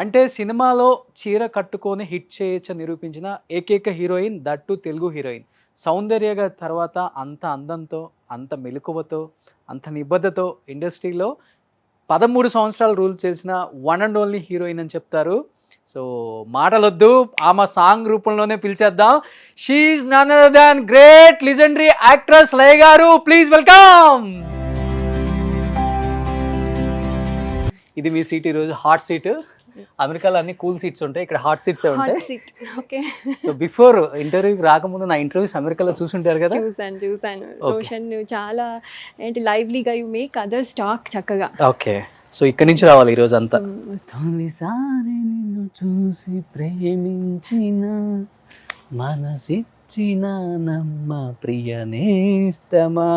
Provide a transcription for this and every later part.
అంటే సినిమాలో చీర కట్టుకొని హిట్ చేయొచ్చని నిరూపించిన ఏకైక heroine, that too Telugu heroine. Soundarya గారి తర్వాత అంత అందంతో, అంత మెలకువతో, అంత నిబద్ధతో ఇండస్ట్రీలో 13 సంవత్సరాలు రూల్ చేసిన వన్ అండ్ ఓన్లీ హీరోయిన్ అని చెప్తారు. సో మాటలొద్దు, ఆమె సాంగ్ రూపంలోనే పిలిచేద్దాం. She is none other than great legendary actress Laya garu. Please welcome. ఇది మీ సీట్, ఈరోజు హాట్ సీట్. అమెరికాలో అన్ని కూల్ సీట్స్ ఉంటాయి, ఇక్కడ హాట్ సీట్స్ ఉంటాయి. ఓకే. సో బిఫోర్ ఇంటర్వ్యూకి రాకముందు నా ఇంటర్వ్యూస్ అమెరికాలో చూసుంటారు కదా? చూసాను. రోషన్ చాలా ఏంటి లైవ్లీగా, యు మేక్ అదర్స్ టాక్ చక్కగా. ఓకే, సో ఇక్కడి నుంచి రావాలి ఈరోజు అంతా. తొలిసారి నిన్ను చూసి ప్రేమించిన మనసిచ్చిన నమ్మ ప్రియ నేస్తమా.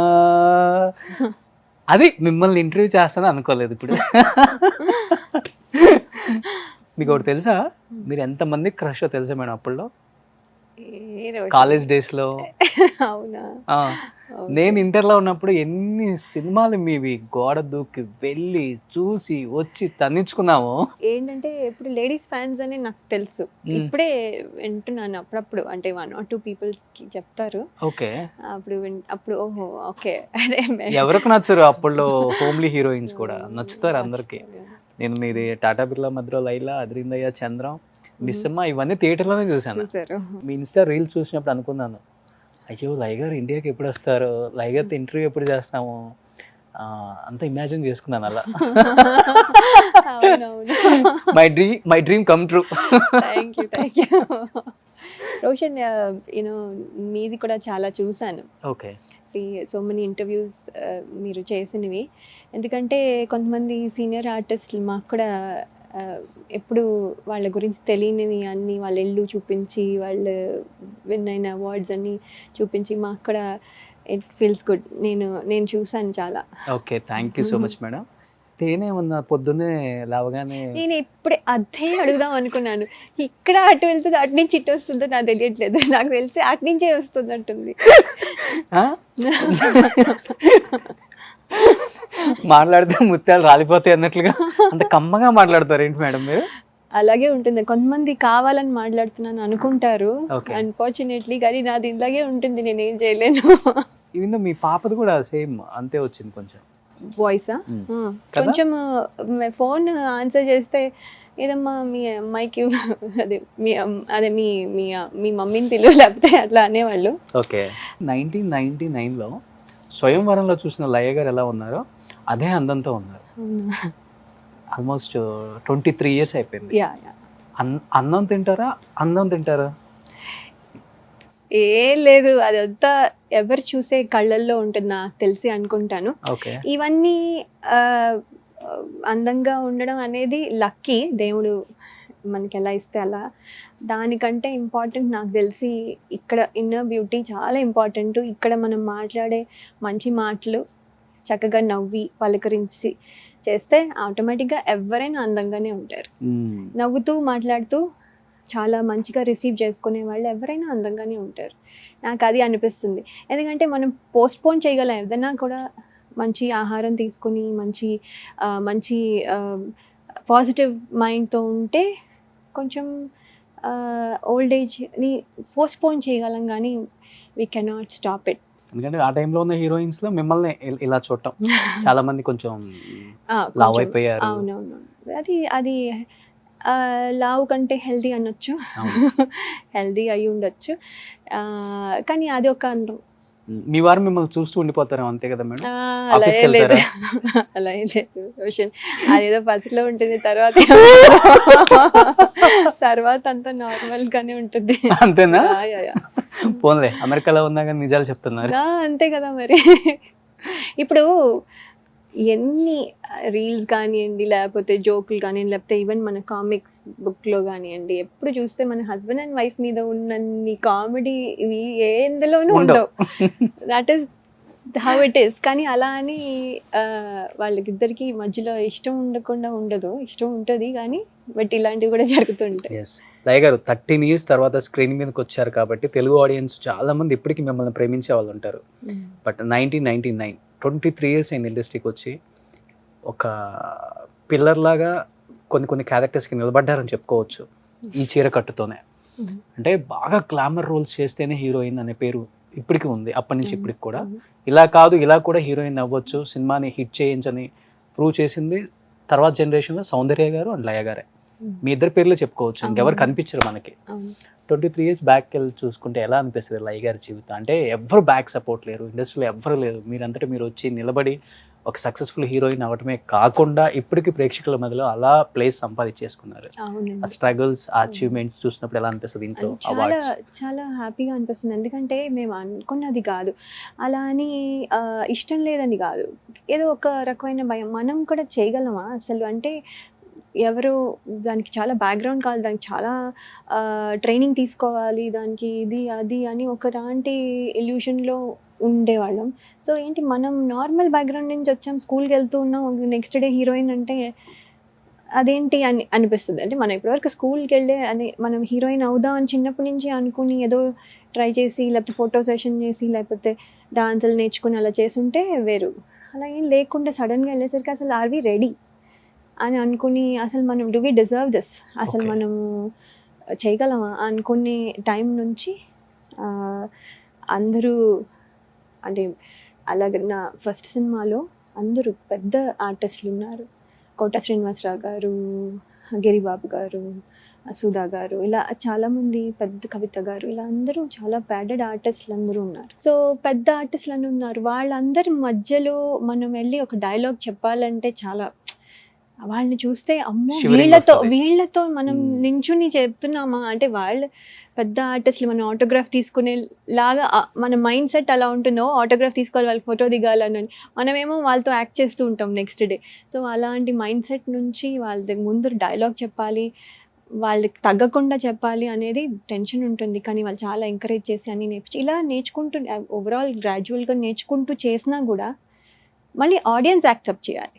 అది మిమ్మల్ని ఇంటర్వ్యూ చేస్తాను అనుకోలేదు ఇప్పుడు. మీకు ఒకటి తెలుసా, మీరు ఎంతమంది క్రష్ తెలుసా మేడం అప్పుల్లో కాలేజ్ డేస్ లో? అవునా? నేను ఇంటర్లో ఉన్నప్పుడు ఎన్ని సినిమాలు మీవి గోడ దూకి వెళ్ళి చూసి వచ్చి తన్నించుకున్నాము. ఏంటంటే ఇప్పుడు లేడీస్ ఫ్యాన్స్ అని నాకు తెలుసు, ఇప్పుడే వింటున్నాను అప్పుడప్పుడు, అంటే 1 or 2 పీపుల్స్ కి చెప్తారు. ఓకే, అప్పుడు ఓహో ఓకే. ఎవరికి నచ్చరు అప్పుల్లో హోమ్లీ హీరోయిన్స్ కూడా నచ్చుతారు అందరికి. నేను మీది టాటా బిర్లా మధ్యలో లైలా, అద్రిందయ్య, చంద్రం, మిస్సమ్మ ఇవన్నీ థియేటర్లోనే చూసాను. మీ ఇన్స్టా రీల్స్ చూసినప్పుడు అనుకున్నాను, అయ్యో లయ గారు ఇండియాకి ఎప్పుడు వస్తారు, లయ గారితో ఇంటర్వ్యూ ఎప్పుడు చేస్తాము, అంత ఇమాజిన్ చేసుకున్నాను అలా. My dream come true. Thank you. Roshan, మీది కూడా చాలా చూసాను. ఓకే. సో మెనీ ఇంటర్వ్యూస్ మీరు చేసినవి. ఎందుకంటే కొంతమంది సీనియర్ ఆర్టిస్టులు మాకు కూడా ఎప్పుడు వాళ్ళ గురించి తెలియనివి అన్నీ వాళ్ళ ఇల్లు చూపించి, వాళ్ళు విన్ అయిన అవార్డ్స్ అన్నీ చూపించి మాకు కూడా ఇట్ ఫీల్స్ గుడ్. నేను చూసాను చాలా. Okay, thank you so much madam. తేనే ఉన్న పొద్దున్నే లేవగానే నేను ఇప్పుడే అదే అడుగుదాం అనుకున్నాను. ఇక్కడ అటు వెళ్తుంది, అటు నుంచి ఇటు వస్తుందో నాకు తెలియట్లేదు. నాకు తెలిసి అటు నుంచే వస్తుంది అంటుంది. మాట్లాడితే ముత్యాలు రాలిపోతాయి అన్నట్లుగా అంత కమ్మగా మాట్లాడతారు ఏంటి మేడం మీరు? అలాగే ఉంటుంది. కొంతమంది కావాలని మాట్లాడుతున్నాను అనుకుంటారు, అన్ఫార్చునేట్లీ, కానీ నాది ఇలాగే ఉంటుంది, నేనేం చేయలేను. ఈవెన్ మీ పాపది కూడా సేమ్ అంతే వచ్చింది కొంచెం వాయిసా. కొంచెం ఫోన్ ఆన్సర్ చేస్తే ఏదమ్మా మీ అమ్మాయికి అదే మీ మమ్మీని పిలువ, లేకపోతే అట్లా అనేవాళ్ళు. ఓకే. 1999లో స్వయంవరంలో చూసిన లయ గారు ఎలా ఉన్నారో అదే అందంతో ఉన్నారు. ఆల్మోస్ట్ 23 years అయిపోయింది. అందం తింటారా? ఏం లేదు, అదంతా ఎవరు చూసే కళ్ళల్లో ఉంటుంది నాకు తెలిసి అనుకుంటాను. ఇవన్నీ అందంగా ఉండడం అనేది లక్కీ, దేవుడు మనకి ఎలా ఇస్తే అలా. దానికంటే ఇంపార్టెంట్ నాకు తెలిసి ఇక్కడ ఇన్నర్ బ్యూటీ చాలా ఇంపార్టెంట్. ఇక్కడ మనం మాట్లాడే మంచి మాటలు, చక్కగా నవ్వి పలకరించి చేస్తే ఆటోమేటిక్గా ఎవరైనా అందంగానే ఉంటారు. నవ్వుతూ మాట్లాడుతూ చాలా మంచిగా రిసీవ్ చేసుకునే వాళ్ళు ఎవరైనా అందంగానే ఉంటారు. నాకు అది అనిపిస్తుంది. ఎందుకంటే మనం పోస్ట్పోన్ చేయగలం ఏదైనా కూడా. మంచి ఆహారం తీసుకుని మంచి పాజిటివ్ మైండ్తో ఉంటే కొంచెం ఓల్డ్ ఏజ్ని పోస్ట్పోన్ చేయగలం, కానీ వీ కెనాట్ స్టాప్ ఇట్. ఎందుకంటే ఆ టైంలో ఉన్న హీరోయిన్స్ లో మిమ్మల్ని ఇలా చూడటం చాలా మంది కొంచెం లావ్ అయిపోయారు. అవునవును, అది లావు కంటే హెల్దీ అనొచ్చు, హెల్దీ అయి ఉండొచ్చు, కానీ అది ఒక అందం. మీ వారు మిమ్మల్ని చూస్తూ ఉండిపోతారు అంతే కదా మేడం? అలా ఏం లేదు రోషన్, అదేదో ఫస్ట్లో ఉంటుంది, తర్వాత అంతా నార్మల్ గానే ఉంటుంది. అంతేనా? పోన్లే, అమెరికాలో ఉన్నా కానీ నిజాలు చెప్తున్నారు. అంతే కదా మరి. ఇప్పుడు ఎన్ని రీల్స్ కానివ్వండి, లేకపోతే జోకులు కానివ్వండి, లేకపోతే ఈవెన్ మన కామిక్స్ బుక్లో కానివ్వండి, ఎప్పుడు చూస్తే మన హస్బెండ్ అండ్ వైఫ్ మీద ఉన్నన్ని కామెడీ ఇవి ఎందులోనూ ఉండవు. That is how it is. కానీ అలా అని వాళ్ళకిద్దరికి మధ్యలో ఇష్టం ఉండకుండా ఉండదు, ఇష్టం ఉంటుంది, కానీ బట్ ఇలాంటివి కూడా జరుగుతుంటాయి. లయ గారు 13 years తర్వాత స్క్రీన్ మీదకి వచ్చారు కాబట్టి తెలుగు ఆడియన్స్ చాలా మంది ఇప్పటికీ మిమ్మల్ని ప్రేమించే వాళ్ళు ఉంటారు. బట్ 1999 23 years అయింది ఇండస్ట్రీకి వచ్చి. ఒక పిల్లర్ లాగా కొన్ని క్యారెక్టర్స్కి నిలబడ్డారని చెప్పుకోవచ్చు ఈ చీర కట్టుతోనే. అంటే బాగా గ్లామర్ రోల్స్ చేస్తేనే హీరోయిన్ అనే పేరు ఇప్పటికీ ఉంది, అప్పటి నుంచి ఇప్పటికి కూడా. ఇలా కాదు, ఇలా కూడా హీరోయిన్ అవ్వచ్చు, సినిమాని హిట్ చేయించని ప్రూవ్ చేసింది తర్వాత జనరేషన్లో సౌందర్య గారు అండ్ లయ గారే. మీ ఇద్దరు పేర్లు చెప్పుకోవచ్చు, ఇంకెవరు కనిపించరు మనకి. 23 years బ్యాక్ వెళ్ళి చూసుకుంటే ఎలా అనిపిస్తుంది లయ గారి జీవితం? అంటే ఎవరు బ్యాక్ సపోర్ట్ లేరు, ఇండస్ట్రీలో ఎవ్వరు లేరు, మీరంతటా మీరు వచ్చి నిలబడి ఒక సక్సెస్ఫుల్ హీరోయిన్ అవ్వటమే కాకుండా ఇప్పటికీ ప్రేక్షకుల మధ్యలో అలా ప్లేస్ సంపాదించేసుకున్నారు. ఆ స్ట్రగుల్స్, ఆ అచీవ్మెంట్స్ చూసినప్పుడు ఎలా అనిపిస్తుంది ఇంట్లో? చాలా చాలా హ్యాపీగా అనిపిస్తుంది, ఎందుకంటే మేము అనుకున్నది కాదు, అలా అని ఇష్టం లేదని కాదు, ఏదో ఒక రకమైన భయం, మనం కూడా చేయగలమా అసలు అంటే ఎవరు దానికి చాలా బ్యాక్గ్రౌండ్ కావాలి, దానికి చాలా ట్రైనింగ్ తీసుకోవాలి, దానికి ఇది అది అని ఒకలాంటి ఇల్యూషన్లో ఉండేవాళ్ళం. సో ఏంటి, మనం నార్మల్ బ్యాక్గ్రౌండ్ నుంచి వచ్చాం, స్కూల్కి వెళ్తూ ఉన్నాం, నెక్స్ట్ డే హీరోయిన్ అంటే అదేంటి అని అనిపిస్తుంది. అంటే మనం ఇప్పటివరకు స్కూల్కి వెళ్ళే అని మనం హీరోయిన్ అవుదాం అని చిన్నప్పటి నుంచి అనుకుని ఏదో ట్రై చేసి, లేకపోతే ఫోటో సెషన్ చేసి, లేకపోతే డాన్సులు నేర్చుకుని అలా చేసుంటే వేరు. అలా ఏం లేకుండా సడన్గా వెళ్ళేసరికి అసలు ఆర్ వి రెడీ అని అనుకుని, అసలు మనం డూ వి డిజర్వ్ దిస్, అసలు మనము చేయగలమా అనుకునే టైం నుంచి అందరూ అంటే అలాగే నా ఫస్ట్ సినిమాలో అందరూ పెద్ద ఆర్టిస్టులు ఉన్నారు. కోట శ్రీనివాసరావు గారు, గిరిబాబు గారు, సుధా గారు, ఇలా చాలామంది, పెద్ద కవిత గారు, ఇలా అందరూ చాలా ప్యాడెడ్ ఆర్టిస్టులు అందరూ ఉన్నారు. సో పెద్ద ఆర్టిస్టులు అని ఉన్నారు, వాళ్ళందరి మధ్యలో మనం వెళ్ళి ఒక డైలాగ్ చెప్పాలంటే చాలా, వాళ్ళని చూస్తే అమ్మో వీళ్ళతో మనం నించుని చెప్తున్నామా అంటే, వాళ్ళు పెద్ద ఆర్టిస్టులు, మనం ఆటోగ్రాఫ్ తీసుకునే లాగా మన మైండ్ సెట్ అలా ఉంటుందో, ఆటోగ్రాఫ్ తీసుకోవాలి, వాళ్ళకి ఫోటో దిగాలని, మనమేమో వాళ్ళతో యాక్ట్ చేస్తూ ఉంటాం నెక్స్ట్ డే. సో అలాంటి మైండ్ సెట్ నుంచి వాళ్ళ దగ్గర ముందు డైలాగ్ చెప్పాలి, వాళ్ళకి తగ్గకుండా చెప్పాలి అనేది టెన్షన్ ఉంటుంది. కానీ వాళ్ళు చాలా ఎంకరేజ్ చేసి అన్ని నేర్పించి, ఇలా నేర్చుకుంటూ ఓవరాల్ గ్రాడ్యువల్గా నేర్చుకుంటూ చేసినా కూడా మళ్ళీ ఆడియన్స్ యాక్సెప్ట్ చేయాలి.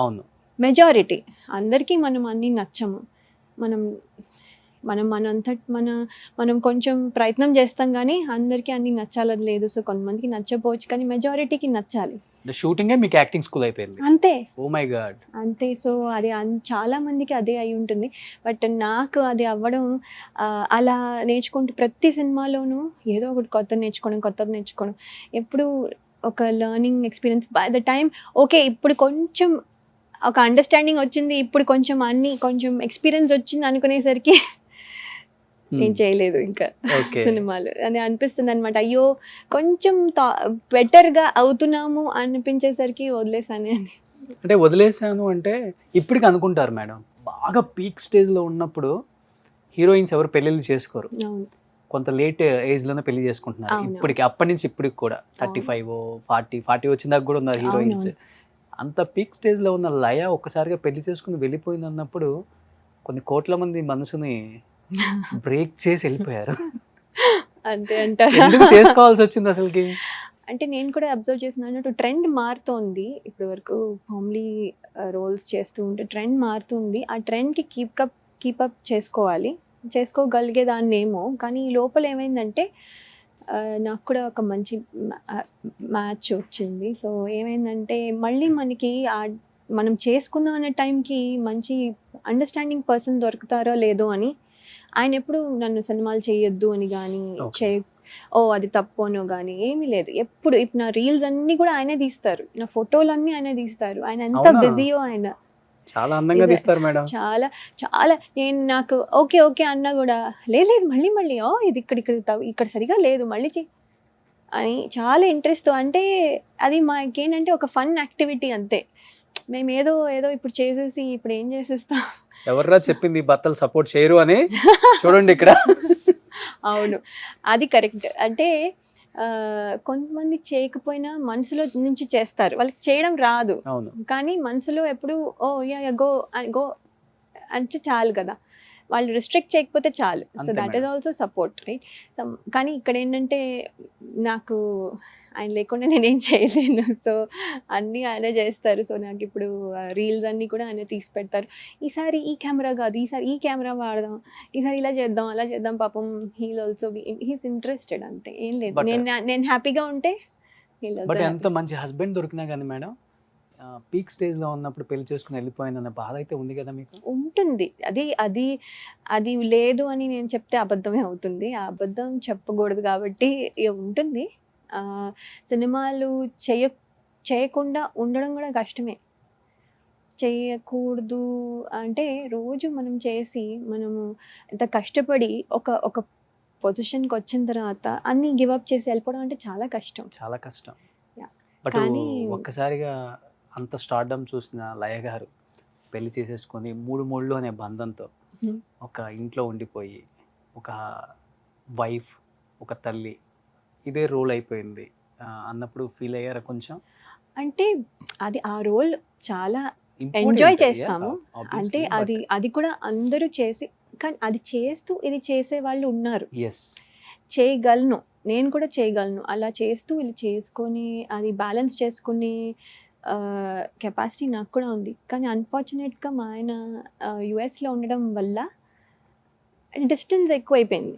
అవును, మెజారిటీ అందరికీ మనం అన్నీ నచ్చము, మనం మనం కొంచెం ప్రయత్నం చేస్తాం కానీ అందరికీ అన్నీ నచ్చాలని లేదు. సో కొంతమందికి నచ్చపోవచ్చు, కానీ మెజారిటీకి నచ్చాలి. షూటింగే మీకు యాక్టింగ్ స్కూల్ అయిపోయింది అంతే. ఓ మై గాడ్, అంతే. సో అది చాలా మందికి అదే అయి ఉంటుంది, బట్ నాకు అది అవ్వడం అలా నేర్చుకుంటూ ప్రతి సినిమాలోనూ ఏదో ఒకటి కొత్తది నేర్చుకోవడం, ఎప్పుడు ఒక learning experience. By the time okay ఇప్పుడు కొంచెం ఒక అండర్స్టాండింగ్ వచ్చింది, ఇప్పుడు కొంచెం ఎక్స్పీరియన్స్ వచ్చింది అనుకునేసరికి నేను చేయలేదు ఇంకా సినిమాలు అని అనిపిస్తుంది అనమాట. అయ్యో కొంచెం బెటర్గా అవుతున్నాము అనిపించేసరికి వదిలేసాను అని. అంటే వదిలేసాను అంటే ఇప్పటికి అనుకుంటారు మేడం, బాగా పీక్ స్టేజ్లో ఉన్నప్పుడు హీరోయిన్స్ ఎవరు పెళ్ళిళ్ళు చేసుకోరు, కొంత లేట్ ఏజ్లోనే పెళ్లి చేసుకుంటున్నారు ఇప్పటికి. అప్పటి నుంచి ఇప్పటికి కూడా 35, 40 వచ్చిందాక కూడా ఉన్నారు హీరోయిన్స్. అంత పీక్ స్టేజ్లో ఉన్న లయ ఒక్కసారిగా పెళ్లి చేసుకుని వెళ్ళిపోయింది అన్నప్పుడు కొన్ని కోట్ల మంది మనసుని బ్రేక్ చేసి వెళ్ళిపోయారు. అంతే అంటారు. ఎందుకు చేసుకోవాల్సి వచ్చింది అసలుకి? అంటే నేను కూడా అబ్జర్వ్ చేసినట్టు ట్రెండ్ మారుతోంది. ఇప్పటి వరకు ఫ్యామిలీ రోల్స్ చేస్తూ ఉంటే ట్రెండ్ మారుతుంది. ఆ ట్రెండ్కి కీపప్ చేసుకోగలిగేదాన్నేమో, కానీ ఈ లోపల ఏమైందంటే నాకు కూడా ఒక మంచి మ్యాచ్ వచ్చింది. సో ఏమైందంటే మళ్ళీ మనకి మనం చేసుకుందాం అనే టైంకి మంచి అండర్స్టాండింగ్ పర్సన్ దొరుకుతారో లేదో అని, ఆయన ఎప్పుడు నన్ను సినిమాలు చేయొద్దు అని కానీ అది తప్పు అనో కానీ ఏమీ లేదు. ఎప్పుడు ఇప్పుడు నా రీల్స్ అన్నీ కూడా ఆయనే తీస్తారు, నా ఫోటోలన్నీ ఆయనే తీస్తారు. ఆయన ఎంత బిజీయో, ఆయన చాలా అందంగా తీస్తారు మేడం. చాలా చాలా నేను నాకు ఓకే అన్నా కూడా లేదు మళ్ళీ ఇది ఇక్కడ సరిగా లేదు మళ్ళీ అని చాలా ఇంట్రెస్ట్తో. అంటే అది మాకేంటంటే ఒక ఫన్ యాక్టివిటీ అంతే. మేము ఏదో ఇప్పుడు చేసేసి ఇప్పుడు ఏం చేసేస్తాం, ఎవర్రా చెప్పింది భర్తలు సపోర్ట్ చేయరు అని చూడండి ఇక్కడ. అవును, అది కరెక్ట్. అంటే కొంతమంది చేయకపోయినా మనసులో నుంచి చేస్తారు, వాళ్ళకి చేయడం రాదు, కానీ మనసులో ఎప్పుడు గో అంటే చాలు కదా, వాళ్ళు రిస్ట్రిక్ట్ చేయకపోతే చాలు. So that is also support, right? కానీ ఇక్కడ ఏంటంటే నాకు ఆయన లేకుండా నేనేం చేయలేను. సో అన్నీ ఆయనే చేస్తారు. సో నాకు ఇప్పుడు రీల్స్ అన్నీ కూడా ఆయన తీసి పెడతారు. ఈసారి ఈ కెమెరా కాదు, ఈసారి ఈ కెమెరా వాడదాం, ఈసారి ఇలా చేద్దాం అలా చేద్దాం. పాపం హీల్ ఆల్సో హీస్ ఇంట్రెస్టెడ్, అంతే, ఏం లేదు. నేను హ్యాపీగా ఉంటే బట్ ఎంత మంచి హస్బెండ్ దొరికినా కానీ మేడం, పీక్ స్టేజ్లో ఉన్నప్పుడు పెళ్లి చేసుకుని వెళ్ళిపోయిన బాధ అయితే ఉంది కదా మీకు? ఉంటుంది. అది అది అది లేదు అని నేను చెప్తే అబద్ధమే అవుతుంది. ఆ అబద్ధం చెప్పకూడదు కాబట్టి ఉంటుంది. సినిమాలు చేయకుండా ఉండడం కూడా కష్టమే. చేయకూడదు అంటే రోజు మనం చేసి మనము ఎంత కష్టపడి ఒక ఒక పొజిషన్‌కి వచ్చిన తర్వాత అన్నీ గివ్ అప్ చేసి వెళ్ళిపోవడం అంటే చాలా కష్టం. చాలా కష్టం. యాహ్! బట్ కానీ ఒక్కసారిగా అంత స్టార్డమ్ చూసిన లయ గారు పెళ్లి చేసేసుకొని 3 ముళ్ళు అనే బంధంతో హ్మ్. ఒక ఇంట్లో ఉండిపోయి ఒక వైఫ్, ఒక తల్లి ఇదే రోల్ అయిపోయింది అన్నప్పుడు ఫీల్ అయ్యారా కొంచెం? అంటే అది ఆ రోల్ చాలా Important, ఎంజాయ్ yeah, చేస్తాము. అంటే obviously, but అది కూడా అందరూ చేసి కానీ అది చేస్తూ ఇది చేసేవాళ్ళు ఉన్నారు. yes, చేయగలను. నేను కూడా చేయగలను. అలా చేస్తూ ఇలా చేసుకొని అది బ్యాలెన్స్ చేసుకునే కెపాసిటీ నాకు కూడా ఉంది. కానీ అన్‌ఫార్చునేట్‌గా మా ఆయన యూఎస్‌లో ఉండడం వల్ల డిస్టెన్స్ ఎక్కువైపోయింది.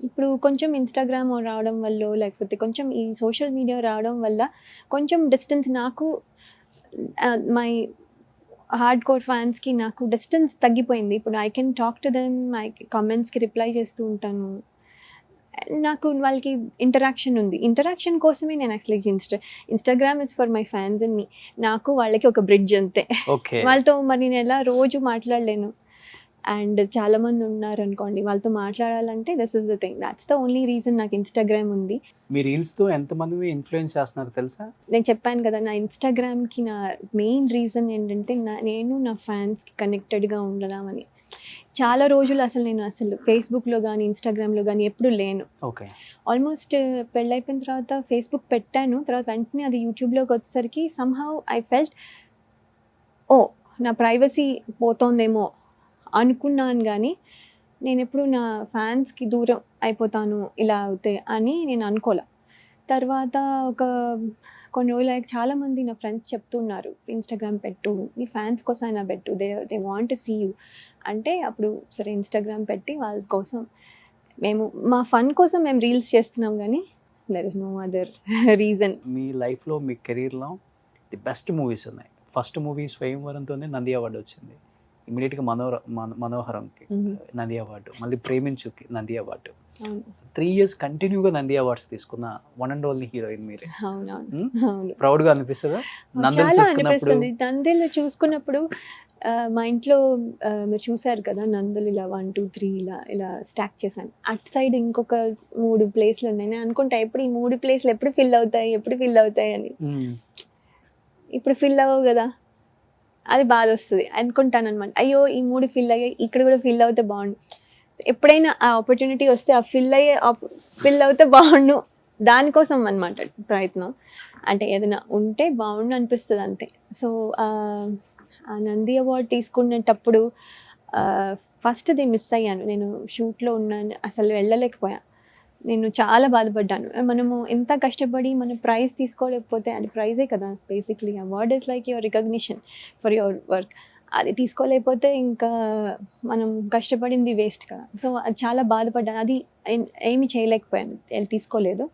ఇప్పుడు కొంచెం ఇన్‌స్టాగ్రామ్ రావడం వల్లో, లేకపోతే కొంచెం ఈ సోషల్ మీడియా రావడం వల్ల కొంచెం డిస్టెన్స్ నాకు మై హార్డ్ కోర్ ఫ్యాన్స్‌కి నాకు డిస్టెన్స్ తగ్గిపోయింది. ఇప్పుడు I can talk to them, కామెంట్స్‌కి రిప్లై చేస్తూ ఉంటాను. నాకు వాళ్ళకి ఇంటరాక్షన్ ఉంది. ఇంటరాక్షన్ కోసమే నేను actually Instagram is for my fans and me. నాకు వాళ్ళకి ఒక బ్రిడ్జ్ అంతే. okay. వాళ్ళతో మరి నేను ఎలా రోజు మాట్లాడలేను. అండ్ చాలామంది ఉన్నారనుకోండి, వాళ్ళతో మాట్లాడాలంటే this is the thing. That's the only reason నాకు ఇన్‌స్టాగ్రామ్ ఉంది. మీ రీల్స్‌తో ఎంతమందిని ఇన్‌ఫ్లుయెన్స్ చేస్తున్నారు తెలుసా? నేను చెప్పాను కదా, నా ఇన్‌స్టాగ్రామ్‌కి నా మెయిన్ రీజన్ ఏంటంటే నేను నా ఫ్యాన్స్‌కి కనెక్టెడ్‌గా ఉండదామని. చాలా రోజులు నేను ఫేస్‌బుక్‌లో గానీ, ఇన్‌స్టాగ్రామ్‌లో గానీ ఎప్పుడు లేను. ఓకే. ఆల్మోస్ట్ పెళ్ళైపోయిన తర్వాత ఫేస్‌బుక్ పెట్టాను. తర్వాత వెంటనే అది యూట్యూబ్‌లోకి వచ్చేసరికి సమ్‌హౌ ఐ ఫెల్ట్ ఓహ్! నా ప్రైవసీ పోతోందేమో అనుకున్నాను గానీ, నేనెప్పుడు నా ఫ్యాన్స్‌కి దూరం అయిపోతాను ఇలా అవుతే అని నేను అనుకోలా. తర్వాత కొన్ని రోజులయ్యాక చాలామంది నా ఫ్రెండ్స్ చెప్తున్నారు, ఇన్‌స్టాగ్రామ్ పెట్టు, నీ ఫ్యాన్స్ కోసం అయినా పెట్టు, they want to see you అంటే అప్పుడు సరే ఇన్‌స్టాగ్రామ్ పెట్టి వాళ్ళ కోసం మా ఫన్ కోసం మేము రీల్స్ చేస్తున్నాం గానీ there is no other reason. మీ లైఫ్‌లో, మీ కెరీర్‌లో ది బెస్ట్ మూవీస్ ఉన్నాయి. ఫస్ట్ మూవీ 'స్వయంవరం'తోనే నంది అవార్డ్ వచ్చింది. ఇమ్మీడియేట్‌గా మనోహరంకి నంది అవార్డు, మళ్ళీ 'ప్రేమించు'కి నంది అవార్డు. అవును. 3 ఇయర్స్ కంటిన్యూగా నంది అవార్డ్స్ తీసుకున్న వన్ అండ్ ఓన్లీ హీరోయిన్ మీరే. అవునవును. అవును. ప్రౌడ్‌గా అనిపిస్తదా? నందులు చాలా చూసుకున్నప్పుడు? అనిపిస్తుంది. నందులు చూసుకున్నప్పుడు మా ఇంట్లో మీరు చూసారు కదా, నందులు ఇలా 1, 2, 3 ఇలా స్టాక్ చేశాను. అటు సైడ్ ఇంకొక 3 ప్లేస్‌లు ఉన్నాయి. నేను అనుకుంటా ఎప్పుడు ఈ 3 ప్లేస్‌లు ఎప్పుడు ఫిల్ అవుతాయి అని. ఇప్పుడు ఫిల్ అవ్వవు కదా, అది బాధొస్తది. అనుకుంటాననమాట. అయ్యో! ఈ 3 ఫిల్ అయ్యాయి, ఇక్కడ కూడా ఫిల్ అవుతే బాగుండు. ఎప్పుడైనా ఆ ఆపర్చునిటీ వస్తే ఆ ఫిల్ అవుతే బాగుండు, దానికోసం అనమాట ప్రయత్నం. అంటే ఏదైనా ఉంటే బాగుండు అనిపిస్తుంది అంతే. సో ఆ నంది అవార్డ్ తీసుకునేటప్పుడు ఫస్ట్‌ది మిస్ అయ్యాను. నేను షూట్‌లో ఉన్నాను, అసలు వెళ్ళలేకపోయా. నేను చాలా బాధపడ్డాను. మనము ఎంత కష్టపడి మనం ప్రైజ్ తీసుకోలేకపోతే అది ప్రైజే కదా basically. Award is like your recognition for your work. అది తీసుకోలేకపోతే ఇంకా మనం కష్టపడింది వేస్ట్ కదా. సో అది చాలా బాధపడ్డాను. అది ఏమి చేయలేకపోయాను, తీసుకోలేదు.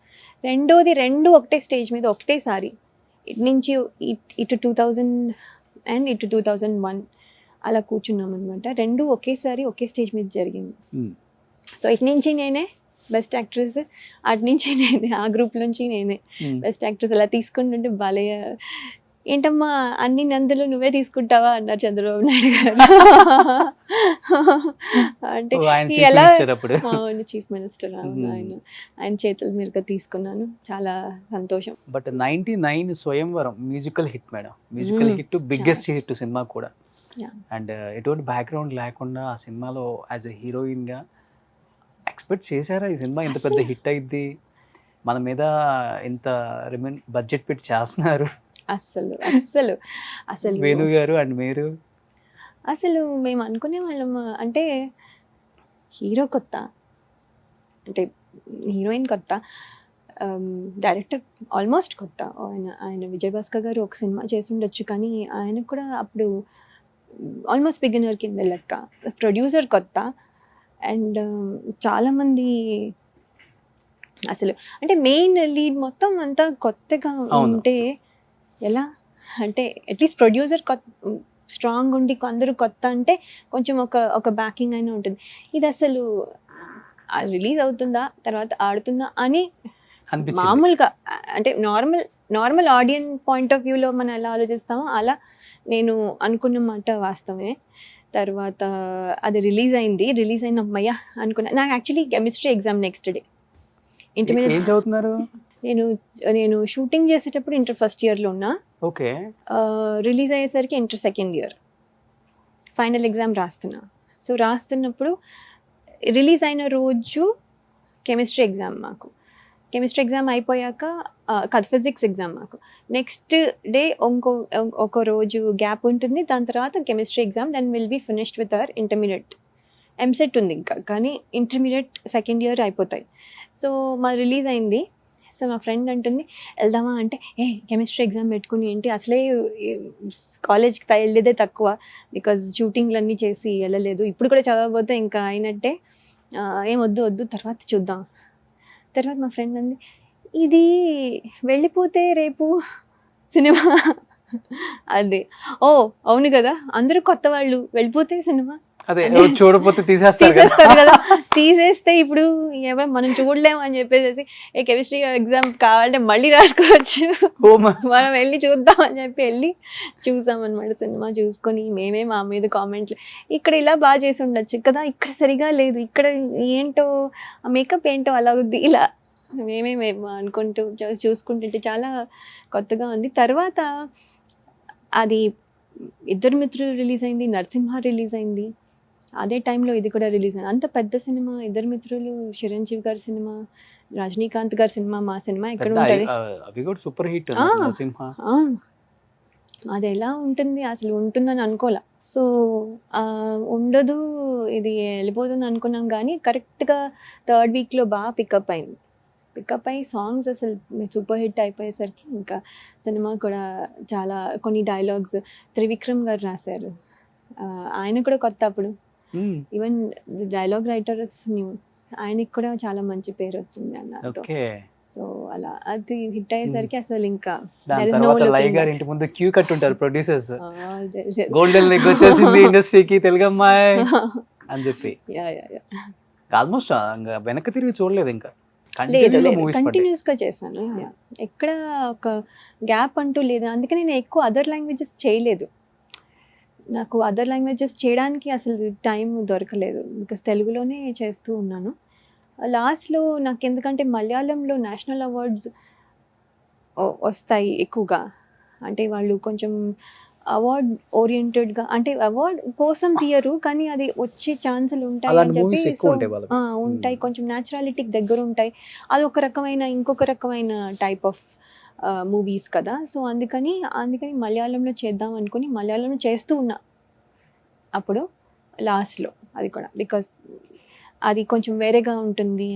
రెండోది 2 ఒకటే స్టేజ్ మీద ఒకటేసారి, ఇటు నుంచి ఇటు 2000 అండ్ ఇటు 2001 అలా కూర్చున్నామనమాట. 2 ఒకేసారి ఒకే స్టేజ్ మీద జరిగింది. సో ఇటు నుంచి నేనే బెస్ట్ యాక్ట్రెస్, అటు నుంచి నేనే, ఆ గ్రూప్ నుంచి నేనే బెస్ట్ యాక్ట్రెస్. అలా తీసుకుంటుంటే భలే, ఏంటమ్మా అన్ని నందులు నువ్వే తీసుకుంటావా అన్నారు చంద్రబాబు నాయుడు గారు. అంటే ఎలా, అవును చీఫ్ మినిస్టర్, ఆయన చేతుల మీదుగా తీసుకున్నాను. చాలా సంతోషం. బట్ 99 స్వయంవరం musical hit madam. Musical hit, biggest hit cinema కూడా. అండ్ ఎటువంటి బ్యాక్గ్రౌండ్ లేకుండా ఆ సినిమాలో యాజ్ ఎ హీరోయిన్గా ఎక్స్పెక్ట్ చేశారా ఈ సినిమా ఇంత పెద్ద హిట్ అయింది, మన మీద ఇంత బడ్జెట్ పెట్టి చేస్తున్నారు? అసలు వేణు గారు అండ్ మీరు అసలు మేము అనుకునే వాళ్ళం అంటే హీరో కొత్త, అంటే హీరోయిన్ కొత్త, డైరెక్టర్ ఆల్మోస్ట్ కొత్త. ఆయన విజయభాస్కర్ గారు ఒక సినిమా చేసి ఉండొచ్చు, కానీ ఆయన కూడా అప్పుడు ఆల్మోస్ట్ బిగినర్ కింద లెక్క. ప్రొడ్యూసర్ కొత్త అండ్ చాలామంది అసలు అంటే మెయిన్ లీడ్ మొత్తం అంతా కొత్తగా ఉంటే ఎలా అంటే అట్లీస్ట్ ప్రొడ్యూసర్ స్ట్రాంగ్ ఉండి అందరూ కొత్త అంటే కొంచెం ఒక బ్యాకింగ్ అయినా ఉంటుంది. ఇది అసలు రిలీజ్ అవుతుందా తర్వాత ఆడుతుందా అని అనిపించింది. మామూలుగా అంటే నార్మల్ ఆడియన్స్ పాయింట్ ఆఫ్ వ్యూలో మనం ఎలా ఆలోచిస్తామో అలా నేను అనుకున్న మాట వాస్తవమే. తర్వాత అది రిలీజ్ అయిన అమ్మయ్య అనుకున్నా. నాకు actually chemistry exam next day. ఏం ఇంటర్మీడియట్ చదువుతున్నారు? నేను షూటింగ్ చేసేటప్పుడు ఇంటర్ ఫస్ట్ ఇయర్లో ఉన్నా. ఓకే. రిలీజ్ అయ్యేసరికి inter second year final exam రాస్తున్నా. సో రాస్తున్నప్పుడు రిలీజ్ అయిన రోజు కెమిస్ట్రీ ఎగ్జామ్ మాకు. కెమిస్ట్రీ ఎగ్జామ్ అయిపోయాక కాదు, ఫిజిక్స్ ఎగ్జామ్ మాకు. నెక్స్ట్ డే ఒక రోజు గ్యాప్ ఉంటుంది. దాని తర్వాత chemistry exam, then will be finished with our intermediate. EAMCET ఉంది ఇంకా, కానీ ఇంటర్మీడియట్ సెకండ్ ఇయర్ అయిపోతాయి. సో మా రిలీజ్ అయింది. సో మా ఫ్రెండ్ అంటుంది వెళ్దామా అంటే, కెమిస్ట్రీ ఎగ్జామ్ పెట్టుకుని ఏంటి, అసలే కాలేజ్కి వెళ్ళేదే తక్కువ, బికాజ్ షూటింగ్లు అన్నీ చేసి వెళ్ళలేదు, ఇప్పుడు కూడా చదవబోతే ఇంకా అయినట్టే, ఏం వద్దు తర్వాత చూద్దాం. తర్వాత మా ఫ్రెండ్ అంది, ఇది వెళ్ళిపోతే రేపు సినిమా అది. అవును కదా, అందరూ కొత్త వాళ్ళు, వెళ్ళిపోతే సినిమా అదే చూడపోతే తీసేస్తారు కదా. తీసేస్తే ఇప్పుడు ఎవరు మనం చూడలేము అని చెప్పేసి కెమిస్ట్రీ ఎగ్జామ్ కావాలంటే మళ్ళీ రాసుకోవచ్చు, మనం వెళ్ళి చూద్దాం అని చెప్పి వెళ్ళి చూసామన్నమాట. సినిమా చూసుకొని మేమే మా మీద కామెంట్లు, ఇక్కడ ఇలా బాగా చేసి ఉండొచ్చు కదా, ఇక్కడ సరిగా లేదు, ఇక్కడ ఏంటో మేకప్ ఏంటో అలా ఉంది, ఇలా మేము అనుకుంటూ చూసుకుంటుంటే చాలా కొత్తగా ఉంది. తర్వాత అది ఇద్దరు మిత్రులు రిలీజ్ అయింది, నరసింహ రిలీజ్ అయింది, అదే టైంలో ఇది కూడా రిలీజ్ అయింది. అంత పెద్ద సినిమా, ఇద్దరు మిత్రులు, చిరంజీవి గారి సినిమా, రజనీకాంత్ గారి సినిమా, మా సినిమా ఎక్కడ ఉంటుంది, అవి కూడా సూపర్ హిట్. అది ఎలా ఉంటుంది, అసలు ఉంటుందని అనుకోలే. సో ఉండదు, ఇది వెళ్ళిపోతుంది అనుకున్నాం, కానీ కరెక్ట్గా థర్డ్ వీక్లో బాగా పికప్ అయ్యి సాంగ్స్ అసలు సూపర్ హిట్ అయిపోయేసరికి ఇంకా సినిమా కూడా చాలా, కొన్ని డైలాగ్స్ త్రివిక్రమ్ గారు రాశారు, ఆయన కూడా కొత్త అప్పుడు, ఈవెన్ డైలాగ్ రైటర్ న్యూ, ఆయనకి కూడా చాలా మంచి పేరు వచ్చింది అన్నతో. సో అలా అది హిట్ అయ్యేసరికి అసలు ఇంకా ఇంటి ముందు క్యూ కట్ ఉంటారు ప్రొడ్యూసర్స్, గోల్డెన్ లెగ్ వచ్చేసింది ఇండస్ట్రీకి తెలుగమ్మాయి అని చెప్పి. ఆల్మోస్ట్ వెనక్కి తిరిగి చూడలేదు, ఇంకా కంటిన్యూస్ గా చేశాను, ఎక్కడ ఒక గ్యాప్ అంటూ లేదు. అందుకే నేను ఎక్కువ అదర్ లాంగ్వేజెస్ చేయలేదు, నాకు అదర్ లాంగ్వేజెస్ చేయడానికి అసలు టైం దొరకలేదు, బికాస్ తెలుగులోనే చేస్తూ ఉన్నాను. లాస్ట్లో నాకు ఎందుకంటే మలయాళంలో నేషనల్ అవార్డ్స్ వస్తాయి ఎక్కువగా, అంటే వాళ్ళు కొంచెం అవార్డ్ ఓరియంటెడ్గా, అంటే అవార్డ్ కోసం తీయరు కానీ అది వచ్చే ఛాన్సులు ఉంటాయి అని చెప్పి ఉంటాయి, కొంచెం న్యాచురాలిటీకి దగ్గర ఉంటాయి, అది ఒక రకమైన ఇంకొక రకమైన టైప్ ఆఫ్ మూవీస్ కదా. సో అందుకని మలయాళంలో చేద్దాం అనుకుని మలయాళంలో చేస్తూ ఉన్నా అప్పుడు లాస్ట్లో, అది కూడా బికాస్ అది కొంచెం వేరేగా ఉంటుంది,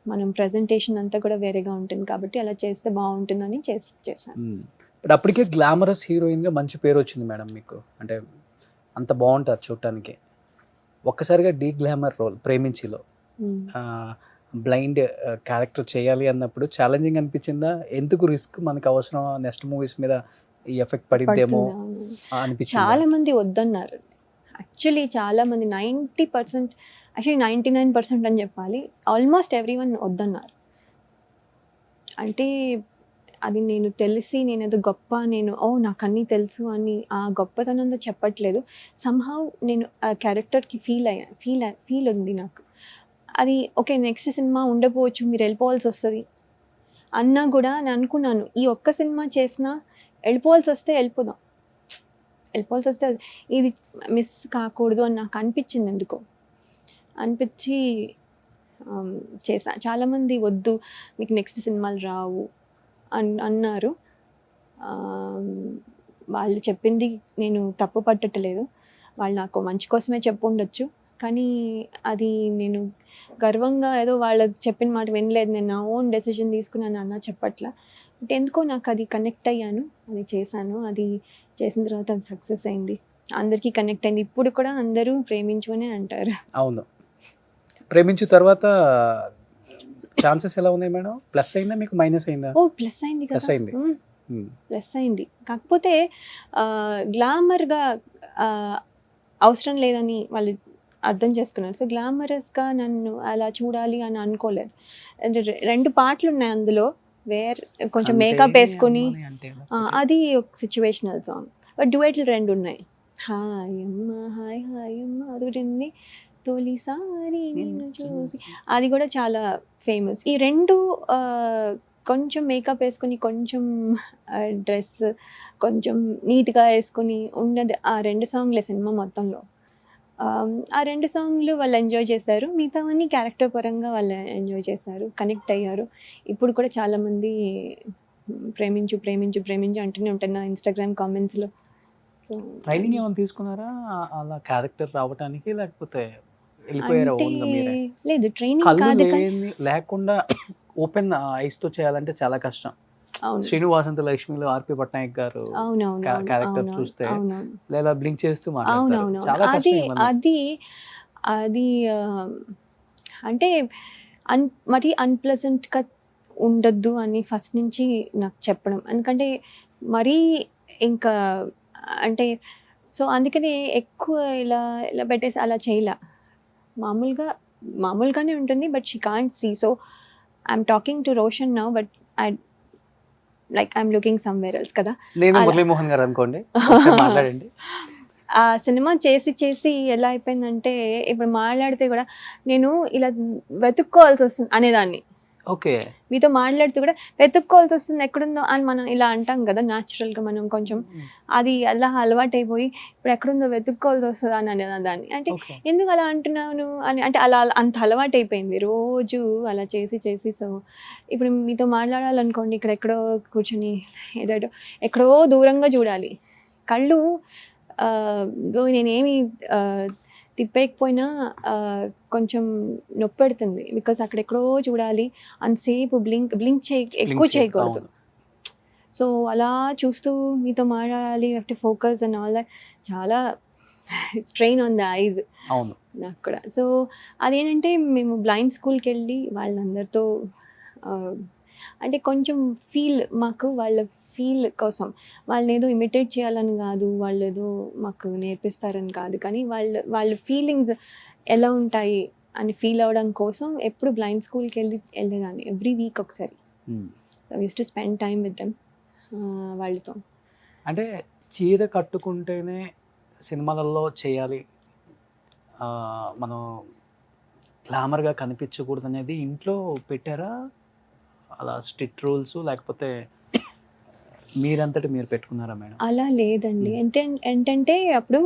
మనం ప్రజెంటేషన్ అంతా కూడా వేరేగా ఉంటుంది కాబట్టి అలా చేస్తే బాగుంటుందని చేశాను. బట్ అప్పటికే గ్లామరస్ హీరోయిన్గా మంచి పేరు వచ్చింది మేడం మీకు, అంటే అంత బాగుంటారు చూడటానికి. ఒక్కసారిగా డీ గ్లామర్ రోల్ ప్రేమించిలో బ్లైండ్ క్యారెక్టర్ చేయాలి అన్నప్పుడు ఛాలెంజింగ్ అనిపించిందా? ఎందుకు రిస్క్, మనకు అవసరం, నెక్స్ట్ మూవీస్ మీద ఈ ఎఫెక్ట్ పడిద్దేమో అనిపించింది? చాలా మంది వద్దన్నారు యాక్చువల్లీ, చాలా మంది 90%, యాక్చువల్లీ 99% అని చెప్పాలి, ఆల్మోస్ట్ ఎవ్రీవన్ వద్దన్నారు. అంటే అది నేను ఏదో గొప్ప, నాకు అన్నీ తెలుసు అని ఆ గొప్పతనంతో చెప్పట్లేదు. సంహౌ నేను ఆ క్యారెక్టర్కి ఫీల్ ఉంది నాకు. అది ఓకే, నెక్స్ట్ సినిమా ఉండకపోవచ్చు, మీరు వెళ్ళిపోవాల్సి వస్తుంది అన్నా కూడా నేను అనుకున్నాను, ఈ ఒక్క సినిమా చేసినా వెళ్ళిపోవాల్సి వస్తే ఇది మిస్ కాకూడదు అని నాకు అనిపించింది. ఎందుకో అనిపించి చేసా. చాలామంది వద్దు, మీకు నెక్స్ట్ సినిమాలు రావు అన్నారు. వాళ్ళు చెప్పింది నేను తప్పు పట్టట్లేదు, వాళ్ళు నాకు మంచి కోసమే చెప్పు ఉండొచ్చు, కానీ అది నేను గర్వంగా ఏదో వాళ్ళకి చెప్పిన మాట వినలేదు, నేను నా ఓన్ డెసిషన్ తీసుకున్నాను అన్న చెప్పట్లా. అంటే ఎందుకో నాకు అది కనెక్ట్ అయ్యాను, అది చేశాను. అది చేసిన తర్వాత అది సక్సెస్ అయింది, అందరికీ కనెక్ట్ అయింది. ఇప్పుడు కూడా అందరూ ప్రేమించునే అంటారు. అవును, ప్రేమించు తర్వాత ఛాన్సెస్ ఎలా ఉన్నాయి మేడం? ప్లస్ అయిందా మీకు, మైనస్ అయిందా? ప్లస్ అయింది ప్లస్ అయింది. ప్లస్ అయింది. కాకపోతే గ్లామర్గా అవసరం లేదని వాళ్ళు అర్థం చేసుకున్నారు. సో గ్లామరస్గా నన్ను అలా చూడాలి అని అనుకోలేదు. అంటే 2 పాటలు ఉన్నాయి అందులో, కొంచెం మేకప్ వేసుకొని, అది ఒక సిచ్యువేషనల్ సాంగ్. బట్ డ్యూయెట్లు 2 ఉన్నాయి. హాయ్ అమ్మ హాయ్ హాయ్ అమ్మ అదొకటి ఉంది, తొలిసారి నిన్ను చూసి, అది కూడా చాలా ఫేమస్. ఈ 2 కొంచెం మేకప్ వేసుకొని, కొంచెం డ్రెస్ కొంచెం నీట్గా వేసుకొని ఉన్నది ఆ 2 సాంగ్లే సినిమా మొత్తంలో. ఆ 2 సాంగ్లు వాళ్ళు ఎంజాయ్ చేశారు. మిగతావన్నీ క్యారెక్టర్ పరంగా వాళ్ళు ఎంజాయ్ చేశారు, కనెక్ట్ అయ్యారు. ఇప్పుడు కూడా చాలామంది ప్రేమించు ప్రేమించు ప్రేమించు అంటూనే ఉంటారు నా ఇన్స్టాగ్రామ్ కామెంట్స్లో. సో ట్రైనింగ్ ఏమైనా తీసుకున్నారా అలా క్యారెక్టర్ రావడానికి, లేకపోతే వెళ్ళిపోయారా ఓన్గా మీరే? లేదు, ట్రైనింగ్ కళ్ళు కాదు. లేకుండా ఓపెన్ ఐస్ తో చేయాలంటే చాలా కష్టం. అవును శ్రీను వాసంత లక్ష్మిలో ఆర్పి పట్నాయక్ గారు అవునవును క్యారెక్టర్ చూస్తే అవునవును లేదా బ్లింక్ చేస్తూ మాట్లాడతారు. అవునవును చాలా అది కష్టం ఇవన్నీ. అది అది అంటే మరీ అన్ప్లెజెంట్గా ఉండొద్దు అని ఫస్ట్ నుంచి నాకు చెప్పడం. ఎందుకంటే మరీ ఇంకా అంటే సో అందుకని ఎక్కువ ఇలా ఇలా పెట్టేసి అలా చేయలే. మామూలుగానే ఉంటుంది, but she can't see. So I'm talking to Roshan now, but I'm looking somewhere else కదా. నేను అలా- మురళీమోహన్ గారు అనుకోండి, ఒకసారి మాట్లాడండి. ఆ సినిమా చేసి ఎలా అయిపోయిందంటే, ఇప్పుడు మాట్లాడితే కూడా నేను ఇలా వెతుక్కోవాల్సి వస్తుంది అనేదాన్ని. ఓకే, మీతో మాట్లాడుతూ కూడా వెతుక్కోవాల్సి వస్తుంది ఎక్కడుందో అని మనం ఇలా అంటాం కదా న్యాచురల్గా. మనం కొంచెం అది అలా అలవాటు అయిపోయి ఇప్పుడు ఎక్కడుందో వెతుక్కోవాల్సి వస్తుంది అని అనేదాన్ని. అంటే ఓకే. ఎందుకు అలా అంటున్నాను అని, అంటే అలా అంత అలవాటు అయిపోయింది రోజు అలా చేసి. సో ఇప్పుడు మీతో మాట్లాడాలనుకోండి, ఇక్కడ ఎక్కడో కూర్చొని ఏదో ఎక్కడో దూరంగా చూడాలి. కళ్ళు నేనేమి తిప్పేయకపోయినా కొంచెం నొప్పి పెడుతుంది, బికాస్ అక్కడెక్కడో చూడాలి. అంతసేపు బ్లింక్ ఎక్కువ చేయకూడదు. సో అలా చూస్తూ మీతో మాట్లాడాలి, have to focus and all that. చాలా స్ట్రెయిన్ ఆన్ ద ఐజ్ అవును. నాకు కూడా. సో అదేంటంటే మేము బ్లైండ్ స్కూల్కి వెళ్ళి వాళ్ళందరితో అంటే కొంచెం మాకు వాళ్ళ ఫీల్ కోసం, వాళ్ళని ఏదో ఇమిటేట్ చేయాలని కాదు, వాళ్ళు ఏదో మాకు నేర్పిస్తారని కాదు, కానీ వాళ్ళ ఫీలింగ్స్ ఎలా ఉంటాయి అని ఫీల్ అవ్వడం కోసం ఎప్పుడు బ్లైండ్ స్కూల్కి వెళ్ళేదాన్ని ఎవ్రీ వీక్ ఒకసారి. Use to spend time with them వాళ్ళతో. అంటే చీర కట్టుకుంటేనే సినిమాలలో చేయాలి, మనం గ్లామర్గా కనిపించకూడదు అనేది ఇంట్లో పెట్టారా అలా స్ట్రిక్ట్ రూల్స్, లేకపోతే మీరంతటి మీరు పెట్టుకున్నారా మేడం? అలా లేదండి. ఏంటంటే అప్పుడు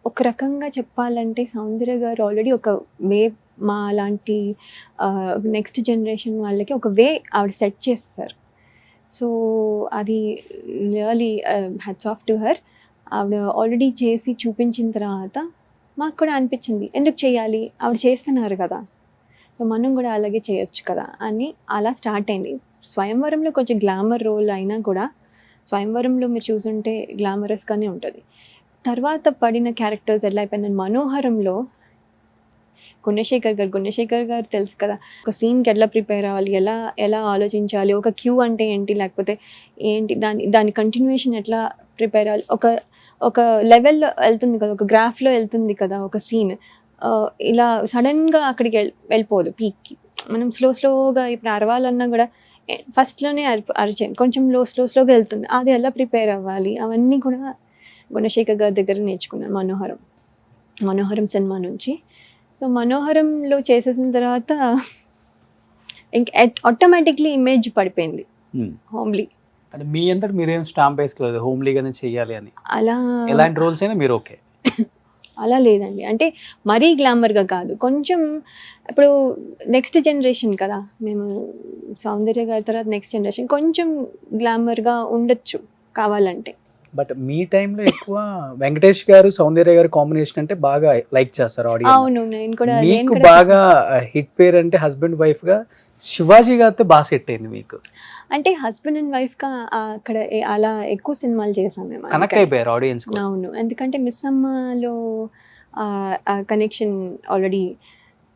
ఒక రకంగా చెప్పాలంటే సౌందర్య గారు ఆల్రెడీ ఒక వే మా లాంటి నెక్స్ట్ జనరేషన్ వాళ్ళకి ఒక వే ఆవిడ సెట్ చేస్తారు. సో అది really hats off to her. ఆవిడ ఆల్రెడీ చేసి చూపించిన తర్వాత మాకు కూడా అనిపించింది, ఎందుకు చేయాలి, ఆవిడ చేస్తున్నారు కదా, సో మనం కూడా అలాగే చేయొచ్చు కదా అని అలా స్టార్ట్ అయింది. స్వయంవరంలో కొంచెం గ్లామర్ రోల్ అయినా కూడా, స్వయంవరంలో మీరు చూసుంటే గ్లామరస్గానే ఉంటుంది. తర్వాత పడిన క్యారెక్టర్స్ ఎలా అయిపోయిందని మనోహరంలో గుణశేఖర్ గారు తెలుసు కదా, ఒక సీన్కి ఎలా ప్రిపేర్ అవ్వాలి, ఎలా ఆలోచించాలి, ఒక క్యూ అంటే ఏంటి, లేకపోతే ఏంటి దాని కంటిన్యూషన్ ఎట్లా ప్రిపేర్ అవ్వాలి, ఒక లెవెల్లో వెళ్తుంది కదా, ఒక గ్రాఫ్లో వెళ్తుంది కదా ఒక సీన్. ఇలా సడన్గా అక్కడికి వెళ్ళిపోదు పీక్కి. మనం స్లోగా ఇప్పుడు అరవాలన్నా కూడా ఫస్ట్లోనే అరిచాను, కొంచెం స్లోగా వెళ్తుంది, అది ఎలా ప్రిపేర్ అవ్వాలి, అవన్నీ కూడా గుణశేఖర్ గారి దగ్గర నేర్చుకున్నాను మనోహరం సినిమా నుంచి. సో మనోహరంలో చేసేసిన తర్వాత ఇంక ఆటోమేటిక్లీ ఇమేజ్ పడిపోయింది హోమ్లీ. అంటే మీ అంతటి మీరేం స్టాంప్ వేసుకోలేదు హోమ్లీగానే చెయ్యాలి అని? అలా ఎలాంటి రోల్స్ అయినా మీరు ఓకే? అలా లేదండి, అంటే మరీ గ్లామర్గా కాదు, కొంచెం ఇప్పుడు నెక్స్ట్ జనరేషన్ కదా మేము, సౌందర్య గారి తర్వాత నెక్స్ట్ జనరేషన్, కొంచెం గ్లామర్గా ఉండొచ్చు కావాలంటే. బట్ మీ టైంలో ఎక్కువ వెంకటేష్ గారు సౌందర్య గారు కాంబినేషన్ అంటే బాగా లైక్ చేస్తారు ఆడియన్స్. అవును, నేను కూడా మీకు బాగా హిట్ పేరు అంటే హస్బెండ్ వైఫ్ గా శివాజీ గారితో బాగా సెట్ అయింది మీకు. అంటే హస్బెండ్ అండ్ వైఫ్ గా అక్కడ అలా ఎక్కువ సినిమాలు చేసాం మేము, కనెక్ట్ అయిపోయారు ఆడియన్స్. అవును, ఎందుకంటే మిస్ అమ్మలో కనెక్షన్ ఆల్రెడీ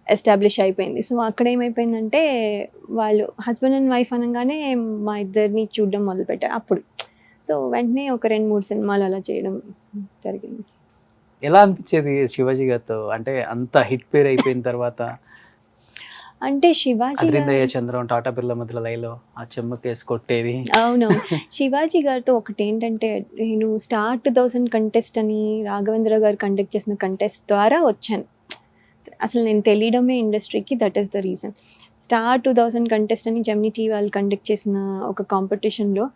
ఎస్టాబ్లిష్ అయిపోయింది. సో అక్కడ ఏమైపోయిందంటే వాళ్ళు హస్బెండ్ అండ్ వైఫ్ అనగానే మా ఇద్దరిని చూడడం మొదలుపెట్టారు. అప్పుడు సో వెంటనే ఒక 2-3 సినిమాలు అలా చేయడం జరిగింది. ఎలా అనిపించేది శివాజీ గారితో? అంటే అంత హిట్ పేరు అయిపోయిన తర్వాత అంటే శివాజీ గారు అద్రిందయ్య చంద్రం, టాటా బిర్లా మధ్యలో లైలో ఆ చెమ్మకేసి కొట్టేది. అవునవును. శివాజీ గారితో ఒకటేంటంటే, నేను స్టార్ 2000 కంటెస్ట్ అని రాఘవేంద్ర గారు కండక్ట్ చేసిన కంటెస్ట్ ద్వారా వచ్చాను. అసలు నేను తెలియడమే ఇండస్ట్రీకి, that is the reason. Star 2000 contest అని జెమినీ టీవీ వాళ్ళు కండక్ట్ చేసిన ఒక కాంపిటీషన్‌లో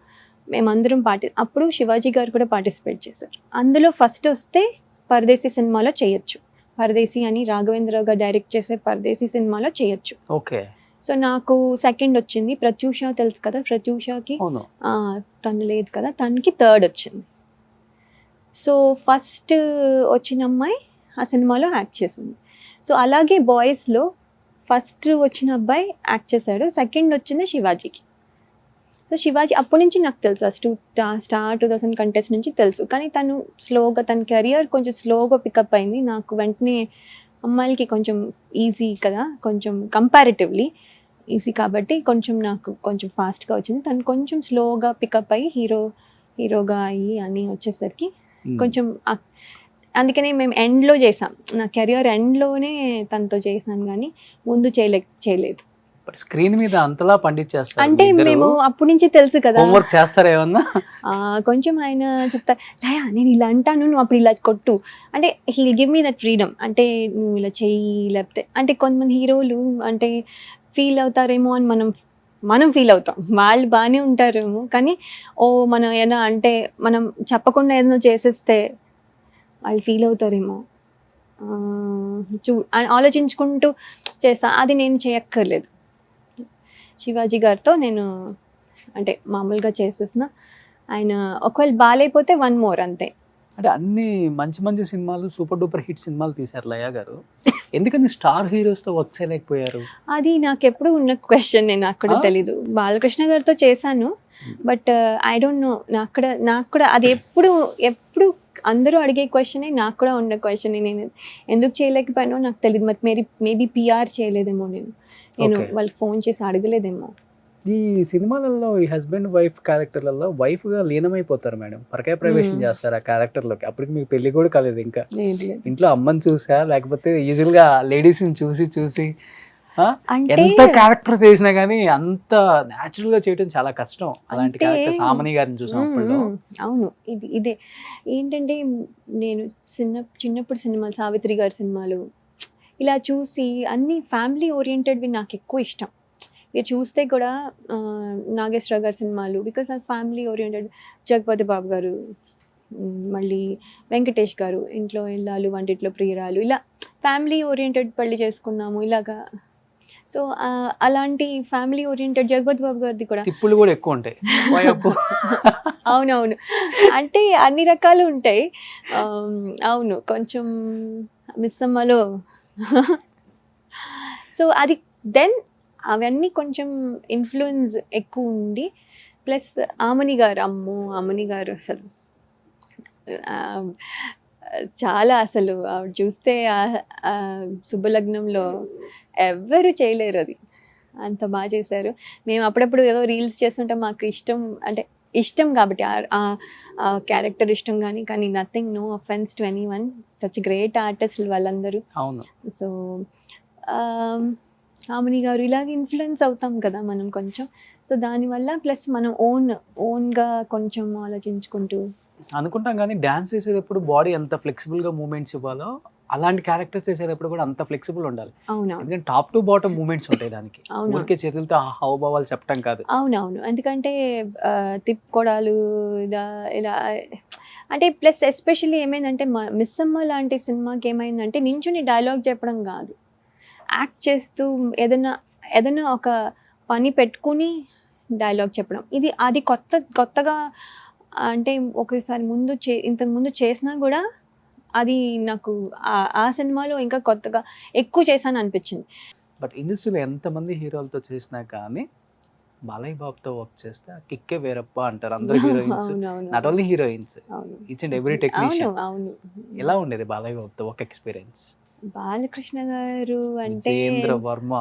మేమందరం అప్పుడు శివాజీ గారు కూడా పార్టిసిపేట్ చేశారు. అందులో ఫస్ట్ వస్తే పరదేశీ సినిమాలో చేయొచ్చు. పరదేశీ అని రాఘవేంద్ర గారు డైరెక్ట్ చేసే పరదేశీ సినిమాలో చేయొచ్చు. ఓకే. సో నాకు సెకండ్ వచ్చింది. ప్రత్యూష తెలుసు కదా, ప్రత్యూషకి అవును. తను లేదు కదా, తనకి థర్డ్ వచ్చింది. సో ఫస్ట్ వచ్చిన అమ్మాయి ఆ సినిమాలో యాక్ట్ చేసింది. సో అలాగే బాయ్స్లో ఫస్ట్ వచ్చిన అబ్బాయి యాక్ట్ చేశాడు, సెకండ్ వచ్చింది శివాజీకి. సో శివాజీ అప్పటి నుంచి నాకు తెలుసు, స్టార్ 2000 కంటెస్ట్ నుంచి తెలుసు. కానీ తను స్లోగా, తన కెరియర్ కొంచెం స్లోగా పికప్ అయింది. నాకు వెంటనే అమ్మాయిలకి కొంచెం ఈజీ కదా, కొంచెం కంపారిటివ్లీ ఈజీ కాబట్టి కొంచెం నాకు కొంచెం ఫాస్ట్గా వచ్చింది. తను కొంచెం స్లోగా పికప్ అయ్యి హీరోగా అయ్యి అని వచ్చేసరికి కొంచెం అందుకనే మేము ఎండ్లో చేసాం. నా కెరియర్ ఎండ్లోనే తనతో చేశాను, కానీ ముందు చేయలేదు. స్క్రీన్ మీద అంతలా పండించేస్తారు. అంటే మేము అప్పటి నుంచి తెలుసు కదా, హోంవర్క్ చేస్తారా ఏమన్నా? కొంచెం ఆయన చెప్తారు, లయా నేను ఇలా అంటాను, నువ్వు అప్పుడు ఇలా కొట్టు అంటే, heal give me that freedom. అంటే నువ్వు ఇలా చెయ్యి, లేకపోతే అంటే కొంతమంది హీరోలు అంటే ఫీల్ అవుతారేమో అని మనం ఫీల్ అవుతాం. వాళ్ళు బాగానే ఉంటారేమో, కానీ మనం ఏదైనా అంటే మనం చెప్పకుండా ఏదైనా చేసేస్తే వాళ్ళు ఫీల్ అవుతారేమో ఆలోచించుకుంటూ చేస్తా. అది నేను చేయక్కర్లేదు. శివాజీ గారితో నేను అంటే మామూలుగా చేసేసిన. ఆయన ఒకవేళ బాగాలేకపోతే 1 more అంతే. అంటే అన్ని మంచి మంచి సినిమాలు, సూపర్ డూపర్ హిట్ సినిమాలు తీశారు లయా గారు. ఎందుకని స్టార్ హీరోస్తో వర్క్ చేయలేకపోయారు? అది నాకు ఎప్పుడు ఉన్న క్వశ్చన్, నేను నాకు కూడా తెలీదు. బాలకృష్ణ గారితో చేశాను, బట్ ఐ డోంట్ నో. నాకు కూడా అది ఎప్పుడు అందరూ అడిగే క్వశ్చనే, నాకు కూడా ఉన్న క్వశ్చనే. నేను ఎందుకు చేయలేకపోయానో నాకు తెలియదు. మరి మేబీ పిఆర్ చేయలేదేమో, నేను వాళ్ళకి ఫోన్ చేసి అడగలేదేమో. ఈ సినిమాలలో ఈ హస్బెండ్ వైఫ్ క్యారెక్టర్లలో వైఫ్ గా లీనమైపోతారు మేడం, పరకాయ ప్రవేశం చేస్తారు ఆ క్యారెక్టర్లోకి. అప్పటికి మీకు పెళ్లి కూడా కాలేదు ఇంకా. ఇంట్లో అమ్మని చూసా, లేకపోతే యూజువల్ గా లేడీస్ ని చూసి ఎంత క్యారెక్టర్ చేసినా గానీ అంత న్యాచురల్ గా చేయడం చాలా కష్టం. అలాంటి క్యారెక్టర్ సామని గారిని చూసినప్పుడు. అవును, ఇదే ఏంటంటే, నేను చిన్నప్పుడు సినిమాలు, సావిత్రి గారి సినిమాలు ఇలా చూసి అన్ని ఫ్యామిలీ ఓరియంటెడ్వి నాకు ఎక్కువ ఇష్టం. మీరు చూస్తే కూడా నాగేశ్వర గారి సినిమాలు, బికాస్ నాకు ఫ్యామిలీ ఓరియంటెడ్. జగపతి బాబు గారు, మళ్ళీ వెంకటేష్ గారు, ఇంట్లో ఇల్లాలు వంటిట్లో ప్రియురాలు, ఇలా ఫ్యామిలీ ఓరియంటెడ్ పెళ్లి చేసుకున్నాము ఇలాగా. సో అలాంటి ఫ్యామిలీ ఓరియంటెడ్ జగపతి బాబు గారిది కూడా తిప్పులు కూడా ఎక్కువ ఉంటాయి. అవునవును, అంటే అన్ని రకాలు ఉంటాయి. అవును, కొంచెం మిస్సమ్మలో సో అది దెన్ అవన్నీ కొంచెం ఇన్ఫ్లుయెన్స్ ఎక్కువ ఉండి, ప్లస్ ఆమని గారు అసలు చాలా, అసలు ఆవిడ చూస్తే శుభలగ్నంలో ఎవ్వరు చేయలేరు, అది అంత బాగా చేశారు. మేము అప్పుడప్పుడు ఏవో రీల్స్ చేస్తుంటే మాకు ఇష్టం కాబట్టి ఆ క్యారెక్టర్ ఇష్టం, కానీ nothing, no offence to anyone, such great artist వాళ్ళందరూ. అవును. సో ఆమని గారు ఇలాగ ఇన్ఫ్లుయెన్స్ అవుతాం కదా మనం కొంచెం. సో దానివల్ల ప్లస్ మనం ఓన్గా కొంచెం ఆలోచించుకుంటూ అనుకుంటాం. కానీ డాన్స్ చేసేటప్పుడు బాడీ ఎంత ఫ్లెక్సిబుల్ గా మూమెంట్స్ ఇవ్వాలో, అలాంటి క్యారెక్టర్స్ చేసేటప్పుడు కూడా అంత ఫ్లెక్సిబుల్ ఉండాలి. అవునవును, ఎందుకంటే టాప్ టు బాటమ్ మూమెంట్స్ ఉంటాయి దానికి. ఊరికే చేతులతో హావభావాలు చెప్పడం కాదు. అవునవును, ఎందుకంటే తిప్పుకోవడాలు ఇలా అంటే, ప్లస్ ఎస్పెషల్లీ ఏమైందంటే మిస్సమ్మ లాంటి సినిమాకి ఏమైందంటే, నించుని డైలాగ్ చెప్పడం కాదు, యాక్ట్ చేస్తూ ఏదైనా ఒక పని పెట్టుకుని డైలాగ్ చెప్పడం. అది కొత్తగా అంటే ఒకసారి ఇంతకు ముందు చేసినా కూడా అది నాకు ఆ సినిమాలో ఇంకా కొత్తగా ఎక్కువ చేశాను అనిపించింది. బట్ ఇండస్ట్రీలో ఎంతమంది హీరోలతో చేసినా కానీ బాలయ్య బాబుతో వర్క్ చేస్తే ఆ కిక్కే వేరప్ప అంటారు అందరు heroines, not only heroines, each and every technician. అవును, ఎలా ఉండేది బాలయ్య బాబుతో వర్క్ ఎక్స్పీరియన్స్? బాలకృష్ణ గారు అంటే విజేంద్ర వర్మ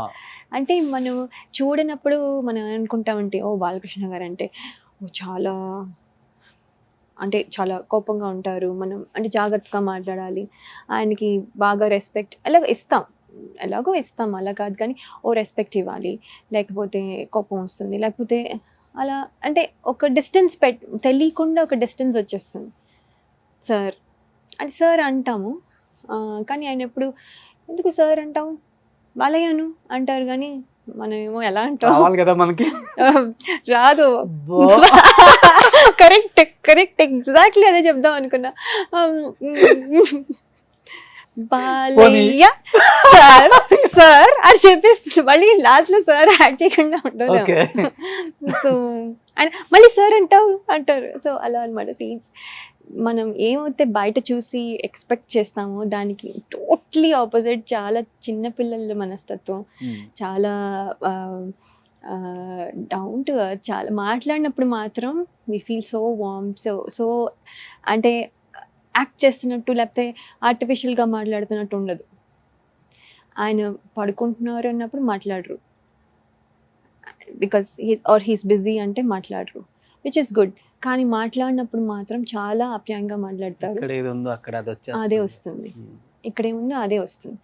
అంటే మనం చూడనప్పుడు మనం అనుకుంటామంటే, బాలకృష్ణ గారు అంటే చాలా అంటే చాలా కోపంగా ఉంటారు, మనం అంటే జాగ్రత్తగా మాట్లాడాలి, ఆయనకి బాగా రెస్పెక్ట్ ఎలాగో ఇస్తాం అలా కాదు, కానీ ఓ రెస్పెక్ట్ ఇవ్వాలి, లేకపోతే కోపం వస్తుంది, లేకపోతే అలా అంటే ఒక డిస్టెన్స్ తెలియకుండా ఒక డిస్టెన్స్ వచ్చేస్తుంది. సార్ అంటే సార్ అంటాము, కానీ ఆయన ఎప్పుడు ఎందుకు సార్ అంటాం, బాలయ్యను అంటారు, కానీ మనం ఏమో ఎలా అంటాం కావాలి కదా మనకి. రాదు. అబ్బో. కరెక్ట్ కరెక్ట్ ఎగ్జాక్ట్లీ అదే చెప్దాం అనుకున్నా. బాలయ్య సార్ సార్ అని చెప్పేసి మళ్ళీ లాస్ట్ లో సార్ యాడ్ చేయకుండా ఉండదు. ఓకే. సో ఆయన మళ్ళీ సార్ అంటారు. సో అలా అనమాట. సీన్స్ మనం ఏమైతే బయట చూసి ఎక్స్పెక్ట్ చేస్తామో దానికి టోటలీ ఆపోజిట్. చాలా చిన్నపిల్లల మనస్తత్వం, చాలా డౌన్ టు ఎర్త్. చాలా మాట్లాడినప్పుడు మాత్రం we feel so warm, so అంటే యాక్ట్ చేస్తున్నట్టు లేకపోతే ఆర్టిఫిషియల్గా మాట్లాడుతున్నట్టు ఉండదు. ఆయన పడుకుంటున్నారు అన్నప్పుడు మాట్లాడరు, బికాస్ హీస్ బిజీ అంటే మాట్లాడరు, విచ్ ఇస్ గుడ్. కానీ మాట్లాడినప్పుడు మాత్రం చాలా ఆప్యాయంగా మాట్లాడతారు. ఇక్కడ ఏది ఉందో అక్కడ అదే వస్తుంది, ఇక్కడ ఏముందో అదే వస్తుంది.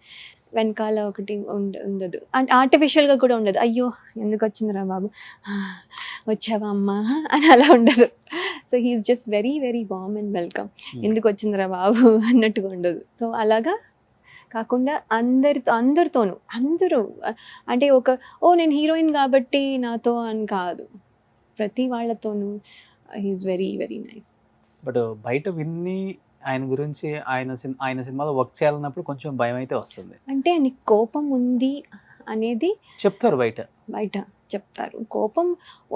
వెనకాల ఒకటి ఉండదు, అంటే ఆర్టిఫిషియల్గా కూడా ఉండదు. అయ్యో ఎందుకు వచ్చిందిరా బాబు, వచ్చావా అమ్మా అని అలా ఉండదు. So he's just very very warm and welcome. ఎందుకు వచ్చిందిరా బాబు అన్నట్టుగా ఉండదు. సో అలాగా కాకుండా అందరితోనూ అందరూ అంటే నేను హీరోయిన్ కాబట్టి నాతో అని కాదు, ప్రతి వాళ్ళతోనూ he's very very nice. But బయట విన్ని ఆయన గురించి ఆయన సినిమాలో వర్క్ చేయాలన్నప్పుడు కొంచెం భయం అయితే వస్తుంది. అంటే నీకు కోపం ఉంది అనేది చెప్తారు, బయట చెప్తారు. కోపం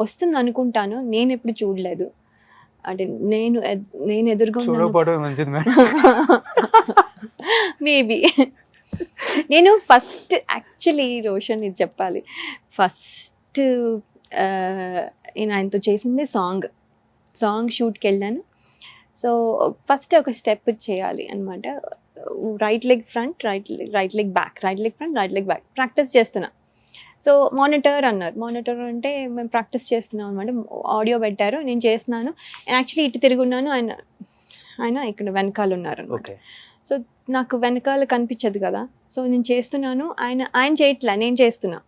వస్తుంది అనుకుంటాను, నేను ఎప్పుడు చూడలేదు. అంటే నేను ఎదురుగా చూడకపోవడం మంచిది మేడం. మేబీ నేను ఫస్ట్ యాక్చువల్లీ రోషన్ ఇది చెప్పాలి, ఫస్ట్ నేను ఆయనతో చేసింది సాంగ్ షూట్కి వెళ్ళాను. సో ఫస్ట్ ఒక స్టెప్ చేయాలి అనమాట. Right leg front, right leg back, right leg front, right leg back practice చేస్తున్నా. సో మానిటర్ అన్నారు. మానిటర్ అంటే మేము ప్రాక్టీస్ చేస్తున్నాం అనమాట. ఆడియో పెట్టారు, నేను చేస్తున్నాను. యాక్చువల్లీ ఇటు తిరుగున్నాను, ఆయన ఇక్కడ వెనకాల ఉన్నారు అనమాట. సో నాకు వెనకాల కనిపించదు కదా, సో నేను చేస్తున్నాను, ఆయన చేయట్లే, నేను చేస్తున్నా.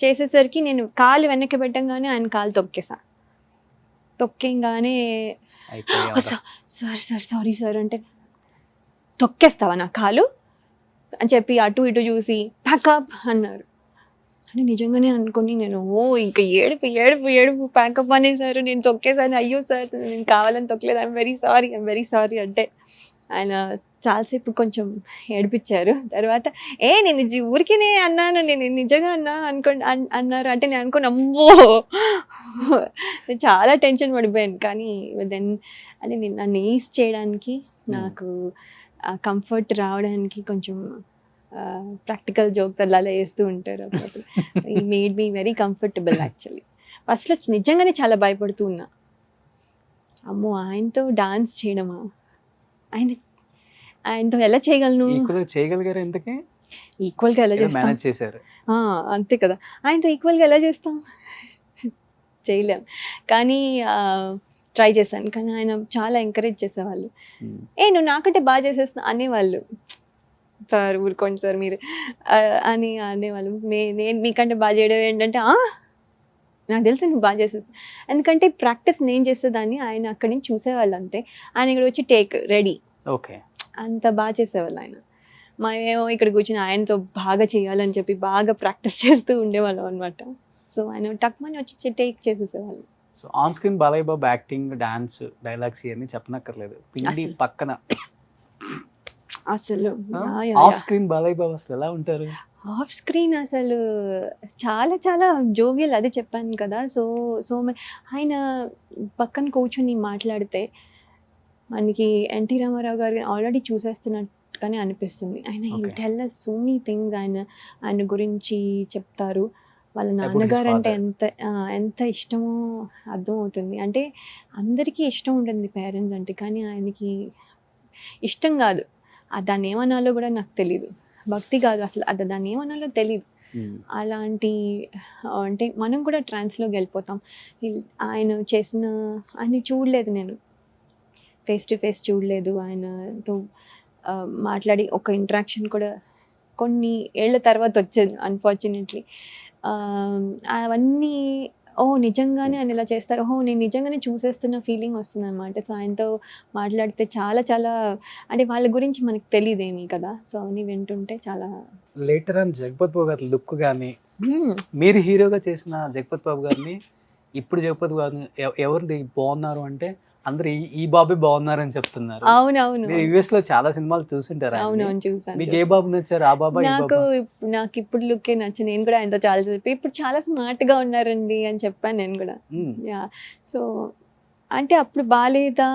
చేసేసరికి నేను కాలు వెనక్కి పెట్టంగానే ఆయన కాలు తొక్కేగానే సార్ సారీ సార్ అంటే, తొక్కేస్తావా నా కాలు అని చెప్పి అటు ఇటు చూసి ప్యాకప్ అన్నారు. అని నిజంగానే అనుకుని నేను ఇంకా ఏడుపు ప్యాకప్ అనేసారు. నేను తొక్కేసాను, అయ్యో సార్ నేను కావాలని తొక్కలేదు, ఐఎమ్ వెరీ సారీ అంటే ఆయన చాలాసేపు కొంచెం ఏడిపించారు. తర్వాత నేను ఊరికేనే అన్నాను, నేను నిజంగా అన్నారు అంటే నేను అనుకుని అమ్మో చాలా టెన్షన్ పడిపోయాను. కానీ దెన్ అంటే నేను నన్ను ఈజ్ చేయడానికి, నాకు కంఫర్ట్ రావడానికి కొంచెం ప్రాక్టికల్ జోక్స్ అలా వేస్తూ ఉంటారు అప్పుడు. ఈ made me very comfortable. Actually ఫస్ట్లో నిజంగానే చాలా భయపడుతూ ఉన్నా, అమ్మో ఆయనతో డాన్స్ చేయడమా, ఆయనతో ఎలా చేయగలను, చేయగలిగారు ఇంతకీ ఈక్వల్గా ఎలా చేస్తాం, చేశారు అంతే కదా, ఆయనతో ఈక్వల్గా ఎలా చేస్తాం, చేయలేం. కానీ ట్రై చేశాను. కానీ ఆయన చాలా ఎంకరేజ్ చేసేవాళ్ళు. నువ్వు నాకంటే బాగా చేసేస్తున్నా అనేవాళ్ళు. సార్ ఊరుకోండి సార్ మీరు అని అనేవాళ్ళు. నేను మీకంటే బాగా చేయడం ఏంటంటే నాకు తెలుసు నువ్వు బాగా చేసేది, ఎందుకంటే ప్రాక్టీస్ నేను చేసేదాన్ని, ఆయన అక్కడి నుంచి చూసేవాళ్ళు అంతే. ఆయన ఇక్కడ వచ్చి టేక్ రెడీ, ఓకే, అంత బాగా చేసేవాళ్ళు ఆయన. మేమేమో ఇక్కడ కూర్చొని ఆయనతో బాగా చేయాలని చెప్పి బాగా ప్రాక్టీస్ చేస్తూ ఉండేవాళ్ళం అనమాట. సో ఆయన టక్మని వచ్చి టేక్ చేసేసేవాళ్ళు. So on screen Balayya Babu acting, dance, dialogues ఇవన్నీ చెప్పనక్కర్లేదు, పిండి పక్కన అసలు. ఆఫ్ స్క్రీన్ బాలయ్య బాబు అసలు ఎలా ఉంటారు? ఆఫ్ స్క్రీన్ అసలు చాలా చాలా జోవియల్, అదే చెప్పాను కదా. సో ఆయన పక్కన కూర్చొని మాట్లాడితే మనకి ఎన్టీ రామారావు గారు ఆల్రెడీ చూసేస్తున్నట్టుగానే అనిపిస్తుంది. ఆయన tell us so many things. ఆయన గురించి చెప్తారు. వాళ్ళ నాన్నగారు అంటే ఎంత ఇష్టమో అర్థమవుతుంది. అంటే అందరికీ ఇష్టం ఉంటుంది పేరెంట్స్ అంటే, కానీ ఆయనకి ఇష్టం కాదు, దాన్ని ఏమనాలో కూడా నాకు తెలీదు. భక్తి కాదు అసలు, దాన్ని ఏమనాలో తెలీదు. అలాంటి అంటే మనం కూడా ట్రాన్స్లోకి వెళ్ళిపోతాం. ఆయన చూడలేదు నేను, ఫేస్ టు ఫేస్ చూడలేదు, ఆయనతో మాట్లాడి ఒక ఇంటరాక్షన్ కూడా కొన్ని ఏళ్ల తర్వాత వచ్చేది అన్ఫార్చునేట్లీ. అవన్నీ నిజంగానే ఆయన ఇలా చేస్తారు, నేను నిజంగానే చూసేస్తున్న ఫీలింగ్ వస్తుందన్నమాట. సో ఆయనతో మాట్లాడితే చాలా చాలా అంటే వాళ్ళ గురించి మనకు తెలియదేమీ కదా, సో అవన్నీ వింటుంటే చాలా లేటర్ ఆన్ జగపతి బాబు గారి లుక్ కానీ, మీరు హీరోగా చేసిన జగపతి బాబు గారిని ఇప్పుడు జగపతి బాబు ఎవరిది బాగున్నారు అంటే అందరు ఈ బాబే బాగున్నారని చెప్తున్నారు. అవునవును, యుఎస్ లో చాలా సినిమాలు చూసింటారు. అవునవును చూసాను. మీకు ఏ బాబు నచ్చారు? ఆ బాబా నాకు ఇప్పుడు లుక్కే నచ్చి, నేను కూడా ఆయనతో చాలా చెప్పి ఇప్పుడు చాలా స్మార్ట్ గా ఉన్నారండి అని చెప్పాను నేను కూడా. యా, సో అంటే అప్పుడు బాగాలేదా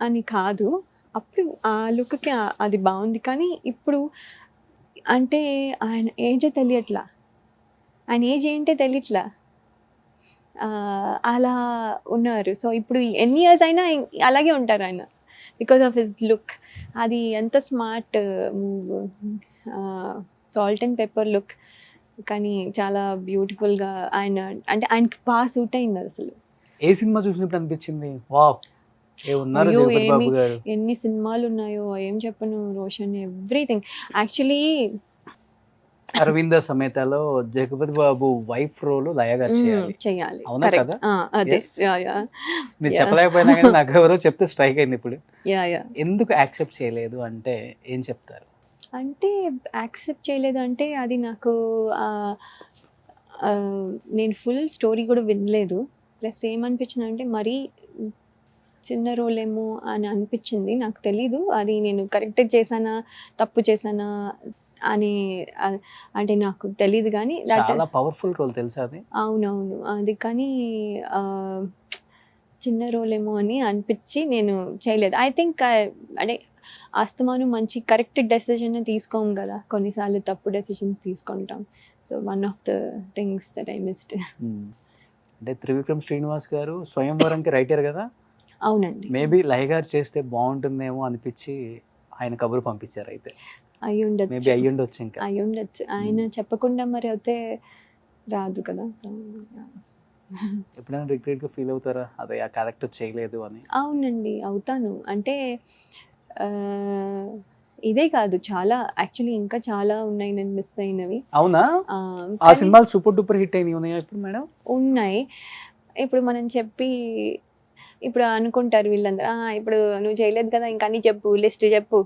అని కాదు, అప్పుడు ఆ లుక్కి అది బాగుంది, కానీ ఇప్పుడు అంటే ఆయన ఏజే తెలియట్లా, ఆయన ఏజ్ ఏంటో తెలియట్లా, అలా ఉన్నారు. సో ఇప్పుడు ఎన్ని ఇయర్స్ అయినా అలాగే ఉంటారు ఆయన, బికాస్ ఆఫ్ హిస్ లుక్. అది ఎంత smart move, salt and pepper look, కానీ చాలా బ్యూటిఫుల్గా ఆయన అంటే ఆయనకి బాగా సూట్ అయింది అసలు. ఏ సినిమా చూసినప్పుడు అనిపించింది వావ్ ఉన్నారు జగపతి బాబు గారు? ఎన్ని సినిమాలు ఉన్నాయో ఏం చెప్పను, రోషన్ ఎవ్రీథింగ్. యాక్చువల్లీ అరవింద సమేతలో జగపతి బాబు వైఫ్ రోల్ లయ గారు చేయాలి. అవునా కదా? అదే మీరు చెప్పలేకపోయినా కానీ నాకు ఎవరో చెప్తే స్ట్రైక్ అయింది ఇప్పుడు. యా, ఎందుకు యాక్సెప్ట్ చేయలేదు అంటే ఏం చెప్తారు? అంటే యాక్సెప్ట్ చేయలేదు అంటే అది నాకు నేను ఫుల్ స్టోరీ కూడా వినలేదు. ప్లస్ ఏమనిపించింది అంటే మరీ చిన్న రోల్ ఏమో అని అనిపించింది. నాకు తెలీదు అది నేను కరెక్ట్ చేశానా తప్పు చేశానా అని, అంటే నాకు తెలియదు, కానీ చాలా పవర్ఫుల్ రోల్ తెలుసా అది? అవునవును, అది కానీ చిన్న రోల్ ఏమో అని అనిపించి నేను చేయలేదు. ఐ థింక్ అంటే అస్తమాను మంచి కరెక్ట్ డెసిషన్ తీసుకోము కదా, కొన్నిసార్లు తప్పు డెసిషన్స్ తీసుకుంటాం. So one of the things that I missed. అంటే త్రివిక్రమ్ శ్రీనివాస్ గారు స్వయంవరంకి రైటర్ కదా? అవునండి. మేబీ లయ గారు చేస్తే బాగుంటుందేమో అనిపించి ఆయన కబురు పంపించారు. అయితే అయ్యుండొచ్చు. ఇంకా అయ్యుండొచ్చు, ఆయన చెప్పకుండా మరి అయితే రాదు కదా. ఎప్పుడైనా రిగ్రెట్ గా ఫీల్ అవుతారా అదే ఆ క్యారెక్టర్ చేయలేదు అని? అవునండి, అవుతాను. అంటే ఇదే కాదు, చాలా యాక్చువల్లీ ఇంకా చాలా ఉన్నాయి నేను మిస్ అయినవి. అవునా? ఆ సినిమాలు సూపర్ డూపర్ హిట్ అయినవి ఉన్నాయా ఇప్పుడు మేడం? ఉన్నాయి. ఇప్పుడు మనం చెప్పి ఇప్పుడు అనుకుంటారు వీళ్ళందరూ, ఇప్పుడు నువ్వు చేయలేదు కదా ఇంకా అన్ని చెప్పు, లిస్ట్ చెప్పు,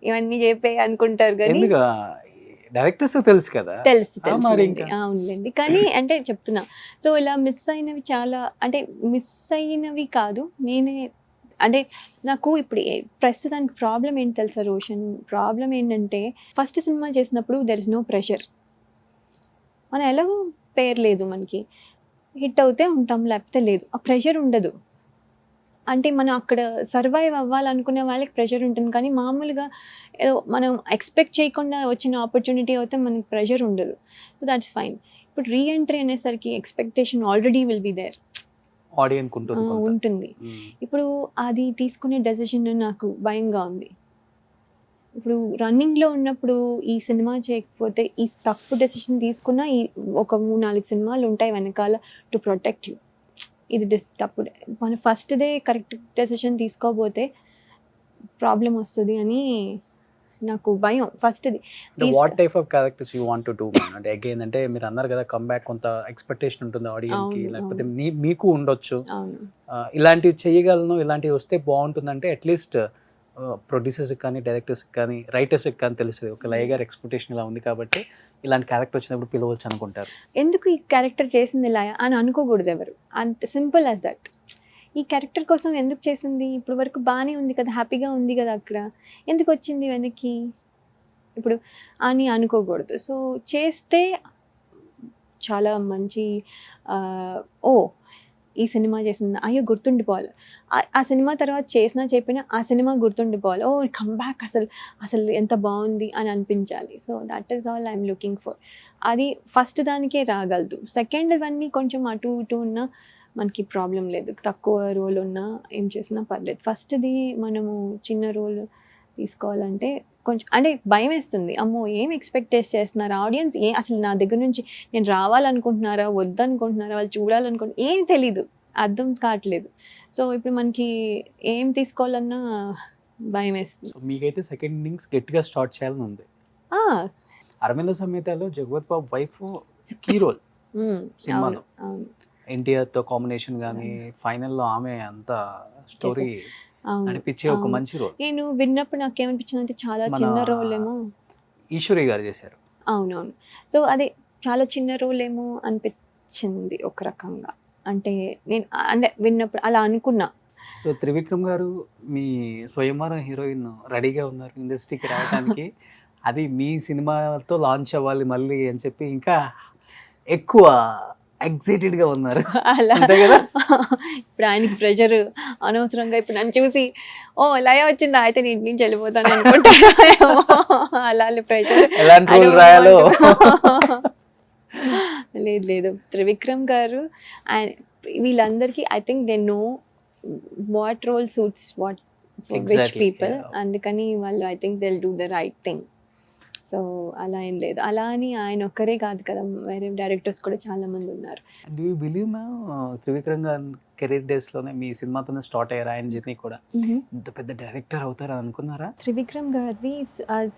ఇవన్నీ చెప్పే అనుకుంటారు. కానీ డైరెక్టర్స్ తెలుసు కదా. తెలుసు అవునులేండి, కానీ అంటే చెప్తున్నా. సో ఇలా మిస్ అయినవి చాలా, అంటే మిస్ అయినవి కాదు, నేనే అంటే నాకు ఇప్పుడు ప్రస్తుతానికి ప్రాబ్లం ఏంటి తెలుసా రోషన్? ప్రాబ్లం ఏంటంటే ఫస్ట్ సినిమా చేసినప్పుడు దెర్ ఇస్ నో ప్రెషర్. మనం ఎలాగో పేరు లేదు, మనకి హిట్ అవుతే ఉంటాం లేకపోతే లేదు, ఆ ప్రెషర్ ఉండదు. అంటే మనం అక్కడ సర్వైవ్ అవ్వాలనుకునే వాళ్ళకి ప్రెషర్ ఉంటుంది, కానీ మామూలుగా ఏదో మనం ఎక్స్పెక్ట్ చేయకుండా వచ్చిన ఆపర్చునిటీ అయితే మనకి ప్రెషర్ ఉండదు. So that's fine. ఇప్పుడు రీఎంట్రీ అనేసరికి expectation already will be there, audience ఉంటుంది. ఇప్పుడు అది తీసుకునే డెసిషన్ నాకు భయంగా ఉంది. ఇప్పుడు రన్నింగ్లో ఉన్నప్పుడు ఈ సినిమా చేయకపోతే ఈ తప్పు డెసిషన్ తీసుకున్నా ఈ ఒక 3-4 సినిమాలు ఉంటాయి వెనకాల టు ప్రొటెక్ట్ యూ. ఇది తప్పు, మన ఫస్ట్ డే కరెక్ట్ డెసిషన్ తీసుకోకపోతే ప్రాబ్లం వస్తుంది అని నాకు భయం. ఫస్ట్ది what type of characters you want to do? అంటే అగైన్ అంటే మీరు అన్నారు కదా కమ్బ్యాక్ కొంత ఎక్స్పెక్టేషన్ ఉంటుంది ఆడియన్స్ కి, లేకపోతే మీకు ఉండొచ్చు ఇలాంటివి చేయగలను, ఇలాంటివి వస్తే బాగుంటుందంటే అట్లీస్ట్ ప్రొడ్యూసర్స్ కానీ డైరెక్టర్స్ కానీ రైటర్స్ కానీ తెలుస్తుంది ఒక లయ గారి ఎక్స్పెక్టేషన్ ఇలా ఉంది కాబట్టి ఇలాంటి క్యారెక్టర్ వచ్చినప్పుడు పిలవచ్చు అనుకుంటారు. ఎందుకు ఈ క్యారెక్టర్ చేసింది లయ అని అనుకోకూడదు ఎవరు, అంత సింపుల్ యాజ్ దట్. ఈ క్యారెక్టర్ కోసం ఎందుకు చేసింది? ఇప్పుడు వరకు బాగానే ఉంది కదా, హ్యాపీగా ఉంది కదా, అక్కడ ఎందుకు వచ్చింది వెనక్కి ఇప్పుడు అని అనుకోకూడదు. సో చేస్తే చాలా మంచి ఈ సినిమా చేసింది అయ్యో గుర్తుండిపోవాలి, ఆ సినిమా తర్వాత చేసినా చెప్పినా ఆ సినిమా గుర్తుండిపోవాలి, కమ్బ్యాక్ అసలు ఎంత బాగుంది అని అనిపించాలి. So that is all I'm looking for. అది ఫస్ట్ దానికే రాగలదు, సెకండ్ ఇవన్నీ కొంచెం అటు ఇటు ఉన్నా మనకి ప్రాబ్లం లేదు, తక్కువ రోల్ ఉన్నా ఏం చేసినా పర్లేదు. ఫస్ట్ది మనము చిన్న రోల్ తీసుకోవాలంటే కొంచెం అంటే భయం వేస్తుంది, అమ్మో ఏం ఎక్స్పెక్ట్ చేస్తున్నారు ఆడియన్స్, అసలు నా దగ్గర నుంచి నేను రావాలనుకుంటున్నారా వద్దనుకుంటున్నారా, వాళ్ళు చూడాలనుకుంటున్నా ఏం తెలీదు. అర్థం కావట్లేదు. సో ఇప్పుడు మనకి ఏం తీసుకోవాలన్నా భయం వేస్తుంది. సో మీకైతే సెకండ్ ఇన్నింగ్స్ గట్టిగా స్టార్ట్ చేయాలని ఉంది. ఆ, అరవింద సమేతలో జగపతి బాబు వైఫ్ కీ రోల్ ఉమ్, సినిమాలో. అవును ఎన్టీఆర్తో కాంబినేషన్ కానీ ఫైనల్లో ఆమె అంత స్టోరీ అవును. అనిపించే ఒక అవును. మంచి రోల్ నేను విన్నప్పుడు నాకేమనిపించింది అంటే చాలా మన చిన్న రోల్ ఏమో. ఈశ్వరి గారు చేశారు. అవునవును. సో అదే చాలా చిన్న రోల్ ఏమో అనిపించింది ఒక రకంగా. అంటే నేను అంటే విన్నప్పుడు అలా అనుకున్నా. సో త్రివిక్రమ్ గారు మీ స్వయంవరం హీరోయిన్ రెడీగా ఉన్నారు ఇండస్ట్రీకి రావడానికి. అది మీ సినిమాతో లాంచ్ అవ్వాలి మళ్ళీ అని చెప్పి ఇంకా ఎక్కువ ఎక్సైటెడ్గా ఉన్నారు. అలా అంతే కదా? ఇప్పుడు ఆయనకి ప్రెషర్ అనవసరంగా ఇప్పుడు నన్ను చూసి ఓ లయ వచ్చిందా అయితే నేను ఇంటి నుంచి వెళ్ళిపోతాను అనుకుంటారేమో. అలా ప్రెషర్ ఎలాంటి రోల్ రాయాలో. లేదు లేదు, త్రివిక్రమ్ గారు అండ్ వీళ్ళందరికీ I think they know what role suits what which Exactly, people. yeah. అందుకని వాళ్ళు I think they do the right thing. So అలా ఏం లేదు. అలా అని ఆయన ఒక్కరే కాదు కదా, వేరే డైరెక్టర్స్ కూడా చాలా మంది ఉన్నారు. Do you believe ma'am Trivikram గారు కెరీర్ డేస్లోనే మీ సినిమాతోనే స్టార్ట్ అయ్యారు ఆయన జర్నీ కూడా. ఇంత పెద్ద డైరెక్టర్ అవుతారని అనుకున్నారా? త్రివిక్రమ్ గారిది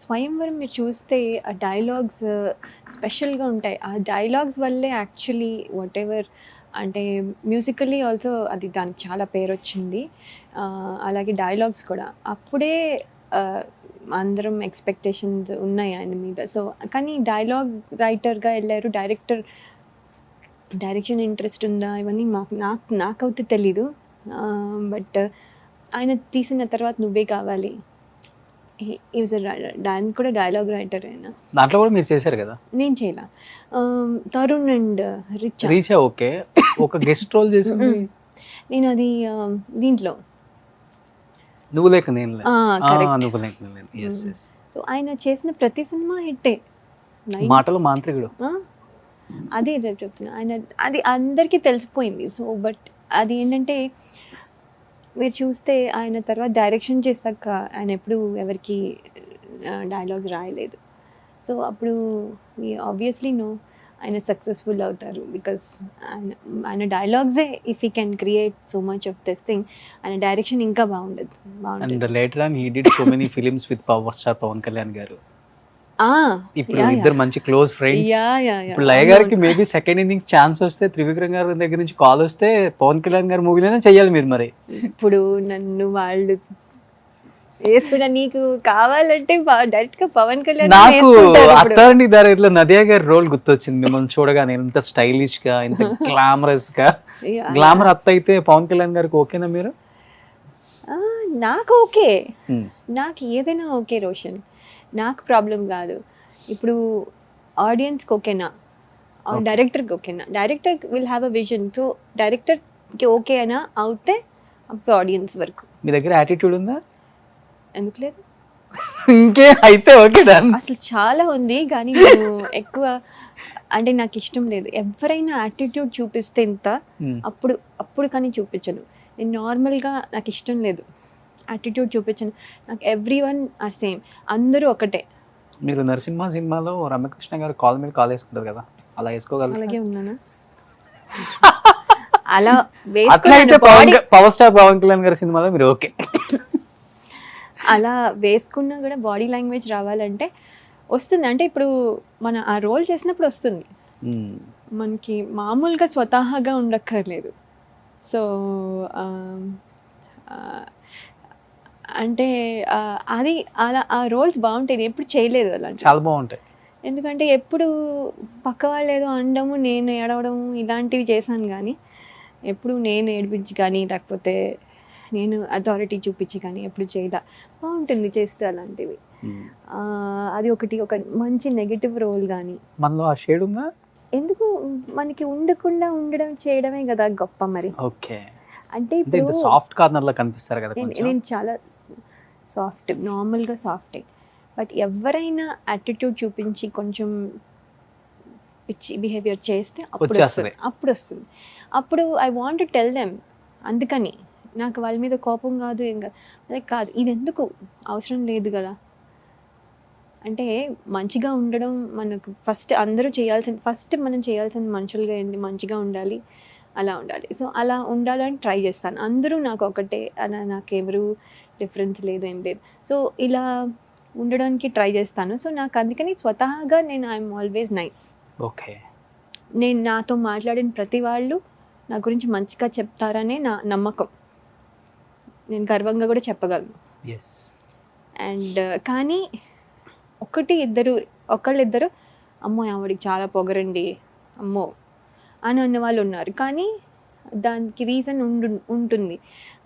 స్వయంవరం మీరు చూస్తే ఆ డైలాగ్స్ స్పెషల్గా ఉంటాయి. ఆ డైలాగ్స్ వల్లే యాక్చువల్లీ వాట్ ఎవర్ అంటే మ్యూజికల్లీ ఆల్సో అది దానికి చాలా పేరు వచ్చింది. అలాగే డైలాగ్స్ కూడా అప్పుడే అందరం ఎక్స్పెక్టేషన్స్ ఉన్నాయి ఆయన మీద. సో కానీ డైలాగ్ రైటర్గా వెళ్ళారు. డైరెక్షన్ ఇంట్రెస్ట్ ఉందా ఇవన్నీ నాకైతే తెలీదు. బట్ ఆయన తీసిన తర్వాత నువ్వే కావాలి దానికి కూడా డైలాగ్ రైటర్ ఆయన. దాంట్లో కూడా మీరు చేశారు కదా? నేను చేయలా. తరుణ్ అండ్ రీచా ఓకే ఒక గెస్ట్ రోల్ చేసింది. నేను అది దీంట్లో నువ్వు లేక నేను లేను. correct. నువ్వు లేక నేను లేను. Yes, yes. సో ఆయన చేసిన ప్రతి సినిమా హిట్టే. మాటలు మాంత్రికుడు. అదే చెప్తున్నా, ఆయన అది అందరికీ తెలిసిపోయింది. సో బట్ అది ఏంటంటే మీరు చూస్తే ఆయన తర్వాత డైరెక్షన్ చేశాక ఆయన ఎప్పుడు ఎవరికి డైలాగ్స్ రాయలేదు. సో అప్పుడు ఆబ్వియస్లీ నో ఆయన సక్సెస్ఫుల్ అవుతారు. బికాస్ ఆయన డైలాగ్సే if he can create so much of this thing, ఆయన డైరెక్షన్ ఇంకా బాగుండదు. And later on he did so many films with power star Pawan Kalyan garu. ఇప్పుడు ఇద్దరు మంచి క్లోజ్ ఫ్రెండ్స్. ఇప్పుడు లయ గారికి మేబీ సెకండ్ ఇన్నింగ్స్ ఛాన్స్ వస్తే త్రివిక్రమ్ గారి దగ్గర నుంచి కాల్ వస్తే పవన్ కళ్యాణ్ గారి మూవీలోనే చెయ్యాలి మీరు. మరి ఇప్పుడు నన్ను వాళ్ళు వేసుకున్నా నీకు కావాలంటే డైరెక్ట్ గా పవన్ కళ్యాణ్ నాకు అత్తారింటి దారిలో నదియా గారి రోల్ గుర్తొచ్చింది మిమ్మల్ని చూడగానే. ఎంత స్టైలిష్ గా ఎంత గ్లామరస్ గా. గ్లామర్ అత్త అయితే పవన్ కళ్యాణ్ గారికి ఓకేనా మీరు? నాకు ఓకే, నాకు ఏదైనా ఓకే రోషన్, నాకు ప్రాబ్లం కాదు. ఇప్పుడు ఆడియన్స్కి ఓకేనా, డైరెక్టర్కి ఓకేనా? Director will have a vision. So డైరెక్టర్కి ఓకే అయినా అవుతే అప్పుడు ఆడియన్స్ వరకు. మీ దగ్గర యాటిట్యూడ్ ఉందా? ఎందుకు లేదు, ఇంకే అయితే ఓకే. అసలు చాలా ఉంది కానీ నేను ఎక్కువ అంటే నాకు ఇష్టం లేదు. ఎవరైనా యాటిట్యూడ్ చూపిస్తే ఇంత అప్పుడు కానీ చూపించను. నేను నార్మల్గా నాకు ఇష్టం లేదు యాటిట్యూడ్ చూపించను. నాకు ఎవ్రీ వన్ ఆర్ సేమ్, అందరూ ఒకటే. మీరు నరసింహ సినిమాలో రమ్యకృష్ణ గారు కాల్ మీద కాల్ వేసుకుంటారు కదా, అలా వేసుకోగలరు? అలాగే ఉన్నానా? అలా అట్లయితే పవర్ స్టార్ పవన్ కళ్యాణ్ గారి సినిమాలో మీరు ఓకే. అలా వేసుకున్నా కూడా బాడీ లాంగ్వేజ్ రావాలంటే వస్తుంది. అంటే ఇప్పుడు మన ఆ రోల్ చేసినప్పుడు వస్తుంది, మనకి మామూలుగా స్వతహాగా ఉండక్కర్లేదు. సో అంటే అది అలా ఆ రోల్స్ బాగుంటాయి. ఎప్పుడు చేయలేదు అలాంటి, చాలా బాగుంటాయి. ఎందుకంటే ఎప్పుడు పక్క వాళ్ళు ఏదో అనడము నేను ఏడవడము ఇలాంటివి చేశాను కానీ ఎప్పుడు నేను ఏడిపించి కానీ లేకపోతే నేను అథారిటీ చూపించి కానీ ఎప్పుడు చేయదా. బాగుంటుంది చేస్తే అలాంటివి. అది ఒక మంచి నెగటివ్ రోల్ కానీ మనలో ఆ షేడ్ ఉందా? ఎందుకు మనకి ఉండకుండా ఉండడం చేయడమే కదా గొప్ప. మరి ఓకే, అంటే ఇప్పుడు సాఫ్ట్ కార్నర్ లా కనిపిస్తారు కదా. నేను చాలా సాఫ్ట్, నార్మల్గా సాఫ్టే. బట్ ఎవరైనా యాటిట్యూడ్ చూపించి కొంచెం పిచ్చి బిహేవియర్ చేస్తే అప్పుడు వస్తుంది. అప్పుడు I want to tell them. అందుకని నాకు వాళ్ళ మీద కోపం కాదు, ఏం కాదు, అదే కాదు ఇది ఎందుకు అవసరం లేదు కదా. అంటే మంచిగా ఉండడం మనకు ఫస్ట్ అందరూ చేయాల్సిన, ఫస్ట్ మనం చేయాల్సిన మనుషులుగా ఏంటి మంచిగా ఉండాలి. అలా ఉండాలి. సో అలా ఉండాలని ట్రై చేస్తాను. అందరూ నాకు ఒకటే నాకెవరు డిఫరెన్స్ లేదు, ఏం లేదు. సో ఇలా ఉండడానికి ట్రై చేస్తాను. సో నాకు అందుకని స్వతహాగా నేను ఐఎమ్ ఆల్వేస్ నైస్. ఓకే. నేను నాతో మాట్లాడిన ప్రతి వాళ్ళు నా గురించి మంచిగా చెప్తారనే నా నమ్మకం. నేను గర్వంగా కూడా చెప్పగలను. ఎస్. అండ్ కానీ ఒకళ్ళిద్దరు అమ్మో ఆవిడికి చాలా పొగరండి అమ్మో అని అన్న వాళ్ళు ఉన్నారు. కానీ దానికి రీజన్ ఉంటుంది.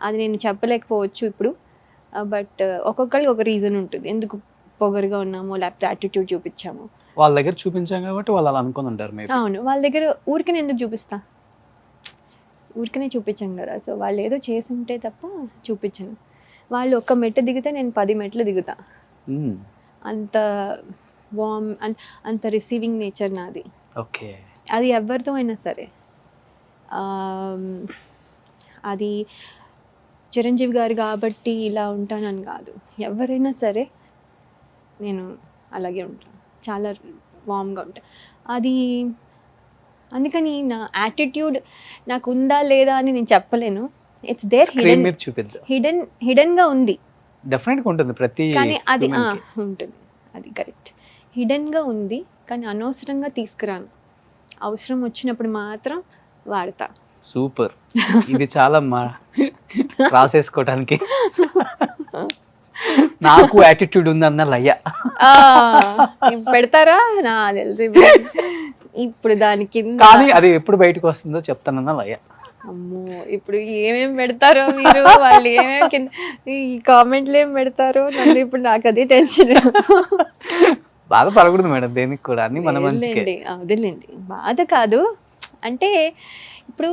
అది నేను చెప్పలేకపోవచ్చు ఇప్పుడు. బట్ ఒక్కొక్కరికి ఒక రీజన్ ఉంటుంది, ఎందుకు పొగరుగా ఉన్నామో లేకపోతే యాటిట్యూడ్ చూపించాము. వాళ్ళ దగ్గర చూపించాం కాబట్టి వాళ్ళు అలా అనుకుని ఉంటారు. అవును, వాళ్ళ దగ్గర ఊరికనే ఎందుకు చూపిస్తా, ఊరికనే చూపించాం కదా. సో వాళ్ళు ఏదో చేసి ఉంటే తప్ప చూపించను. వాళ్ళు ఒక్క మెట్టు దిగితే నేను 10 మెట్లు దిగుతా. అంత వార్మ్ అంత రిసీవింగ్ నేచర్ నాది. ఓకే. అది ఎవరితో అయినా సరే. అది చిరంజీవి గారు కాబట్టి ఇలా ఉంటానని కాదు, ఎవరైనా సరే నేను అలాగే ఉంటాను, చాలా వామ్గా ఉంటాను. అది అందుకని నా యాటిట్యూడ్ నాకు ఉందా లేదా అని నేను చెప్పలేను. ఇట్స్ దేర్, హిడెన్గా ఉంది. డెఫినెట్గా ఉంటుంది ప్రతి, కానీ అది ఉంటుంది, అది కరెక్ట్. హిడెన్గా ఉంది కానీ అనవసరంగా తీసుకురాను. అవసరం వచ్చినప్పుడు మాత్రం వాడతా. సూపర్. ఇది చాలా రాసేసుకోవటానికి. నాకు యాటిట్యూడ్ ఉందన్న లయ పెడతారా నా తెలిసి ఇప్పుడు దాని కింద. కానీ అది ఎప్పుడు బయటకు వస్తుందో చెప్తానన్న లయ. అమ్మో ఇప్పుడు ఏమేం పెడతారో మీరు, వాళ్ళు ఏమేమి కింద ఈ కామెంట్లు ఏం పెడతారో నన్ను ఇప్పుడు నాకు అదే టెన్షన్. బాధ పడకూడదు మేడం దేనికి కూడా, అన్ని మన మంచికే. అదేలేండి, బాధ కాదు. అంటే ఇప్పుడు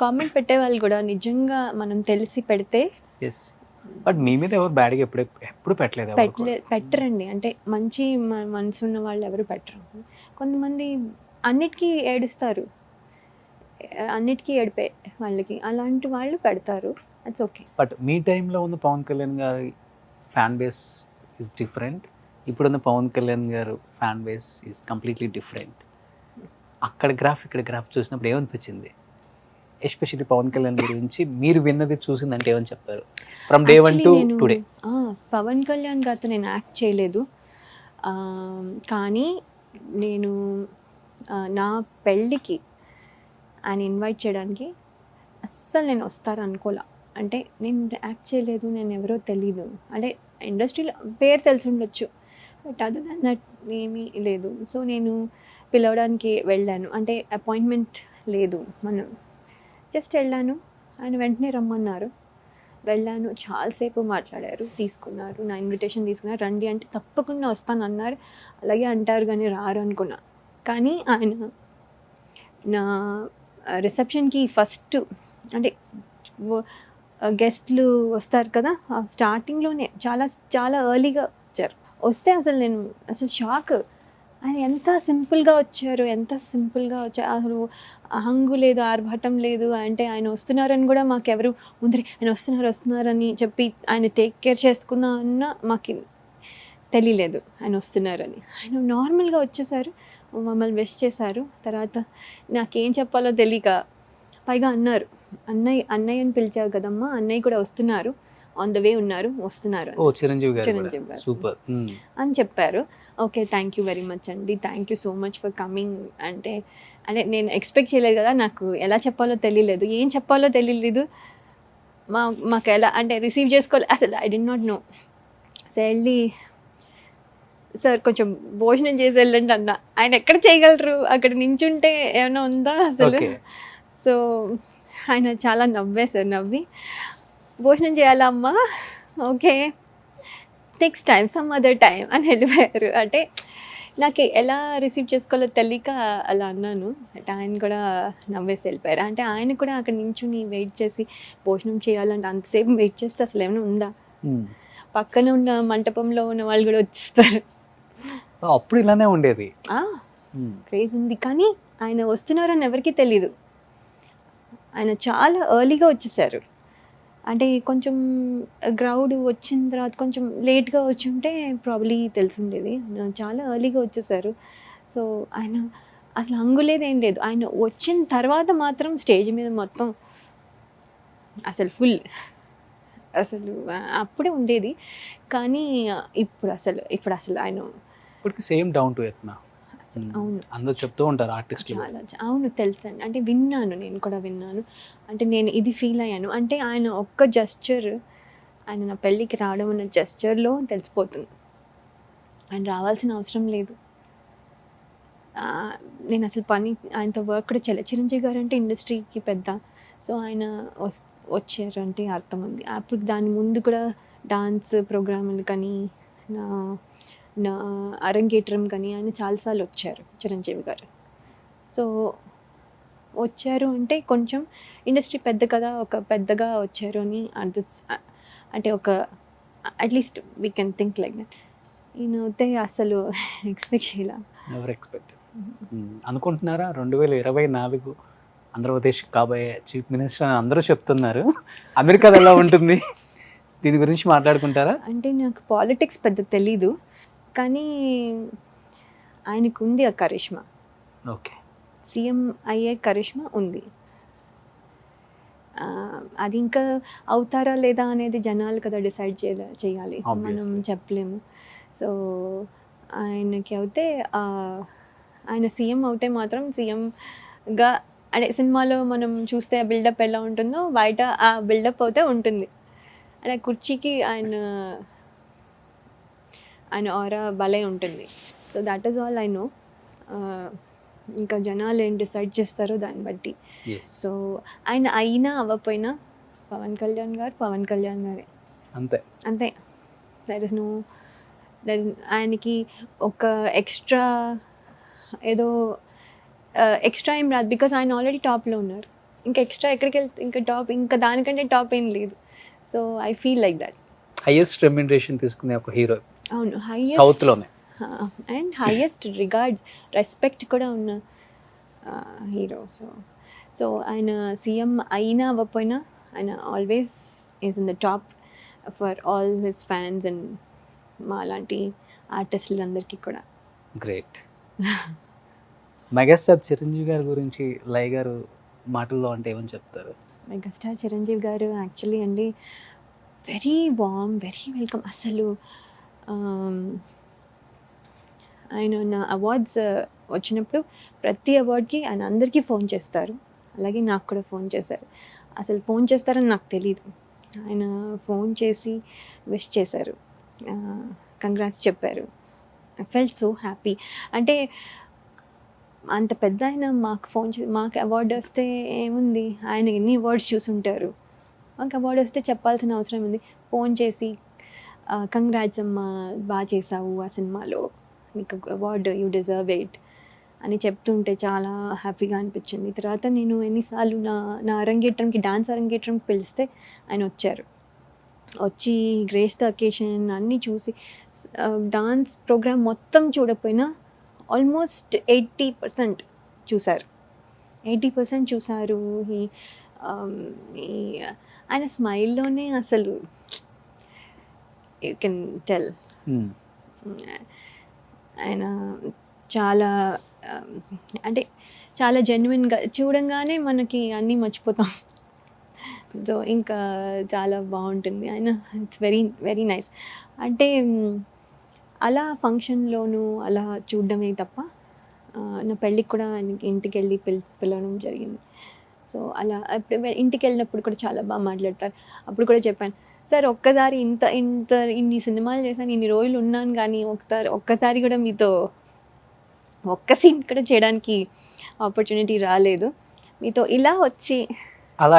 కామెంట్ పెట్టే వాళ్ళు కూడా నిజంగా మనం తెలిసి పెడితే. బట్ మీ మీద ఎవరు బ్యాడ్గా ఎప్పుడు పెట్టరండి. అంటే మంచి మనసు ఉన్న వాళ్ళు ఎవరు పెట్టరు. కొంతమంది అన్నిటికీ ఏడుస్తారు, అన్నిటికీ ఏడిపే వాళ్ళకి, అలాంటి వాళ్ళు పెడతారు. అట్స్ ఓకే. బట్ మీ టైంలో ఉన్న పవన్ కళ్యాణ్ గారి ఫ్యాన్ బేస్ ఇస్ డిఫరెంట్, ఇప్పుడున్న పవన్ కళ్యాణ్ గారు fan base is completely different. అక్కడ గ్రాఫ్ ఇక్కడ గ్రాఫ్ చూసినప్పుడు ఏమనిపించింది? ఎస్పెషల్లీ పవన్ కళ్యాణ్ గురించి మీరు విన్నది చూసిందంటే ఏమని చెప్తారు from day 1 to today? Pawan Kalyan గారితో నేను యాక్ట్ చేయలేదు, కానీ నేను నా పెళ్ళికి ఆయన ఇన్వైట్ చేయడానికి అస్సలు నేను వస్తాను అనుకోలే. అంటే నేను యాక్ట్ చేయలేదు, నేను ఎవరో తెలీదు. అంటే ఇండస్ట్రీలో పేరు తెలిసి ఉండొచ్చు, బట్ అదర్ దాన్ దట్ ఏమీ లేదు. సో నేను పిలవడానికి వెళ్ళాను, అంటే అపాయింట్మెంట్ లేదు, మనం జస్ట్ వెళ్ళాను. ఆయన వెంటనే రమ్మన్నారు, వెళ్ళాను. చాలాసేపు మాట్లాడారు, తీసుకున్నారు, నా ఇన్విటేషన్ తీసుకున్నారు. రండి అంటే తప్పకుండా వస్తాను అన్నారు. అలాగే అంటారు కానీ రారు అనుకున్నా. కానీ ఆయన నా రిసెప్షన్కి ఫస్ట్ అంటే గెస్ట్లు వస్తారు కదా, స్టార్టింగ్లోనే చాలా చాలా ఎర్లీగా వచ్చారు. వస్తే అసలు షాక్. ఆయన ఎంత సింపుల్గా వచ్చారు, అసలు హంగు లేదు, ఆర్భాటం లేదు. అంటే ఆయన వస్తున్నారని కూడా మాకెవరు ముందరి ఆయన వస్తున్నారని చెప్పి ఆయన టేక్ కేర్ చేసుకుందాం అన్న మాకు తెలియలేదు ఆయన వస్తున్నారని. ఆయన నార్మల్గా వచ్చేసారు, మమ్మల్ని విష్ చేశారు. తర్వాత నాకేం చెప్పాలో తెలియక పైగా అన్నారు, అన్నయ్యని పిలిచావు కదమ్మా, అన్నయ్య కూడా వస్తున్నారు, ఆన్ ద వే ఉన్నారు, వస్తున్నారు చిరంజీవి గారు సూపర్ అని చెప్పారు. Okay, thank you very much అండి, thank you so much for coming. అంటే నేను ఎక్స్పెక్ట్ చేయలేదు కదా, నాకు ఎలా చెప్పాలో తెలియలేదు, ఏం చెప్పాలో తెలియలేదు. మాకు ఎలా అంటే రిసీవ్ చేసుకోవాలి అసలు I did not know. So వెళ్ళి సార్ కొంచెం భోజనం చేసి వెళ్ళండి అన్న. ఆయన ఎక్కడ చేయగలరు, అక్కడ నించుంటే ఏమైనా ఉందా అసలు. సో ఆయన చాలా నవ్వేశారు, నవ్వి భోజనం చేయాలా అమ్మా, okay next time some other time అని వెళ్ళిపోయారు. అంటే నాకు ఎలా రిసీవ్ చేసుకోవాలో తెలియక అలా అన్నాను. అంటే ఆయన కూడా నవ్వేసి వెళ్ళిపోయారు. అంటే ఆయన కూడా అక్కడ నించుని వెయిట్ చేసి భోజనం చేయాలంటే అంతసేపు వెయిట్ చేస్తే అసలు ఏమైనా ఉందా, పక్కన ఉన్న మంటపంలో ఉన్న వాళ్ళు కూడా వచ్చేస్తారు. అప్పుడు ఇలానే ఉండేది, క్రేజ్ ఉంది. కానీ ఆయన వస్తున్నారని ఎవరికీ తెలీదు. ఆయన చాలా ఎర్లీగా వచ్చేసారు. అంటే కొంచెం క్రౌడ్ వచ్చిన తర్వాత కొంచెం లేట్గా వచ్చి ఉంటే ప్రాబ్లీ తెలిసి ఉండేది. చాలా ఎర్లీగా వచ్చేసారు. సో అసలు హంగులేదు ఏం లేదు. ఆయన వచ్చిన తర్వాత మాత్రం స్టేజ్ మీద మొత్తం అసలు ఫుల్ అసలు అప్పుడే ఉండేది. కానీ ఇప్పుడు అసలు ఆయన ఇప్పటికి సేమ్ డౌన్ టు ఎర్త్ నా. అవును. అందరూ చెప్తూ ఉంటారు ఆర్టిస్టులు. చాలా అవును తెలుసండి. అంటే విన్నాను, నేను కూడా విన్నాను. అంటే నేను ఇది ఫీల్ అయ్యాను. అంటే ఆయన ఒక్క జెస్చర్, ఆయన నా పెళ్ళికి రావడం అన్న జెస్చర్లో తెలిసిపోతుంది. ఆయన రావాల్సిన అవసరం లేదు. నేను అసలు ఆయనతో వర్క్ కూడా చిరంజీవి గారు అంటే ఇండస్ట్రీకి పెద్ద. సో ఆయన వచ్చారంటే అర్థం ఉంది. అప్పుడు దాని ముందు కూడా డాన్స్ ప్రోగ్రాములు కానీ నా నా అరంగేట్రం కానీ ఆయన చాలాసార్లు వచ్చారు చిరంజీవి గారు. సో వచ్చారు అంటే కొంచెం ఇండస్ట్రీ పెద్ద కదా, ఒక పెద్దగా వచ్చారు అని అంటే ఒక at least we can think like that. ఈయన అయితే అసలు ఎక్స్పెక్ట్ చేయాల. ఎవరు ఎక్స్పెక్ట్ అనుకుంటున్నారా 2024 ఆంధ్రప్రదేశ్ కాబోయే చీఫ్ మినిస్టర్ అని అందరూ చెప్తున్నారు. అమెరికాలో ఎలా ఉంటుంది దీని గురించి మాట్లాడుకుంటారా? అంటే నాకు పాలిటిక్స్ పెద్ద తెలీదు, కానీ ఆయనకు ఉంది ఆ కరిష్మా. ఓకే, సీఎం అయ్యే కరిష్మా ఉంది. అది ఇంకా అవుతారా లేదా అనేది జనాలు కదా డిసైడ్ చేయాలి, మనం చెప్పలేము. సో ఆయనకి అయితే ఆయన సీఎం అవుతే మాత్రం సీఎంగా అంటే సినిమాలో మనం చూస్తే బిల్డప్ ఎలా ఉంటుందో బయట ఆ బిల్డప్ అయితే ఉంటుంది. అంటే కుర్చీకి ఆయన ఆరా భలే ఉంటుంది. So that is all I know. ఇంకా జనాలు ఏం డిసైడ్ చేస్తారో దాన్ని బట్టి. సో ఆయన అయినా అవ్వకపోయినా పవన్ కళ్యాణ్ గారే అంతే అంతే. దర్ ఇస్ నో ఆయనకి ఒక ఎక్స్ట్రా ఏదో ఎక్స్ట్రా ఏం రాదు, బికాస్ ఆయన ఆల్రెడీ టాప్లో ఉన్నారు. ఇంకా ఎక్స్ట్రా ఎక్కడికి వెళ్తే ఇంకా టాప్, ఇంకా దానికంటే టాప్ ఏం లేదు. So I feel like that. Highest remuneration తీసుకునే ఒక హీరో. అవును, హైయెస్ట్ సౌత్లోనే అండ్ హైయెస్ట్ రిగార్డ్స్, రెస్పెక్ట్ కూడా ఉన్న హీరో. సో ఆయన సీఎం అయినా అవ్వకపోయినా ఆయన always is in the top for all his fans and మా లాంటి ఆర్టిస్టులందరికీ కూడా. గ్రేట్. మెగాస్టార్ చిరంజీవి గారి గురించి లై గారు మాటల్లో అంటే ఏమని చెప్తారు? మెగాస్టార్ చిరంజీవి గారు యాక్చువల్లీ అండి వెరీ వార్మ్, వెరీ వెల్కమ్. అసలు ఆయన నా అవార్డ్స్ వచ్చినప్పుడు ప్రతి అవార్డ్కి ఆయన అందరికీ ఫోన్ చేస్తారు, అలాగే నాకు కూడా ఫోన్ చేశారు. అసలు ఫోన్ చేస్తారని నాకు తెలీదు, ఆయన ఫోన్ చేసి విష్ చేశారు, కంగ్రాట్స్ చెప్పారు. I felt so happy. అంటే అంత పెద్ద ఆయన మాకు ఫోన్ చేసి, మాకు అవార్డు వస్తే ఏముంది, ఆయన ఎన్ని అవార్డ్స్ చూసుంటారు, మాకు అవార్డు వస్తే చెప్పాల్సిన అవసరం ఉంది. ఫోన్ చేసి కంగ్రాట్స్ అమ్మా, బాగా చేసావు ఆ సినిమాలో, నీకు అవార్డు, యూ డిజర్వ్ ఇట్ అని చెప్తుంటే చాలా హ్యాపీగా అనిపించింది. తర్వాత నేను ఎన్నిసార్లు నా అరంగేట్రంకి, డాన్స్ అరంగేట్రంకి పిలిస్తే ఆయన వచ్చారు. వచ్చి గ్రేస్ ద అకేషన్ అన్నీ చూసి, డాన్స్ ప్రోగ్రామ్ మొత్తం చూడకపోయినా ఆల్మోస్ట్ 80% చూశారు. 80% చూశారు. ఆయన స్మైల్లోనే అసలు యూ కెన్ టెల్ ఆయన చాలా అంటే చాలా జెన్యున్గా, చూడంగానే మనకి అన్నీ మర్చిపోతాం. సో ఇంకా చాలా బాగుంటుంది ఆయన. It's very very nice. అంటే అలా ఫంక్షన్లోనూ అలా చూడడమే తప్ప నా పెళ్ళికి కూడా ఆయనకి ఇంటికి వెళ్ళి పిలవడం జరిగింది. సో అలా ఇంటికి వెళ్ళినప్పుడు కూడా చాలా బాగా మాట్లాడతారు. అప్పుడు కూడా చెప్పాను, సార్ ఒక్కసారి ఇన్ని సినిమాలు చేశాను, ఇన్ని రోజులు ఉన్నాను, కానీ ఒక్కసారి కూడా మీతో ఒక్క సీన్ కూడా చేయడానికి ఆపర్చునిటీ రాలేదు. మీతో ఇలా వచ్చి అలా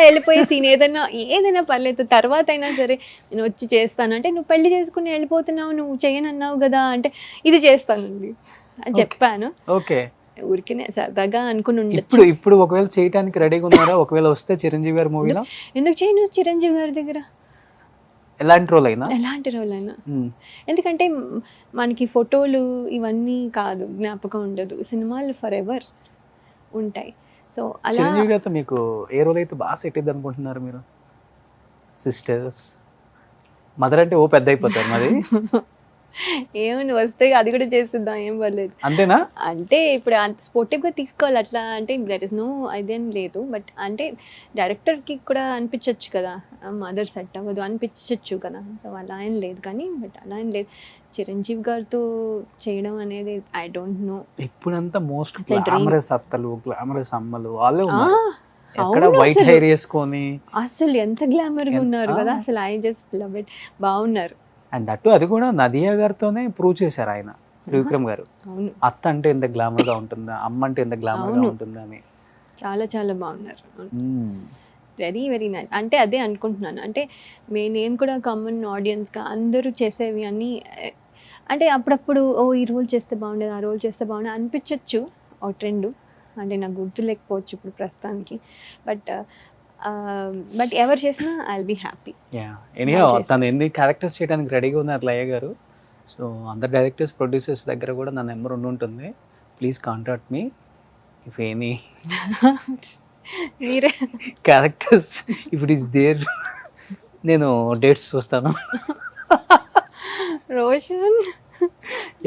వెళ్ళిపోయే సీన్ ఏదైనా పర్లేదు, తర్వాత అయినా సరే నేను వచ్చి చేస్తాను అంటే, నువ్వు పెళ్లి చేసుకుని వెళ్ళిపోతున్నావు, నువ్వు చేయనన్నావు కదా అంటే, ఇది చేస్తానండి అని చెప్పాను. ఓకే, ఊరికే సరదాగా అనుకుని ఉండొచ్చు. ఇప్పుడు ఒకవేళ చేయడానికి రెడీగా ఉన్నారా? ఒకవేళ వస్తే చిరంజీవి గారి మూవీలో ఎందుకు చేయను? చిరంజీవి గారి దగ్గర ఎలాంటి రోల్ అయినా ఎందుకంటే మనకి ఫోటోలు ఇవన్నీ కాదు, జ్ఞాపకం ఉండదు, సినిమాలు ఫర్ ఎవర్ ఉంటాయి. సో అలా చిరంజీవి గారితో మీకు ఏ రోల్ అయితే బాగా సెట్ అయింది అనుకుంటున్నారు మీరు? సిస్టర్స్, మదర్ అంటే ఓ పెద్ద అయిపోతారు మరి. ఏమని వస్తే అది కూడా చేస్తుందాం, ఏం పర్లేదు. అంతేనా? అంటే ఇప్పుడు అంత స్పోర్టివ్గా తీసుకోవాలి అట్లా అంటే దట్ ఇస్ నో అదేం లేదు. బట్ అంటే డైరెక్టర్కి కూడా అనిపించవచ్చు కదా, మదర్ సెట్ అవ్వదు అనిపించవచ్చు కదా. సో అలా ఏం లేదు, కానీ బట్ అలా ఏం లేదు. చిరంజీవి గారితో చేయడం అనేది ఐ డోంట్ నో. ఇప్పుడంతా most It's a dream. Glamorous అత్తలు, గ్లామరస్ అమ్మలు వాళ్ళే ఉన్నారు. ఎక్కడ అవును, వైట్ అసలు హెయిర్ వేసుకొని, అసలు ఎంత గ్లామర్గా ఉన్నారు ఆ. కదా, అసలు ఐ జస్ట్ లవ్ ఇట్. బాగున్నారు. అండ్ దట్టు అది కూడా నదియా గారితోనే ప్రూవ్ చేశారు ఆయన, త్రివిక్రమ్ గారు. అవును, అత్త అంటే ఎంత గ్లామర్ గా ఉంటుందా, అమ్మ అంటే ఎంత గ్లామర్ గా అవును. ఉంటుందా అని. చాలా చాలా బాగున్నారు. మ్మ్. Very very nice. అంటే అదే అనుకుంటున్నాను, అంటే నేను కూడా కామన్ ఆడియన్స్గా అందరూ చేసేవి అన్నీ అంటే అప్పుడప్పుడు ఓ ఈ రోల్ చేస్తే బాగుండేది, ఆ రోల్ చేస్తే బాగుండేది అనిపించవచ్చు, ఒక ట్రెండ్. అంటే నాకు గుర్తు లేకపోవచ్చు ఇప్పుడు ప్రస్తుతానికి. బట్ బట్ ఎవరు చేసినా I will be happy. Anyhow బాగా చేశారు. తను ఎన్ని క్యారెక్టర్స్ చేయడానికి రెడీగా ఉంది అట్లా అయ్య గారు. సో అందరు డైరెక్టర్స్ ప్రొడ్యూసర్స్ దగ్గర కూడా నా నెంబర్ ఉంటుంది, please contact me if any మీరే characters if it is there. నేను డేట్స్ చూస్తాను. రోషన్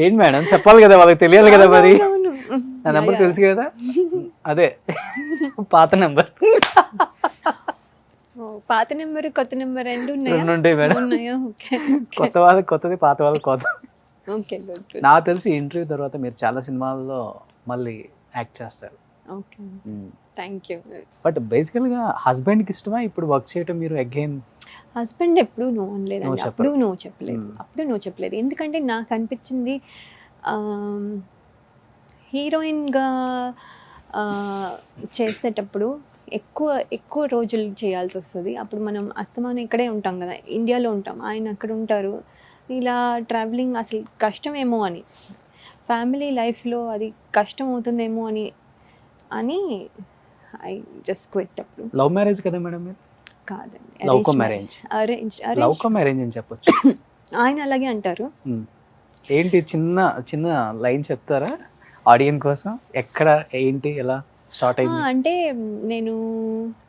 ఏంటి మేడం చెప్పాలి కదా, వాళ్ళకి తెలియాలి కదా మరి. అవును. నా నెంబర్ Yeah, yeah. తెలుసు కదా, అదే పాత నెంబర్. ఓ, పాత నెంబర్ కొత్త నెంబర్ రెండు ఉన్నాయా? రెండు ఉంటాయి మేడం. ఉన్నాయా? ఓకే కొత్త వాళ్ళకి కొత్తది, పాత వాళ్ళకి కొత్త. Okay good good. నాకు తెలిసి ఇంటర్వ్యూ తర్వాత మీరు చాలా సినిమాల్లో మళ్ళీ యాక్ట్ చేస్తారు. Okay thank you. బట్ బేసికల్గా హస్బెండ్కి ఇష్టమా ఇప్పుడు వర్క్ చేయటం మీరు అగైన్? హస్బెండ్ ఎప్పుడు నో అనలేదండి, No అప్పుడు నో చెప్పలేదు, Hmm. అప్పుడు నో చెప్పలేదు. ఎందుకంటే నాకు అనిపించింది హీరోయిన్గా చేసేటప్పుడు ఎక్కువ ఎక్కువ రోజులు చేయాల్సి వస్తుంది. అప్పుడు మనం అస్తమానం ఇక్కడే ఉంటాం కదా, ఇండియాలో ఉంటాం, ఆయన అక్కడ ఉంటారు. ఇలా ట్రావెలింగ్ అసలు కష్టమేమో అని, ఫ్యామిలీ లైఫ్లో అది కష్టం అవుతుందేమో అని అని ఐ జస్ట్ క్విట్. అప్పుడు లవ్ మ్యారేజ్ కదా మేడం మీరు? కాదండి, Love cum marriage. Arrange love come marriage అని చెప్పొచ్చు. ఆయన అలాగే అంటారు. ఏంటి చిన్న చిన్న లైన్ చెప్తారా ఆడియన్స్ కోసం, ఎక్కడ ఏంటి ఎలా స్టార్ట్ అయింది? అంటే నేను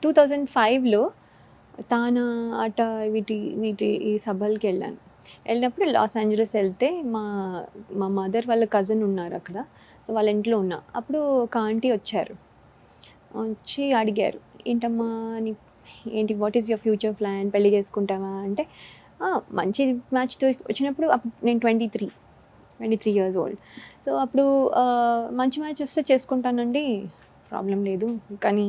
2005లో తానా ఆట వీటి వీటి ఈ సభలకి వెళ్ళినప్పుడు లాస్ ఏంజలస్ వెళ్తే మా మా మదర్ వాళ్ళ కజిన్ ఉన్నారు అక్కడ. సో వాళ్ళ ఇంట్లో ఉన్నా, అప్పుడు ఒక ఆంటీ వచ్చారు, వచ్చి అడిగారు, ఏంటమ్మా నీ ఏంటి, what is your future plan, పెళ్లి చేసుకుంటావా అంటే, మంచి మ్యాచ్తో వచ్చినప్పుడు అప్పుడు నేను 23 ఇయర్స్ ఓల్డ్. సో అప్పుడు మంచి మ్యాచ్ వస్తే చేసుకుంటానండి, ప్రాబ్లం లేదు. కానీ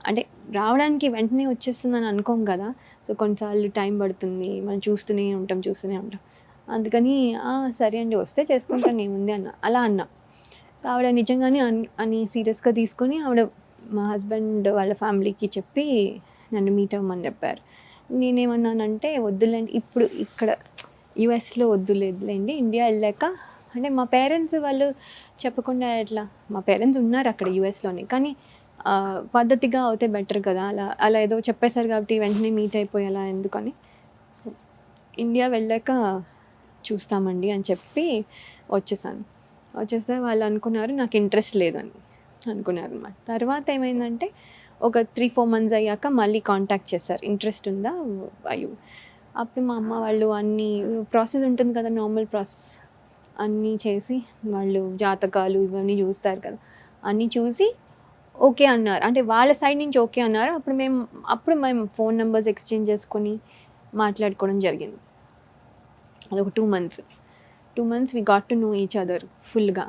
అంటే రావడానికి వెంటనే వచ్చేస్తుందని అనుకోం కదా, సో కొన్నిసార్లు టైం పడుతుంది, మనం చూస్తూనే ఉంటాం. అందుకని సరే అండి వస్తే చేసుకుంటాను ఏముంది అలా అన్నా. సో ఆవిడ నిజంగానే అని సీరియస్గా తీసుకొని ఆవిడ మా హస్బెండ్ వాళ్ళ ఫ్యామిలీకి చెప్పి నన్ను మీట్ అవ్వమని చెప్పారు. నేనేమన్నానంటే వద్దులేండి, ఇప్పుడు ఇక్కడ యుఎస్లో వద్దులేదులేండి, ఇండియా వెళ్ళాక అంటే మా పేరెంట్స్ వాళ్ళు చెప్పకుండా ఎట్లా, మా పేరెంట్స్ ఉన్నారు అక్కడ యుఎస్లోనే, కానీ పద్ధతిగా అవుతే బెటర్ కదా, అలా ఏదో చెప్పేశారు కాబట్టి వెంటనే మీట్ అయిపోయి అలా ఎందుకని, సో ఇండియా వెళ్ళాక చూస్తామండి అని చెప్పి వచ్చేస్తే వాళ్ళు అనుకున్నారు నాకు ఇంట్రెస్ట్ లేదని అనుకున్నారు అన్నమాట. తర్వాత ఏమైందంటే ఒక 3-4 months అయ్యాక మళ్ళీ కాంటాక్ట్ చేశారు, ఇంట్రెస్ట్ ఉందా అయ్యో. అప్పుడు మా అమ్మ వాళ్ళు అన్నీ ప్రాసెస్ ఉంటుంది కదా, నార్మల్ ప్రాసెస్ అన్నీ చేసి వాళ్ళు జాతకాలు ఇవన్నీ చూస్తారు కదా, అన్నీ చూసి ఓకే అన్నారు. అంటే వాళ్ళ సైడ్ నుంచి ఓకే అన్నారు. అప్పుడు మేము ఫోన్ నెంబర్స్ ఎక్స్చేంజ్ చేసుకొని మాట్లాడుకోవడం జరిగింది. అదొక 2 months we got to know each other ఫుల్గా.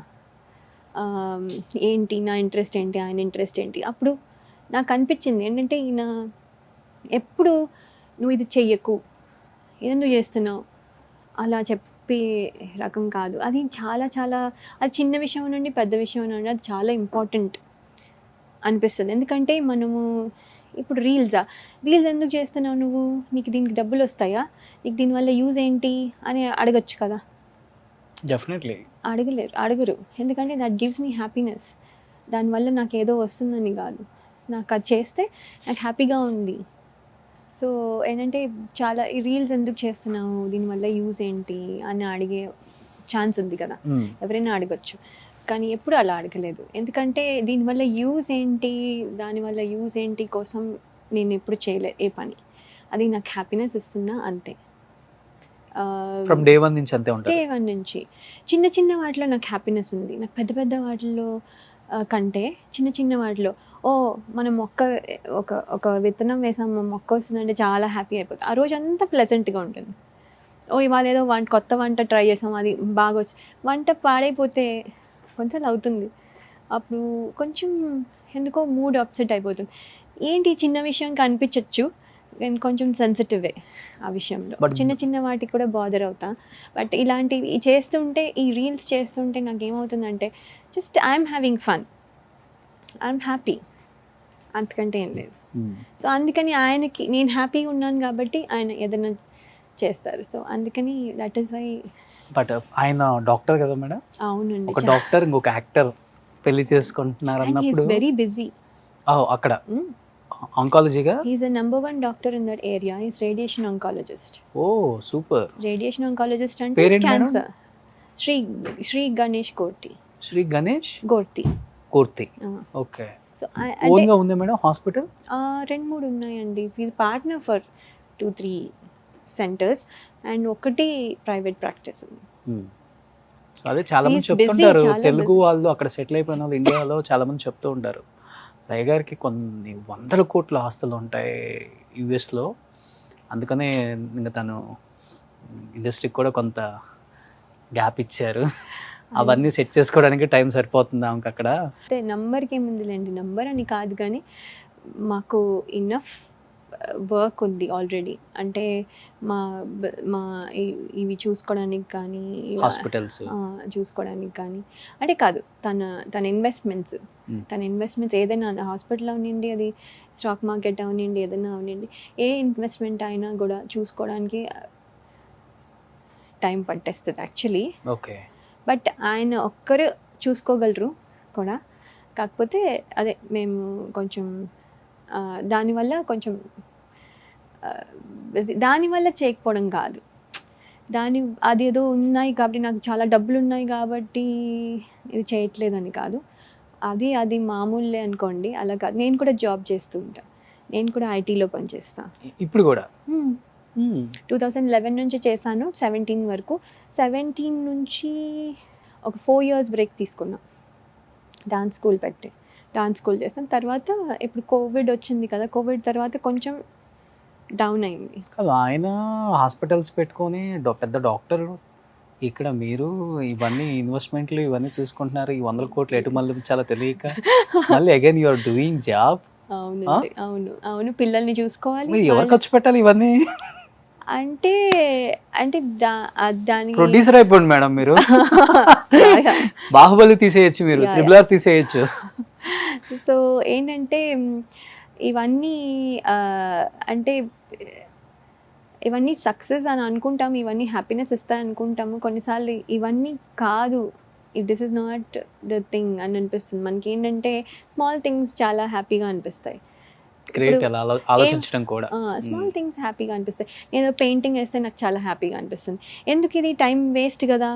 ఏంటి నా ఇంట్రెస్ట్ ఏంటి, ఆయన ఇంట్రెస్ట్ ఏంటి. అప్పుడు నాకు అనిపించింది ఏంటంటే ఈయన ఎప్పుడు నువ్వు ఇది చెయ్యకు, ఎందుకు చేస్తున్నావు అలా చెప్పే రకం కాదు. అది చాలా చాలా అది చిన్న విషయం నుండి పెద్ద విషయం నుండి అది చాలా ఇంపార్టెంట్ అనిపిస్తుంది. ఎందుకంటే మనము ఇప్పుడు రీల్స్ ఎందుకు చేస్తున్నావు నువ్వు, నీకు దీనికి డబ్బులు వస్తాయా, నీకు దీనివల్ల యూజ్ ఏంటి అని అడగచ్చు కదా. డెఫినెట్లీ అడగరు. ఎందుకంటే దట్ గివ్స్ మీ హ్యాపీనెస్. దానివల్ల నాకు ఏదో వస్తుందని కాదు, నాకు అది చేస్తే నాకు హ్యాపీగా ఉంది. సో ఏంటంటే చాలా ఈ రీల్స్ ఎందుకు చేస్తున్నావు, దీనివల్ల యూజ్ ఏంటి అని అడిగే ఛాన్స్ ఉంది కదా, ఎవరైనా అడగచ్చు. కానీ ఎప్పుడు అలా అడగలేదు. ఎందుకంటే దీనివల్ల యూజ్ ఏంటి, దానివల్ల యూజ్ ఏంటి కోసం నేను ఎప్పుడు చేయలేదు ఏ పని. అది నాకు హ్యాపీనెస్ ఇస్తుందా అంతే. ఫ్రమ్ డే 1 నుంచి అంతే ఉంటారు. డే 1 నుంచి చిన్న చిన్న వాటిలో నాకు హ్యాపీనెస్ ఉంది. నాకు పెద్ద పెద్ద వాటిల్లో కంటే చిన్న చిన్న వాటిలో మనం ఒక విత్తనం వేసాము, మొక్క వస్తుందంటే చాలా హ్యాపీ అయిపోతుంది. ఆ రోజు అంతా ప్లెజెంట్గా ఉంటుంది. ఇవాళ ఏదో కొత్త వంట ట్రై చేసాం, అది బాగా వచ్చి వంట పాడైపోతే కొంచెం అవుతుంది. అప్పుడు కొంచెం ఎందుకో మూడ్ అప్సెట్ అయిపోతుంది. ఏంటి చిన్న విషయం కనిపించవచ్చు, నేను కొంచెం సెన్సిటివే ఆ విషయంలో. చిన్న చిన్న వాటికి కూడా బాదర్ అవుతా. బట్ ఇలాంటివి చేస్తుంటే, ఈ రీల్స్ చేస్తుంటే నాకు ఏమవుతుందంటే just I'm having fun, I'm happy, అంతకంటే ఏం లేదు. సో అందుకని ఆయనకి నేను హ్యాపీగా ఉన్నాను కాబట్టి ఆయన ఏదైనా చేస్తారు. సో అందుకని దట్ ఈస్ వై. బట్ ఆయన డాక్టర్ కదా మేడం? అవునండి, ఒక డాక్టర్ ఇంకొక యాక్టర్ పెళ్లి చేసుకుంటున్నారు అన్నప్పుడు వెరీ బిజీ అక్కడ ఆంకాలజీగా. He's the number 1 doctor in that area. He's radiation oncologist. Oh super. Radiation oncologist అంటే cancer. Shri Ganesh Korthi. Shri Ganesh Korthi. Okay. So own గా ఉంది మేడం హాస్పిటల్? 2-3 ఉన్నాయండి. He's partner for 2-3 centres and ఒకటి ప్రైవేట్ ప్రాక్టీస్. అదే చాలా మంది చెప్తుంటారు, తెలుగు వాళ్ళు అక్కడ సెటిల్ అయిపోయిన వాళ్ళు ఇండియాలో చాలా మంది చెప్తూ ఉంటారు, లయ గారికి కొన్ని 100 కోట్ల ఆస్తులు ఉంటాయి యుఎస్లో, అందుకనే ఇంకా తను ఇండస్ట్రీకి కూడా కొంత గ్యాప్ ఇచ్చారు, అవన్నీ సెట్ చేసుకోవడానికి టైం సరిపోతుంది ఆమెకు అక్కడ. అయితే నంబర్కి ఏముందిలేండి, నంబర్ అని కాదు కానీ మాకు ఇన్నఫ్ వర్క్ ఉంది ఆల్రెడీ. అంటే మా ఇవి చూసుకోవడానికి కానీ, హాస్పిటల్స్ చూసుకోవడానికి కానీ, అంటే కాదు తన ఇన్వెస్ట్మెంట్స్ ఏదైనా హాస్పిటల్ అవనండి, అది స్టాక్ మార్కెట్ అవనండి, ఏదైనా అవనండి, ఏ ఇన్వెస్ట్మెంట్ అయినా కూడా చూసుకోవడానికి టైం పట్టేస్తుంది యాక్చువల్లీ. ఓకే. బట్ ఆయన ఒక్కరు చూసుకోగలరు కూడా, కాకపోతే అదే మేము కొంచెం దానివల్ల దానివల్ల చేయకపోవడం కాదు, అదేదో ఉన్నాయి కాబట్టి, నాకు చాలా డబ్బులు ఉన్నాయి కాబట్టి ఇది చేయట్లేదని కాదు, అది మామూలే అనుకోండి, అలా కాదు. నేను కూడా జాబ్ చేస్తూ ఉంటాను, నేను కూడా ఐటీలో పనిచేస్తాను ఇప్పుడు కూడా. 2011 నుంచి చేశాను 17 వరకు. 17 నుంచి ఒక 4 years బ్రేక్ తీసుకున్నా, డాన్స్ స్కూల్ చేస్తాను. తర్వాత ఇప్పుడు కోవిడ్ వచ్చింది కదా, కోవిడ్ తర్వాత కొంచెం డౌన్ అయింది. ఆయన హాస్పిటల్స్ పెట్టుకొని పెద్ద డాక్టర్, ఇక్కడ మీరు ఇవన్నీ ఇన్వెస్ట్మెంట్లు ఇవన్నీ చూసుకుంటున్నారు, ఈ 100 కోట్లు ఎటు మళ్ళీ చాలా తెలియక మళ్ళీ again you are doing job. అవును, పిల్లల్ని చూసుకోవాలి. ఎవరు ఖర్చు పెట్టాలి ఇవన్నీ? అంటే దానికి ప్రొడ్యూసర్ అయిపోయింది మేడం మీరు. బాహుబలి తీసేయచ్చు, మీరు RRR తీసేయచ్చు. సో ఏంటంటే ఇవన్నీ అంటే ఇవన్నీ సక్సెస్ అని అనుకుంటాము, ఇవన్నీ హ్యాపీనెస్ ఇస్తాయి అనుకుంటాము. కొన్నిసార్లు ఇవన్నీ కాదు, this is not the thing అని అనిపిస్తుంది మనకి. ఏంటంటే స్మాల్ థింగ్స్ చాలా హ్యాపీగా అనిపిస్తాయి. ఆలోచించడం కూడా స్మాల్ థింగ్స్ హ్యాపీగా అనిపిస్తాయి. నేను పెయింటింగ్ వేస్తే నాకు చాలా హ్యాపీగా అనిపిస్తుంది. ఎందుకు ఇది టైం వేస్ట్ కదా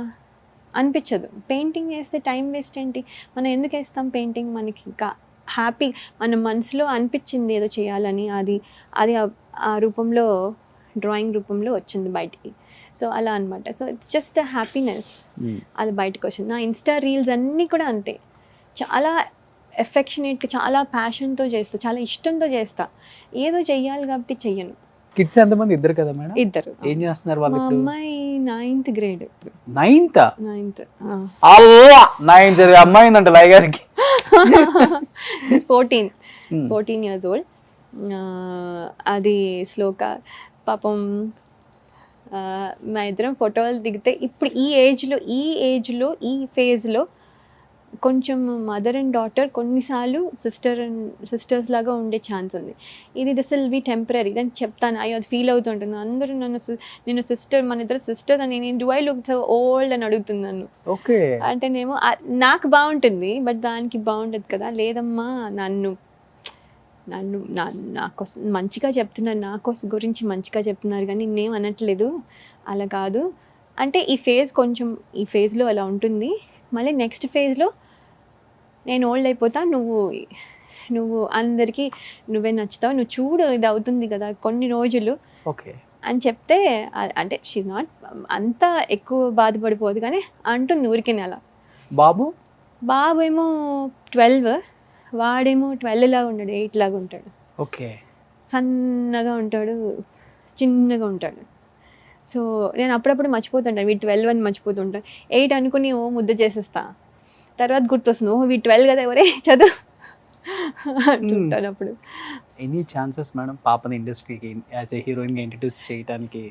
అనిపించదు. పెయింటింగ్ వేస్తే టైం వేస్ట్ ఏంటి, మనం ఎందుకు వేస్తాం పెయింటింగ్? మనకి ఇంకా హ్యాపీ, మన మనసులో అనిపించింది ఏదో చేయాలని, అది ఆ రూపంలో, డ్రాయింగ్ రూపంలో వచ్చింది బయటికి. సో అలా అనమాట. So it's just the happiness, అది బయటకు వచ్చింది. నా ఇన్స్టా రీల్స్ అన్నీ కూడా అంతే, చాలా ఎఫెక్షనేట్గా, చాలా ప్యాషన్తో చేస్తా, చాలా ఇష్టంతో చేస్తా. ఏదో చెయ్యాలి కాబట్టి చెయ్యను. కిడ్స్ ఎంతమంది? ఇద్దరు కదా మేడం? ఇద్దరు. ఏం చేస్తున్నారు వాళ్ళు? మా అమ్మాయి 9th grade. 9th? 9th. అవ్వా 9th అమ్మాయి అంట లయ గారికి. 14 years old. అది శ్లోక పాపం. మా ఇద్దరం ఫోటోలు దిగితే ఇప్పుడు ఈ ఏజ్లో ఈ ఫేజ్లో కొంచెం మదర్ అండ్ డాటర్ కొన్నిసార్లు సిస్టర్స్ లాగా ఉండే ఛాన్స్ ఉంది. ఇది దిస్ విల్ బి టెంపరీ అని చెప్తాను. అది ఫీల్ అవుతుంటాను. అందరూ నేను సిస్టర్, మన ఇద్దరు సిస్టర్ అని, నేను do I look so old అని అడుగుతున్నాను. ఓకే అంటేనేమో నాకు బాగుంటుంది, బట్ దానికి బాగుంటుంది కదా. లేదమ్మా, నన్ను నా కోసం మంచిగా చెప్తున్నారు, నా కోసం గురించి మంచిగా చెప్తున్నారు, కానీ నేనేం అనట్లేదు, అలా కాదు అంటే ఈ ఫేజ్లో అలా ఉంటుంది. మళ్ళీ నెక్స్ట్ ఫేజ్లో నేను ఓల్డ్ అయిపోతా, నువ్వు అందరికీ నువ్వే నచ్చుతావు, నువ్వు చూడు ఇది అవుతుంది కదా కొన్ని రోజులు. ఓకే అని చెప్తే అంటే షీ నాట్ అంత ఎక్కువ బాధపడిపోదు కానీ అంటుంది ఊరికి అలా. బాబు బాబు ఏమో 12, వాడేమో 12 లాగా ఉంటాడు, 8 లాగా ఉంటాడు. ఓకే. సన్నగా ఉంటాడు, చిన్నగా ఉంటాడు. సో నేను అప్పుడప్పుడు మర్చిపోతుంటాను వీడు 12 అని మర్చిపోతుంటాను. 8 అనుకుని ఓ ముద్ద చేసేస్తా, తర్వాత గుర్తొస్తుంది ఓహో వీడు 12 కదా ఎవరే చదువు అంటుంటాను అప్పుడు. ఎనీ ఛాన్సెస్ మేడం పాపని ఇండస్ట్రీకి యాజ్ ఏ హీరోయిన్గా ఇంట్రడ్యూస్ చేయడానికి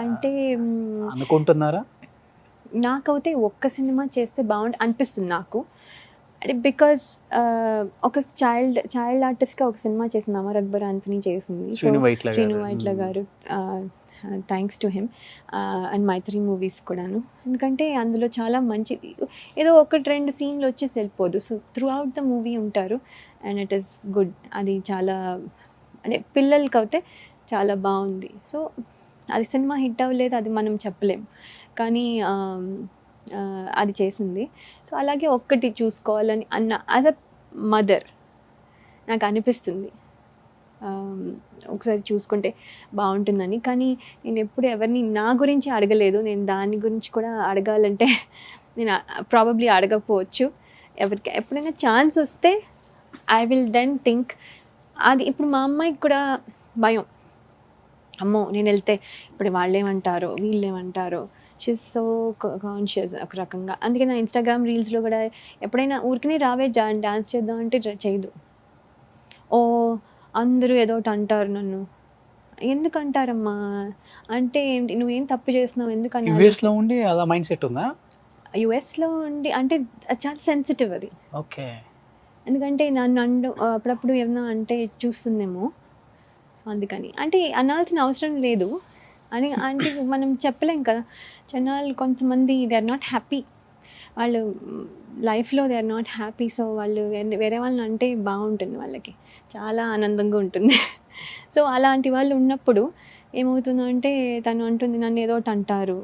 అంటే అనుకుంటున్నారా? నాకైతే ఒక్క సినిమా చేస్తే బాగుంటుంది అనిపిస్తుంది నాకు. అంటే బికాస్ ఒక చైల్డ్ ఆర్టిస్ట్గా ఒక సినిమా చేసింది, అమర్ అక్బర్ ఆంథనీ చేసింది, Srinu Vaitla garu. Thanks to him. And Mythri movies కూడాను, ఎందుకంటే అందులో చాలా మంచి ఏదో 1-2 సీన్లు వచ్చేసి వెళ్ళిపోదు. సో త్రూ అవుట్ ద మూవీ ఉంటారు అండ్ ఇట్ ఈస్ గుడ్. అది చాలా అంటే పిల్లలకి అయితే చాలా బాగుంది. సో అది సినిమా హిట్ అవ్వలేదు అది మనం చెప్పలేము, కానీ అది చేసింది. సో అలాగే ఒక్కటి చూసుకోవాలని అన్న యాజ్ అ మదర్ నాకు అనిపిస్తుంది ఒకసారి చూసుకుంటే బాగుంటుందని. కానీ నేను ఎప్పుడు ఎవరిని నా గురించి అడగలేదు, నేను దాని గురించి కూడా అడగాలంటే నేను ప్రాబబ్లీ అడగకపోవచ్చు. ఎవరికి ఎప్పుడైనా ఛాన్స్ వస్తే ఐ విల్ దెన్ థింక్. అది ఇప్పుడు మా అమ్మాయికి కూడా భయం, అమ్మో నేను వెళ్తే ఇప్పుడు వాళ్ళు ఏమంటారో వీళ్ళు ఏమంటారో. షీఈస్ సో కాన్షియస్ ఒక రకంగా. అందుకే నా ఇన్స్టాగ్రామ్ రీల్స్లో కూడా ఎప్పుడైనా ఊరికనే రావే డాన్స్ చేద్దాం అంటే చేయదు. ఓ అందరూ ఏదో ఒకటి అంటారు నన్ను. ఎందుకు అంటారమ్మా అంటే ఏంటి, నువ్వేం తప్పు చేస్తున్నావు ఎందుకన్నా. యుఎస్లో ఉండి అలా మైండ్ సెట్ ఉందా? యుఎస్లో ఉండి అంటే చాలా సెన్సిటివ్ అది. ఓకే. ఎందుకంటే నన్ను అప్పుడప్పుడు ఏమన్నా అంటే చూస్తుందేమో, సో అందుకని అంటే అనాల్సిన అవసరం లేదు అని అంటే మనం చెప్పలేం కదా. జనాలు కొంతమంది దే ఆర్ నాట్ హ్యాపీ, వాళ్ళు లైఫ్లో they are not happy. So వాళ్ళు వేరే వాళ్ళని అంటే బాగుంటుంది, వాళ్ళకి చాలా ఆనందంగా ఉంటుంది. సో అలాంటి వాళ్ళు ఉన్నప్పుడు ఏమవుతుందంటే తను అంటుంది నన్ను ఏదో ఒకటి అంటారు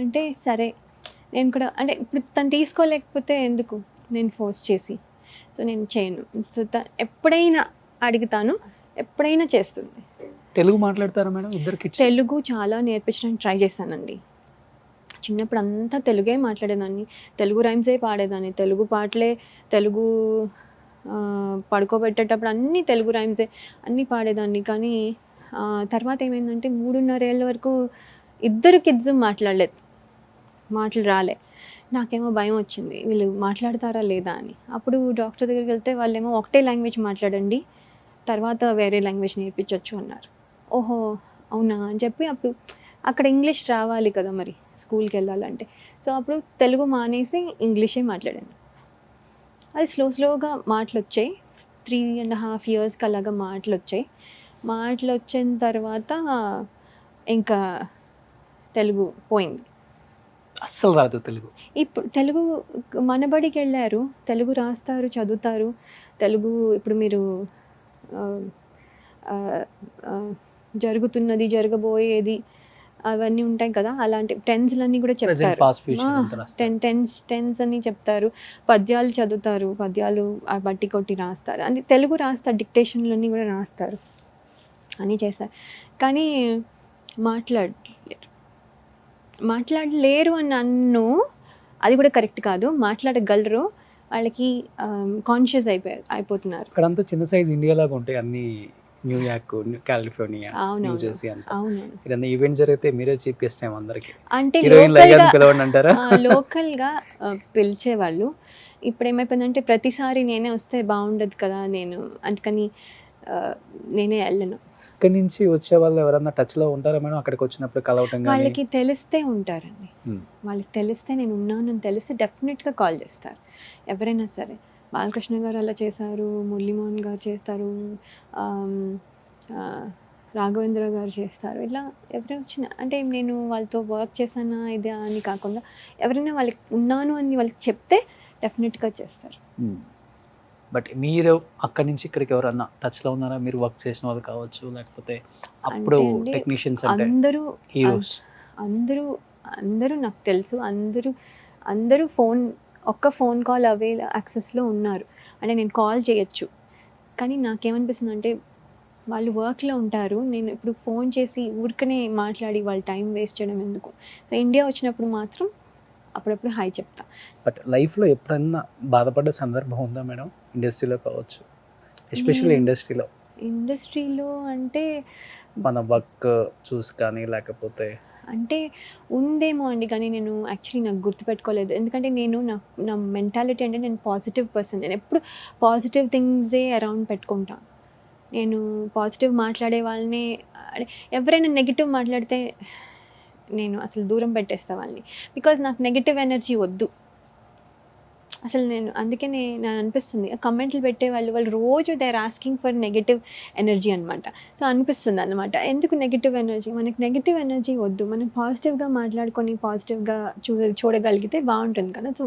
అంటే సరే నేను కూడా అంటే ఇప్పుడు తను తీసుకోలేకపోతే ఎందుకు నేను ఫోర్స్ చేసి, సో నేను చేయను. సో ఎప్పుడైనా అడుగుతాను, ఎప్పుడైనా చేస్తుంది. తెలుగు మాట్లాడతారా మేడం ఇద్దరికి? తెలుగు చాలా నేర్పించడానికి ట్రై చేశానండి. చిన్నప్పుడు అంతా తెలుగే మాట్లాడేదాన్ని, తెలుగు రైమ్సే పాడేదాన్ని, తెలుగు పాటలే, తెలుగు పడుకోబెట్టేటప్పుడు అన్నీ తెలుగు రైమ్సే అన్నీ పాడేదాన్ని. కానీ తర్వాత ఏమైందంటే 3.5 ఏళ్ళ వరకు ఇద్దరు కిడ్స్ మాటలు రాలే. నాకేమో భయం వచ్చింది వీళ్ళు మాట్లాడతారా లేదా అని. అప్పుడు డాక్టర్ దగ్గరికి వెళ్తే వాళ్ళేమో ఒకటే లాంగ్వేజ్ మాట్లాడండి, తర్వాత వేరే లాంగ్వేజ్ నేర్పించవచ్చు అన్నారు. ఓహో అవునా అని చెప్పి అప్పుడు అక్కడ ఇంగ్లీష్ రావాలి కదా మరి స్కూల్కి వెళ్ళాలంటే. సో అప్పుడు తెలుగు మానేసి ఇంగ్లీషే మాట్లాడాను. అది స్లోగా మాటలు వచ్చాయి. 3.5 ఇయర్స్కి అలాగా మాటలు వచ్చిన తర్వాత ఇంకా తెలుగు పోయింది, అస్సలు రాదు తెలుగు. ఇప్పుడు తెలుగు మనబడికి వెళ్ళారు, తెలుగు రాస్తారు చదువుతారు. తెలుగు ఇప్పుడు మీరు జరుగుతున్నది జరగబోయేది అవన్నీ ఉంటాయి కదా, అలాంటి టెన్స్లన్నీ కూడా చెప్తారు. టెన్స్ అని చెప్తారు, పద్యాలు చదువుతారు, పద్యాలు బట్టి కొట్టి రాస్తారు అని తెలుగు రాస్తారు, డిక్టేషన్లన్నీ కూడా రాస్తారు అని చేస్తారు. కానీ మాట్లాడలేరు అని నన్ను, అది కూడా కరెక్ట్ కాదు, మాట్లాడగలరు, వాళ్ళకి కాన్షియస్ అయిపోతున్నారు. ఇక్కడంతా చిన్న సైజ్ ఇండియా లాగా ఉంటాయి అన్ని, న్యూయార్క్, కాలిఫోర్నియా, న్యూ జెర్సీ అంతా. ఏదైనా ఈవెంట్ జరిగితే మీరే చీఫ్ గెస్ట్ ఏమో అందరికి అంటే లోకల్గా పిలిచేవాళ్ళు. ఇప్పుడు ఏమైపోయిందంటే ప్రతిసారి నేనే వస్తే బాగుండదు కదా, నేను అందుకని నేనే వెళ్ళను. ఇక్కడి నుంచి వచ్చే వాళ్ళు ఎవరన్నా టచ్లో ఉంటారా మేడం అక్కడికి వచ్చినప్పుడు కలవటం? వాళ్ళకి తెలిస్తే ఉంటారండి, వాళ్ళకి తెలిస్తే నేను ఉన్నాను అని తెలిస్తే డెఫినెట్గా కాల్ చేస్తారు ఎవరైనా సరే. బాలకృష్ణ గారు అలా చేశారు, మురళీమోహన్ గారు చేస్తారు, రాఘవేంద్ర గారు చేస్తారు. ఇలా ఎవరైనా వచ్చినా అంటే నేను వాళ్ళతో వర్క్ చేశానా ఇదే అని కాకుండా ఎవరైనా వాళ్ళకి ఉన్నాను అని వాళ్ళకి చెప్తే డెఫినెట్గా చేస్తారు. బట్ మీరు అక్కడి నుంచి ఇక్కడికి ఎవరన్నా టచ్లో ఉన్నారా? మీరు వర్క్ చేసిన వాళ్ళు కావచ్చు, లేకపోతే అప్పుడు టెక్నీషియన్స్, అందరూ హీరోస్ అందరూ నాకు తెలుసు. అందరూ ఒక్క ఫోన్ కాల్ యాక్సెస్లో ఉన్నారు. అంటే నేను కాల్ చేయొచ్చు, కానీ నాకేమనిపిస్తుంది అంటే వాళ్ళు వర్క్లో ఉంటారు. నేను ఇప్పుడు ఫోన్ చేసి ఊరికనే మాట్లాడి వాళ్ళ టైం వేస్ట్ చేయడం ఎందుకు. సో ఇండియా వచ్చినప్పుడు మాత్రం అప్పుడప్పుడు హాయ్ చెప్తా. బట్ లైఫ్లో ఎప్పుడన్నా బాధపడ్డ సందర్భం ఉందా మేడం? ఇండస్ట్రీలో కావచ్చు, ఎస్పెషల్లీ ఇండస్ట్రీలో ఇండస్ట్రీలో అంటే మన వర్క్ చూసి కానీ లేకపోతే అంటే ఉందేమో అండి, కానీ నేను యాక్చువల్లీ నాకు గుర్తుపెట్టుకోలేదు. ఎందుకంటే నేను నా మెంటాలిటీ అంటే నేను పాజిటివ్ పర్సన్. నేను ఎప్పుడు పాజిటివ్ థింగ్సే అరౌండ్ పెట్టుకుంటా. నేను పాజిటివ్ మాట్లాడే వాళ్ళని ఎవరైనా నెగిటివ్ మాట్లాడితే నేను అసలు దూరం పెట్టేస్తా వాళ్ళని. బికాజ్ నాకు నెగిటివ్ ఎనర్జీ వద్దు అసలు. నేను అందుకనే నాకు అనిపిస్తుంది కమెంట్లు పెట్టే వాళ్ళు రోజు they are asking for negative energy అనమాట. సో అనిపిస్తుంది అనమాట, ఎందుకు నెగిటివ్ ఎనర్జీ, మనకి నెగిటివ్ ఎనర్జీ వద్దు. మనం పాజిటివ్గా మాట్లాడుకొని పాజిటివ్గా చూడగలిగితే బాగుంటుంది కదా. సో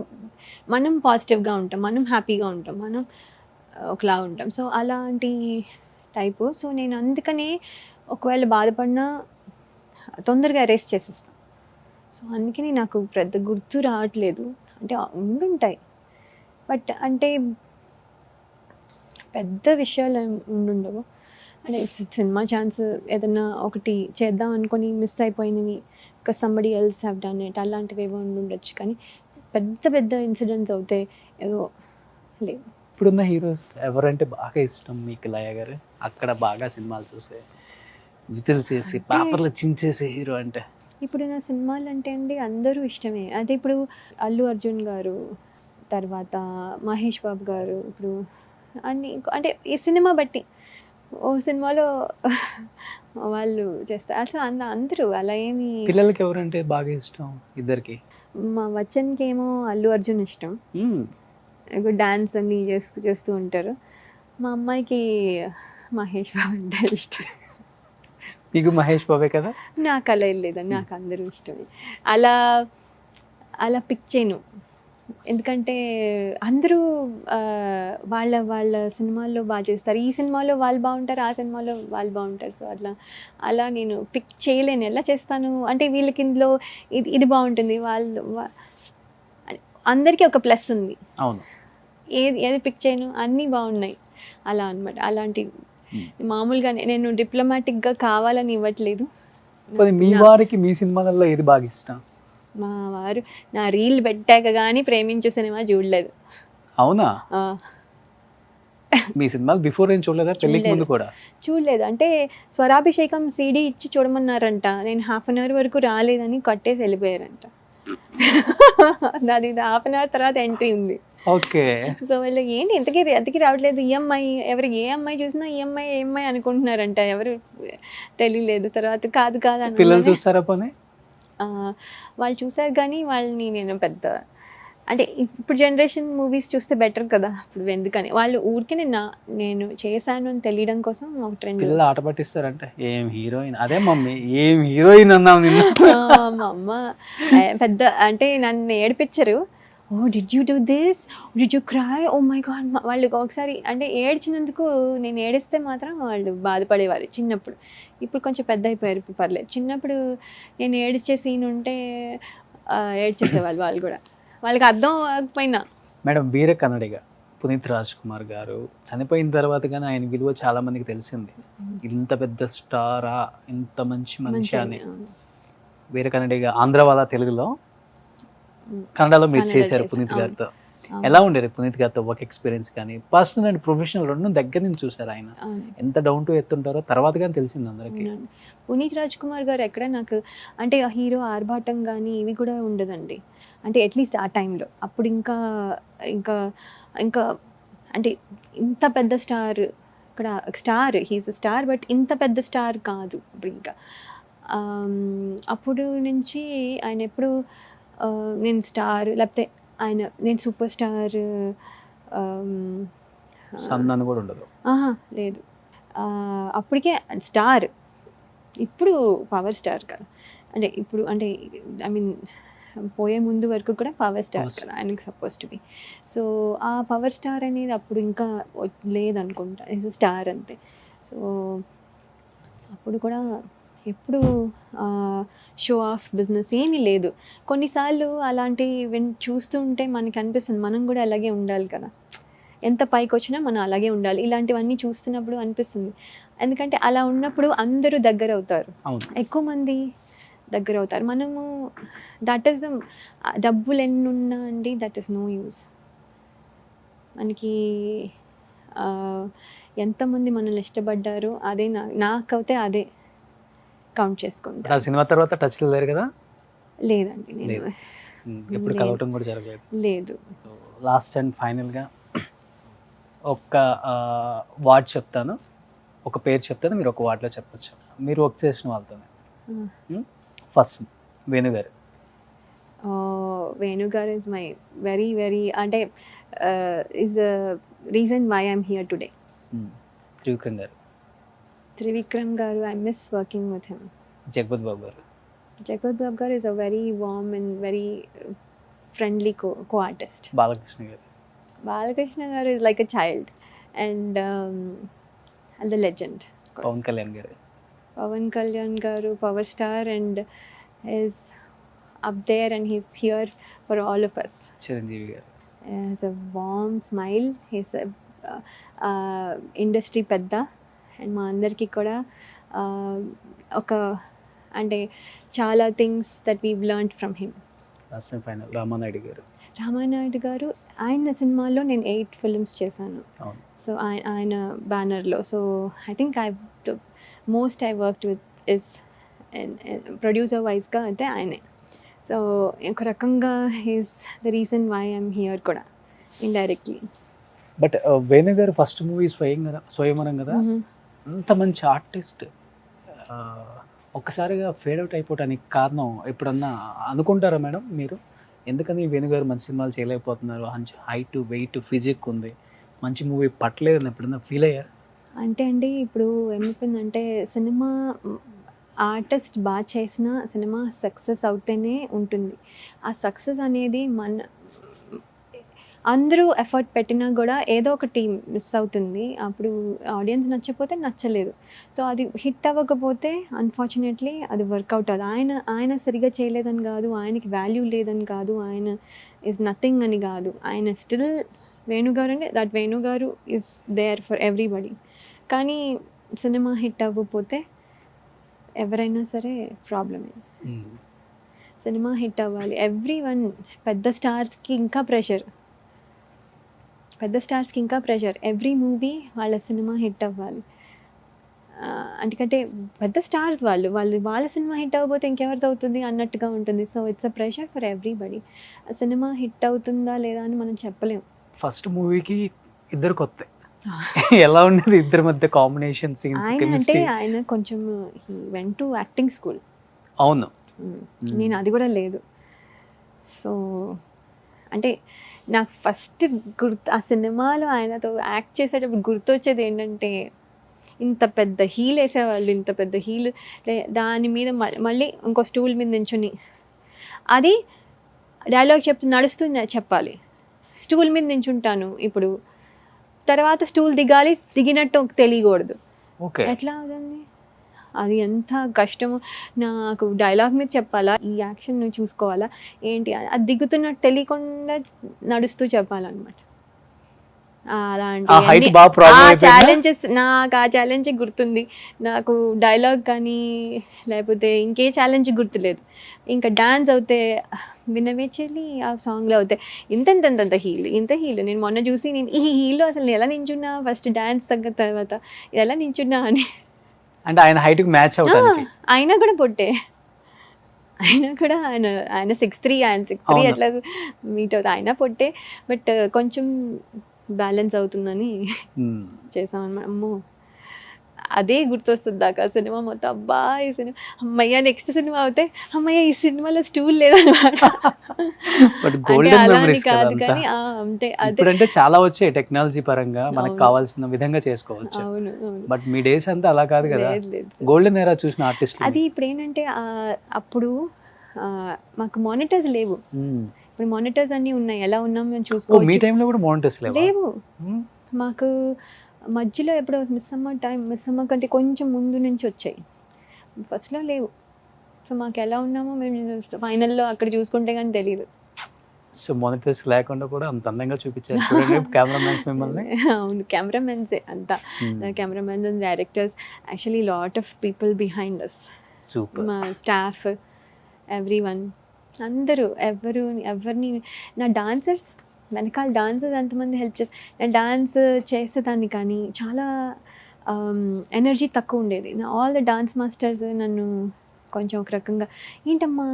మనం పాజిటివ్గా ఉంటాం, మనం హ్యాపీగా ఉంటాం, మనం ఒకలా ఉంటాం. సో అలాంటి టైపు. సో నేను అందుకనే ఒకవేళ బాధపడినా తొందరగా అరెస్ట్ చేసేస్తాను. సో అందుకని నాకు పెద్ద గుర్తు రావట్లేదు. అంటే ఉండుంటాయి, బట్ అంటే పెద్ద విషయాలు ఉండుండవు. అంటే సినిమా ఛాన్స్ ఏదన్నా ఒకటి చేద్దాం అనుకొని మిస్ అయిపోయినవి, ఇంకా somebody else have done it, అలాంటివి ఏవో ఉండుండొచ్చు. కానీ పెద్ద పెద్ద ఇన్సిడెంట్స్ అవుతే ఏదో లేదు. ఇప్పుడున్న హీరోస్ ఎవరంటే బాగా ఇష్టం మీకు లయ గారు? అక్కడ బాగా సినిమాలు చూసే, విజిల్స్ చేసి పేపర్లు చించేసే హీరో అంటే? ఇప్పుడు నా సినిమాలు అంటే అండి అందరూ ఇష్టమే. అదే ఇప్పుడు అల్లు అర్జున్ గారు, తర్వాత మహేష్ బాబు గారు, ఇప్పుడు అన్ని అంటే ఈ సినిమా బట్టి ఓ సినిమాలో వాళ్ళు చేస్తారు. అసలు అందరూ అలా ఏమి. పిల్లలకి ఎవరంటే బాగా ఇష్టం ఇద్దరికి? మా వచన్కి ఏమో అల్లు అర్జున్ ఇష్టం, డాన్స్ అన్ని చేస్తూ ఉంటారు. మా అమ్మాయికి మహేష్ బాబు అంటే ఇష్టం. మీకు మహేష్ బాబే కదా? నాకు అలా ఏం లేదండి, నాకు అందరూ ఇష్టమే. అలా అలా పిక్ చేయను, ఎందుకంటే అందరూ వాళ్ళ వాళ్ళ సినిమాల్లో బాగా చేస్తారు. ఈ సినిమాలో వాళ్ళు బాగుంటారు, ఆ సినిమాలో వాళ్ళు బాగుంటారు. సో అలా నేను పిక్ చేయలేను. ఎలా చేస్తాను అంటే వీళ్ళకి ఇందులో ఇది బాగుంటుంది, అందరికీ ఒక ప్లస్ ఉంది. అవును, ఏది పిక్ చేయను, అన్నీ బాగున్నాయి అలా అనమాట. అలాంటి మామూలుగానే నేను డిప్లొమాటిక్గా కావాలని ఇవ్వట్లేదు. మీ వారికి మీ సినిమాలలో ఏది బాగా ఇష్టం? మా వారు నా రీల్ పెట్టాక కానీ ప్రేమించు సినిమా చూడలేదు. అవునా? మీ సినిమాలు బిఫోర్ ఏం చూడలేదా? పెళ్ళికి ముందు కూడా చూడలేదు. అంటే స్వరాభిషేకం సీడీ ఇచ్చి చూడమన్నారంట, నేను 1/2 hour వరకు రాలేదని కట్టేసి వెళ్ళిపోయారంట. నాది 1/2 hour తర్వాత ఎంట్రీ ఉంది. ఓకే. సో వాళ్ళు ఏంటి ఎంతకి రావట్లేదు, ఈఎంఐ ఎవరికి ఏ అమ్మాయి చూసినా ఈఎంఐ అనుకుంటున్నారంట, ఎవరు తెలియలేదు. తర్వాత కాదు అని పిల్లలు చూస్తారా పోనీ? వాళ్ళు చూసారు, కానీ వాళ్ళని నేను పెద్ద అంటే ఇప్పుడు జనరేషన్ మూవీస్ చూస్తే బెటర్ కదా. ఇప్పుడు ఎందుకని వాళ్ళు ఊరికే నేను చేశాను అని తెలియడం కోసం ఒక ట్రెండ్. పిల్లలు ఆట పట్టిస్తారంటే ఏం హీరోయిన్, అదే మమ్మీ ఏం హీరోయిన్ అన్నాం నిన్న. మా అమ్మ పెద్ద అంటే నన్ను ఏడిపించరు. Oh did you do this, did you cry, oh my god. వాళ్ళు ఒకసారి అంటే ఏడ్చినందుకు నేను ఏడిస్తే మాత్రం వాళ్ళు బాధపడేవారు చిన్నప్పుడు. ఇప్పుడు కొంచెం పెద్ద అయిపోయారు, ఇప్పుడు పర్లేదు. చిన్నప్పుడు నేను ఏడ్చే సీన్ ఉంటే ఏడ్చేసేవాళ్ళు వాళ్ళు కూడా, వాళ్ళకి అర్థం అవ్వకపోయినా. మేడం, వీర కన్నడిగా పునీత్ రాజ్ కుమార్ గారు చనిపోయిన తర్వాత కానీ ఆయన విలువ చాలా మందికి తెలిసింది. ఇంత పెద్ద స్టారా, ఇంత మంచి మనిషి అని. వీర కన్నడిగా ఆంధ్ర వాళ్ళ తెలుగులో, కన్నడలో మీరు చేశారు పునీత్ గారితో. ఎలా ఉండేది పునీత్ గారితో వర్క్ ఎక్స్పీరియన్స్ కానీ? పర్సనల్ అండ్ ప్రొఫెషనల్ రెండు దగ్గర నుంచి చూసారు. ఆయన ఎంత డౌన్ టు ఎర్త్ ఉంటారో తర్వాత కానీ తెలిసింది అందరికీ. పునీత్ రాజ్ కుమార్ గారు ఎక్కడ నాకు అంటే ఆ హీరో ఆర్భాటం కానీ ఇవి కూడా ఉండదండి. అంటే అట్లీస్ట్ ఆ టైంలో అప్పుడు ఇంకా అంటే ఇంత పెద్ద స్టార్, ఇక్కడ స్టార్, హీస్ స్టార్, బట్ ఇంత పెద్ద స్టార్ కాదు ఇప్పుడు. ఇంకా అప్పుడు నుంచి ఆయన ఎప్పుడు నేను స్టార్, లేకపోతే నేను సూపర్ స్టార్ సందన్ కూడా ఉండదు. లేదు, అప్పటికే స్టార్. ఇప్పుడు పవర్ స్టార్ కదా. అంటే ఇప్పుడు అంటే ఐ మీన్ పోయే ముందు వరకు కూడా పవర్ స్టార్ కదా ఆయనకి సపోజ్ టు బి. సో ఆ పవర్ స్టార్ అనేది అప్పుడు ఇంకా లేదనుకుంటా, ఇస్ స్టార్ అంతే. సో అప్పుడు కూడా ఎప్పుడు షో ఆఫ్ బిజినెస్ ఏమీ లేదు. కొన్నిసార్లు అలాంటి చూస్తూ ఉంటే మనకి అనిపిస్తుంది మనం కూడా అలాగే ఉండాలి కదా. ఎంత పైకి వచ్చినా మనం అలాగే ఉండాలి. ఇలాంటివన్నీ చూస్తున్నప్పుడు అనిపిస్తుంది. ఎందుకంటే అలా ఉన్నప్పుడు అందరూ దగ్గర అవుతారు, అవును. ఎక్కువ మంది దగ్గర అవుతారు. మనము దట్ ఈస్ ద డబ్బులు ఎన్నున్నా అండి, దట్ ఈస్ నో యూస్. మనకి ఎంతమంది మనల్ని ఇష్టపడ్డారో అదే నాకైతే అదే కౌంట్ చేసుకుంటా. ఆ సినిమా తర్వాత టచ్ లేరు కదా? లేదండి, నేను లేదు. ఎప్పుడు లేదు. కలవటం కూడా జరగలేదు. లేదు. లాస్ట్ అండ్ ఫైనల్గా ఒక్క వార్డ్ చెప్తాను, ఒక పేరు చెప్తాను, మీరు ఒక వార్డులో చెప్పచ్చు. మీరు వర్క్ చేసిన వాళ్ళతోనే. First Venu garu. Venu garu is my very very అంటే is reason why I'm here today. Trivikram garu. Trivikram garu, I miss working with him. Jagapathi Babu garu. Jagat Babu garu is a very warm and very friendly co-artist. Balakrishna గారు. Balakrishna garu is like a child and the legend. Pawan Kalyan గారు. Pavan Kalyan garu, power star, and is up there and he's here for all of us. Chiranjeevi గారు. He has a warm smile. He's a industry pedda and మా అందరికీ కూడా ఒక అంటే చాలా things that weave learned from him. Last and final Ramanaidu గారు. రామానాయుడు గారు, ఆయన సినిమాల్లో నేను 8 ఫిల్మ్స్ చేశాను. అవును. సో ఆయన బ్యానర్లో. So I think the most I worked with his producer వైజ్గా అయితే ఆయనే. సో ఒక రకంగా is the reason why I'm here కూడా indirectly. But Venu garu first movie స్వయంవరం కదా, అంత మంచి ఆర్టిస్ట్ ఒక్కసారిగా ఫేడ్ అవుట్ అయిపోవడానికి కారణం ఎప్పుడన్నా అనుకుంటారా మేడం మీరు? ఎందుకని వేణుగారు మంచి సినిమాలు చేయలేకపోతున్నారు, మంచి హైట్ వెయిట్ ఫిజిక్ ఉంది, మంచి మూవీ పట్టలేదని ఎప్పుడన్నా ఫీల్ అయ్యారు? అంటే అండి, ఇప్పుడు ఏమైపోయిందంటే సినిమా ఆర్టిస్ట్ బాగా చేసిన సినిమా సక్సెస్ అవుతేనే ఉంటుంది. ఆ సక్సెస్ అనేది అందరూ ఎఫర్ట్ పెట్టినా కూడా ఏదో ఒక టీం మిస్ అవుతుంది. అప్పుడు ఆడియన్స్ నచ్చకపోతే నచ్చలేదు. సో అది హిట్ అవ్వకపోతే అన్ఫార్చునేట్లీ అది వర్కౌట్ అవ్వదు. ఆయన సరిగా చేయలేదని కాదు, ఆయనకి వాల్యూ లేదని కాదు, ఆయన ఈజ్ నథింగ్ అని కాదు. ఆయన స్టిల్ వేణుగారు అంటే that Venu garu is there for everybody. కానీ సినిమా హిట్ అవ్వకపోతే ఎవరైనా సరే ప్రాబ్లమే. సినిమా హిట్ అవ్వాలి. ఎవ్రీవన్ పెద్ద స్టార్స్కి ఇంకా ప్రెషర్, ఎవ్రీ మూవీ వాళ్ళ సినిమా హిట్ అవ్వాలి. ఎందుకంటే పెద్ద స్టార్స్ వాళ్ళ సినిమా హిట్ అవ్వకపోతే ఇంకెవరిది అవుతుంది అన్నట్టుగా ఉంటుంది. So it's a pressure for everybody. Cinema hit అవుతుందా లేదా అని మనం చెప్పలేము. ఫస్ట్ మూవీకి ఇద్దరు కొత్త ఎలా ఉండేది ఇద్దరి మధ్య కాంబినేషన్ సీన్స్? ఆయన కొంచెం he went to acting school. అవును. నేను అది కూడా లేదు. సో అంటే నాకు ఫస్ట్ ఆ సినిమాలో ఆయనతో యాక్ట్ చేసేటప్పుడు గుర్తొచ్చేది ఏంటంటే, ఇంత పెద్ద హీల్ వేసేవాళ్ళు, ఇంత పెద్ద హీల్, దాని మీద మళ్ళీ ఇంకో స్టూల్ మీద నించుని అది డైలాగ్ నడుస్తూ చెప్పాలి. స్టూల్ మీద నించుంటాను ఇప్పుడు, తర్వాత స్టూల్ దిగినట్టు తెలియకూడదు. ఎట్లా అవుతుంది? అది ఎంత కష్టమో. నాకు డైలాగ్ మీద చెప్పాలా, ఈ యాక్షన్ నువ్వు చూసుకోవాలా ఏంటి, అది దిగుతున్నట్టు తెలియకుండా నడుస్తూ చెప్పాలన్నమాట. అలాంటి ఛాలెంజెస్ నాకు ఆ ఛాలెంజ్ గుర్తుంది. నాకు డైలాగ్ కానీ లేకపోతే ఇంకే ఛాలెంజ్ గుర్తులేదు. ఇంకా డాన్స్ అవుతే వినవే చెల్లి ఆ సాంగ్లో అవుతాయి ఇంత హీల్. నేను మొన్న చూసి నేను ఈ హీల్లో అసలు ఎలా నించున్నా, ఫస్ట్ డాన్స్ తగ్గ తర్వాత ఎలా నించున్నా అని. అంటే ఆయన హైట్కి మ్యాచ్ అవుతానికి అయినా కూడా పొట్టే, ఆయన 6'3", ఆయన 6'3" అట్లా మీట్ అవుతుంది. అయినా పొట్టే, బట్ కొంచెం బ్యాలెన్స్ అవుతుందని చేసామన్నమాట. అమ్మో, అదే గుర్తొస్తుంది దాకా సినిమా మొత్తం. అబ్బా ఈ సినిమా అమ్మయ్య, నెక్స్ట్ సినిమా అవుతే అమ్మయ్య ఈ సినిమాలో స్టూల్ లేదన్నమాట. కాదు కానీ అంటే అదే చాలా వచ్చాయి టెక్నాలజీ పరంగా, మనకు కావాల్సిన విధంగా చేసుకోవచ్చు. అవును. బట్ మీ డేస్ అంతా అలా కాదు కదా, గోల్డెన్ ఎరా చూసిన ఆర్టిస్ట్. అది ఇప్పుడు ఏంటంటే అప్పుడు మాకు మానిటర్స్ లేవు. ఇప్పుడు మానిటర్స్ అన్ని ఉన్నాయి, ఎలా ఉన్నాం మేము చూసుకోవచ్చు. మీ టైంలో కూడా మానిటర్స్ లేవు. మాకు మధ్యలో ఎప్పుడో మిస్ అమ్మ కంటే కొంచెం ముందు నుంచి వచ్చాయి, ఫస్ట్లో లేవు. సో మాకు ఎలా ఉన్నామో మేము ఫైనల్లో అక్కడ చూసుకుంటే కానీ తెలియదు. సో మొనిటర్స్ లేకుండా కూడా అంత అందంగా చూపించారు చూడండి కెమెరామెన్స్ మిమ్మల్ని. అవును, కెమెరామెన్సే అంతా. Cameramen and directors, actually lot of people behind us, super. మా స్టాఫ్, ఎవ్రీవన్, అందరూ ఎవరిని నా డాన్సర్స్ వెనకాల డాన్సర్స్ ఎంతమంది హెల్ప్ చేసి, నేను డాన్స్ చేసేదాన్ని కానీ చాలా ఎనర్జీ తక్కువ ఉండేది. ఆల్ ద డాన్స్ మాస్టర్స్ నన్ను కొంచెం ఒక రకంగా ఏంటమ్మా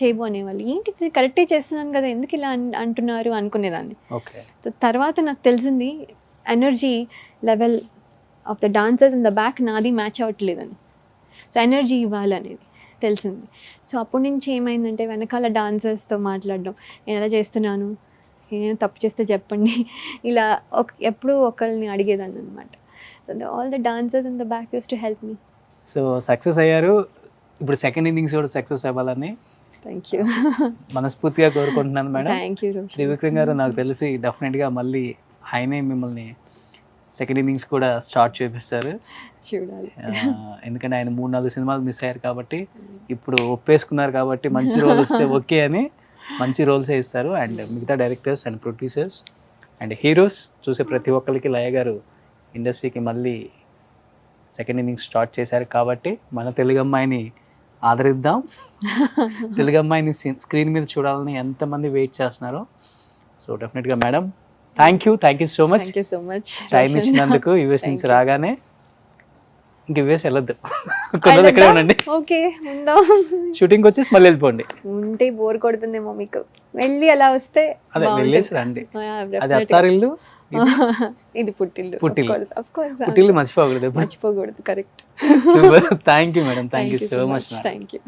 చేయవు అనేవాళ్ళు. ఏంటి కరెక్టే చేస్తున్నాను కదా, ఎందుకు ఇలా అంటున్నారు అనుకునేదాన్ని. ఓకే. తర్వాత నాకు తెలిసింది energy level of the dancers in the back నాది మ్యాచ్ అవ్వట్లేదని. సో ఎనర్జీ ఇవ్వాలనేది తెలిసింది. సో అప్పటి నుంచి ఏమైందంటే వెనకాల డాన్సర్స్తో మాట్లాడడం, నేను ఎలా చేస్తున్నాను, నేను తప్పు చేస్తే చెప్పండి, ఇలా ఎప్పుడూ ఒకరిని అడిగేదాన్ని అనమాట. So all the dancers in the back use to help me. So success అయ్యారు. ఇప్పుడు సెకండ్ ఇన్నింగ్స్ కూడా సక్సెస్ అవ్వాలని థ్యాంక్ యూ, మనస్ఫూర్తిగా కోరుకుంటున్నాను madam. Thank you Roshan. Trivikram గారు నాకు తెలిసి డెఫినెట్గా మళ్ళీ ఆయనే మిమ్మల్ని సెకండ్ ఇన్నింగ్స్ కూడా స్టార్ట్ చేపిస్తారు. చూడాలి. ఎందుకంటే ఆయన 3-4 సినిమాలు మిస్ అయ్యారు కాబట్టి ఇప్పుడు ఒప్పేసుకున్నారు కాబట్టి మంచి రోల్ వస్తే ఓకే అని మంచి రోల్సే ఇస్తారు. అండ్ మిగతా directors and producers and heroes చూసే ప్రతి ఒక్కరికి లయ గారు ఇండస్ట్రీకి మళ్ళీ సెకండ్ ఇన్నింగ్స్ స్టార్ట్ చేశారు కాబట్టి మన తెలుగు అమ్మాయిని ఆదరిద్దాం. తెలుగు అమ్మాయిని స్క్రీన్ మీద చూడాలని ఎంతమంది వెయిట్ చేస్తున్నారో. సో డెఫినెట్గా madam thank you so much. Thank you so much time ఇచ్చినందుకు. యుఎస్ నుంచి రాగానే ఇంక యుఎస్ వెళ్ళొద్దు, కొన్ని ఎక్కడే ఉండండి. ఓకే, ఉందాం. షూటింగ్ వచ్చేసి మళ్ళీ వెళ్ళిపోండి. ఉంటే బోర్ కొడుతుందేమో మీకు, వెళ్ళి అలా వస్తే అదే వెళ్ళేసి రండి. బాగుంటుంది. అది అత్తారిల్లు, ఇది పుట్టిల్లు. పుట్టిల్లు మర్చిపోకూడదు. మర్చిపోకూడదు, correct. Super. Thank you madam, thank you so much. Thank you.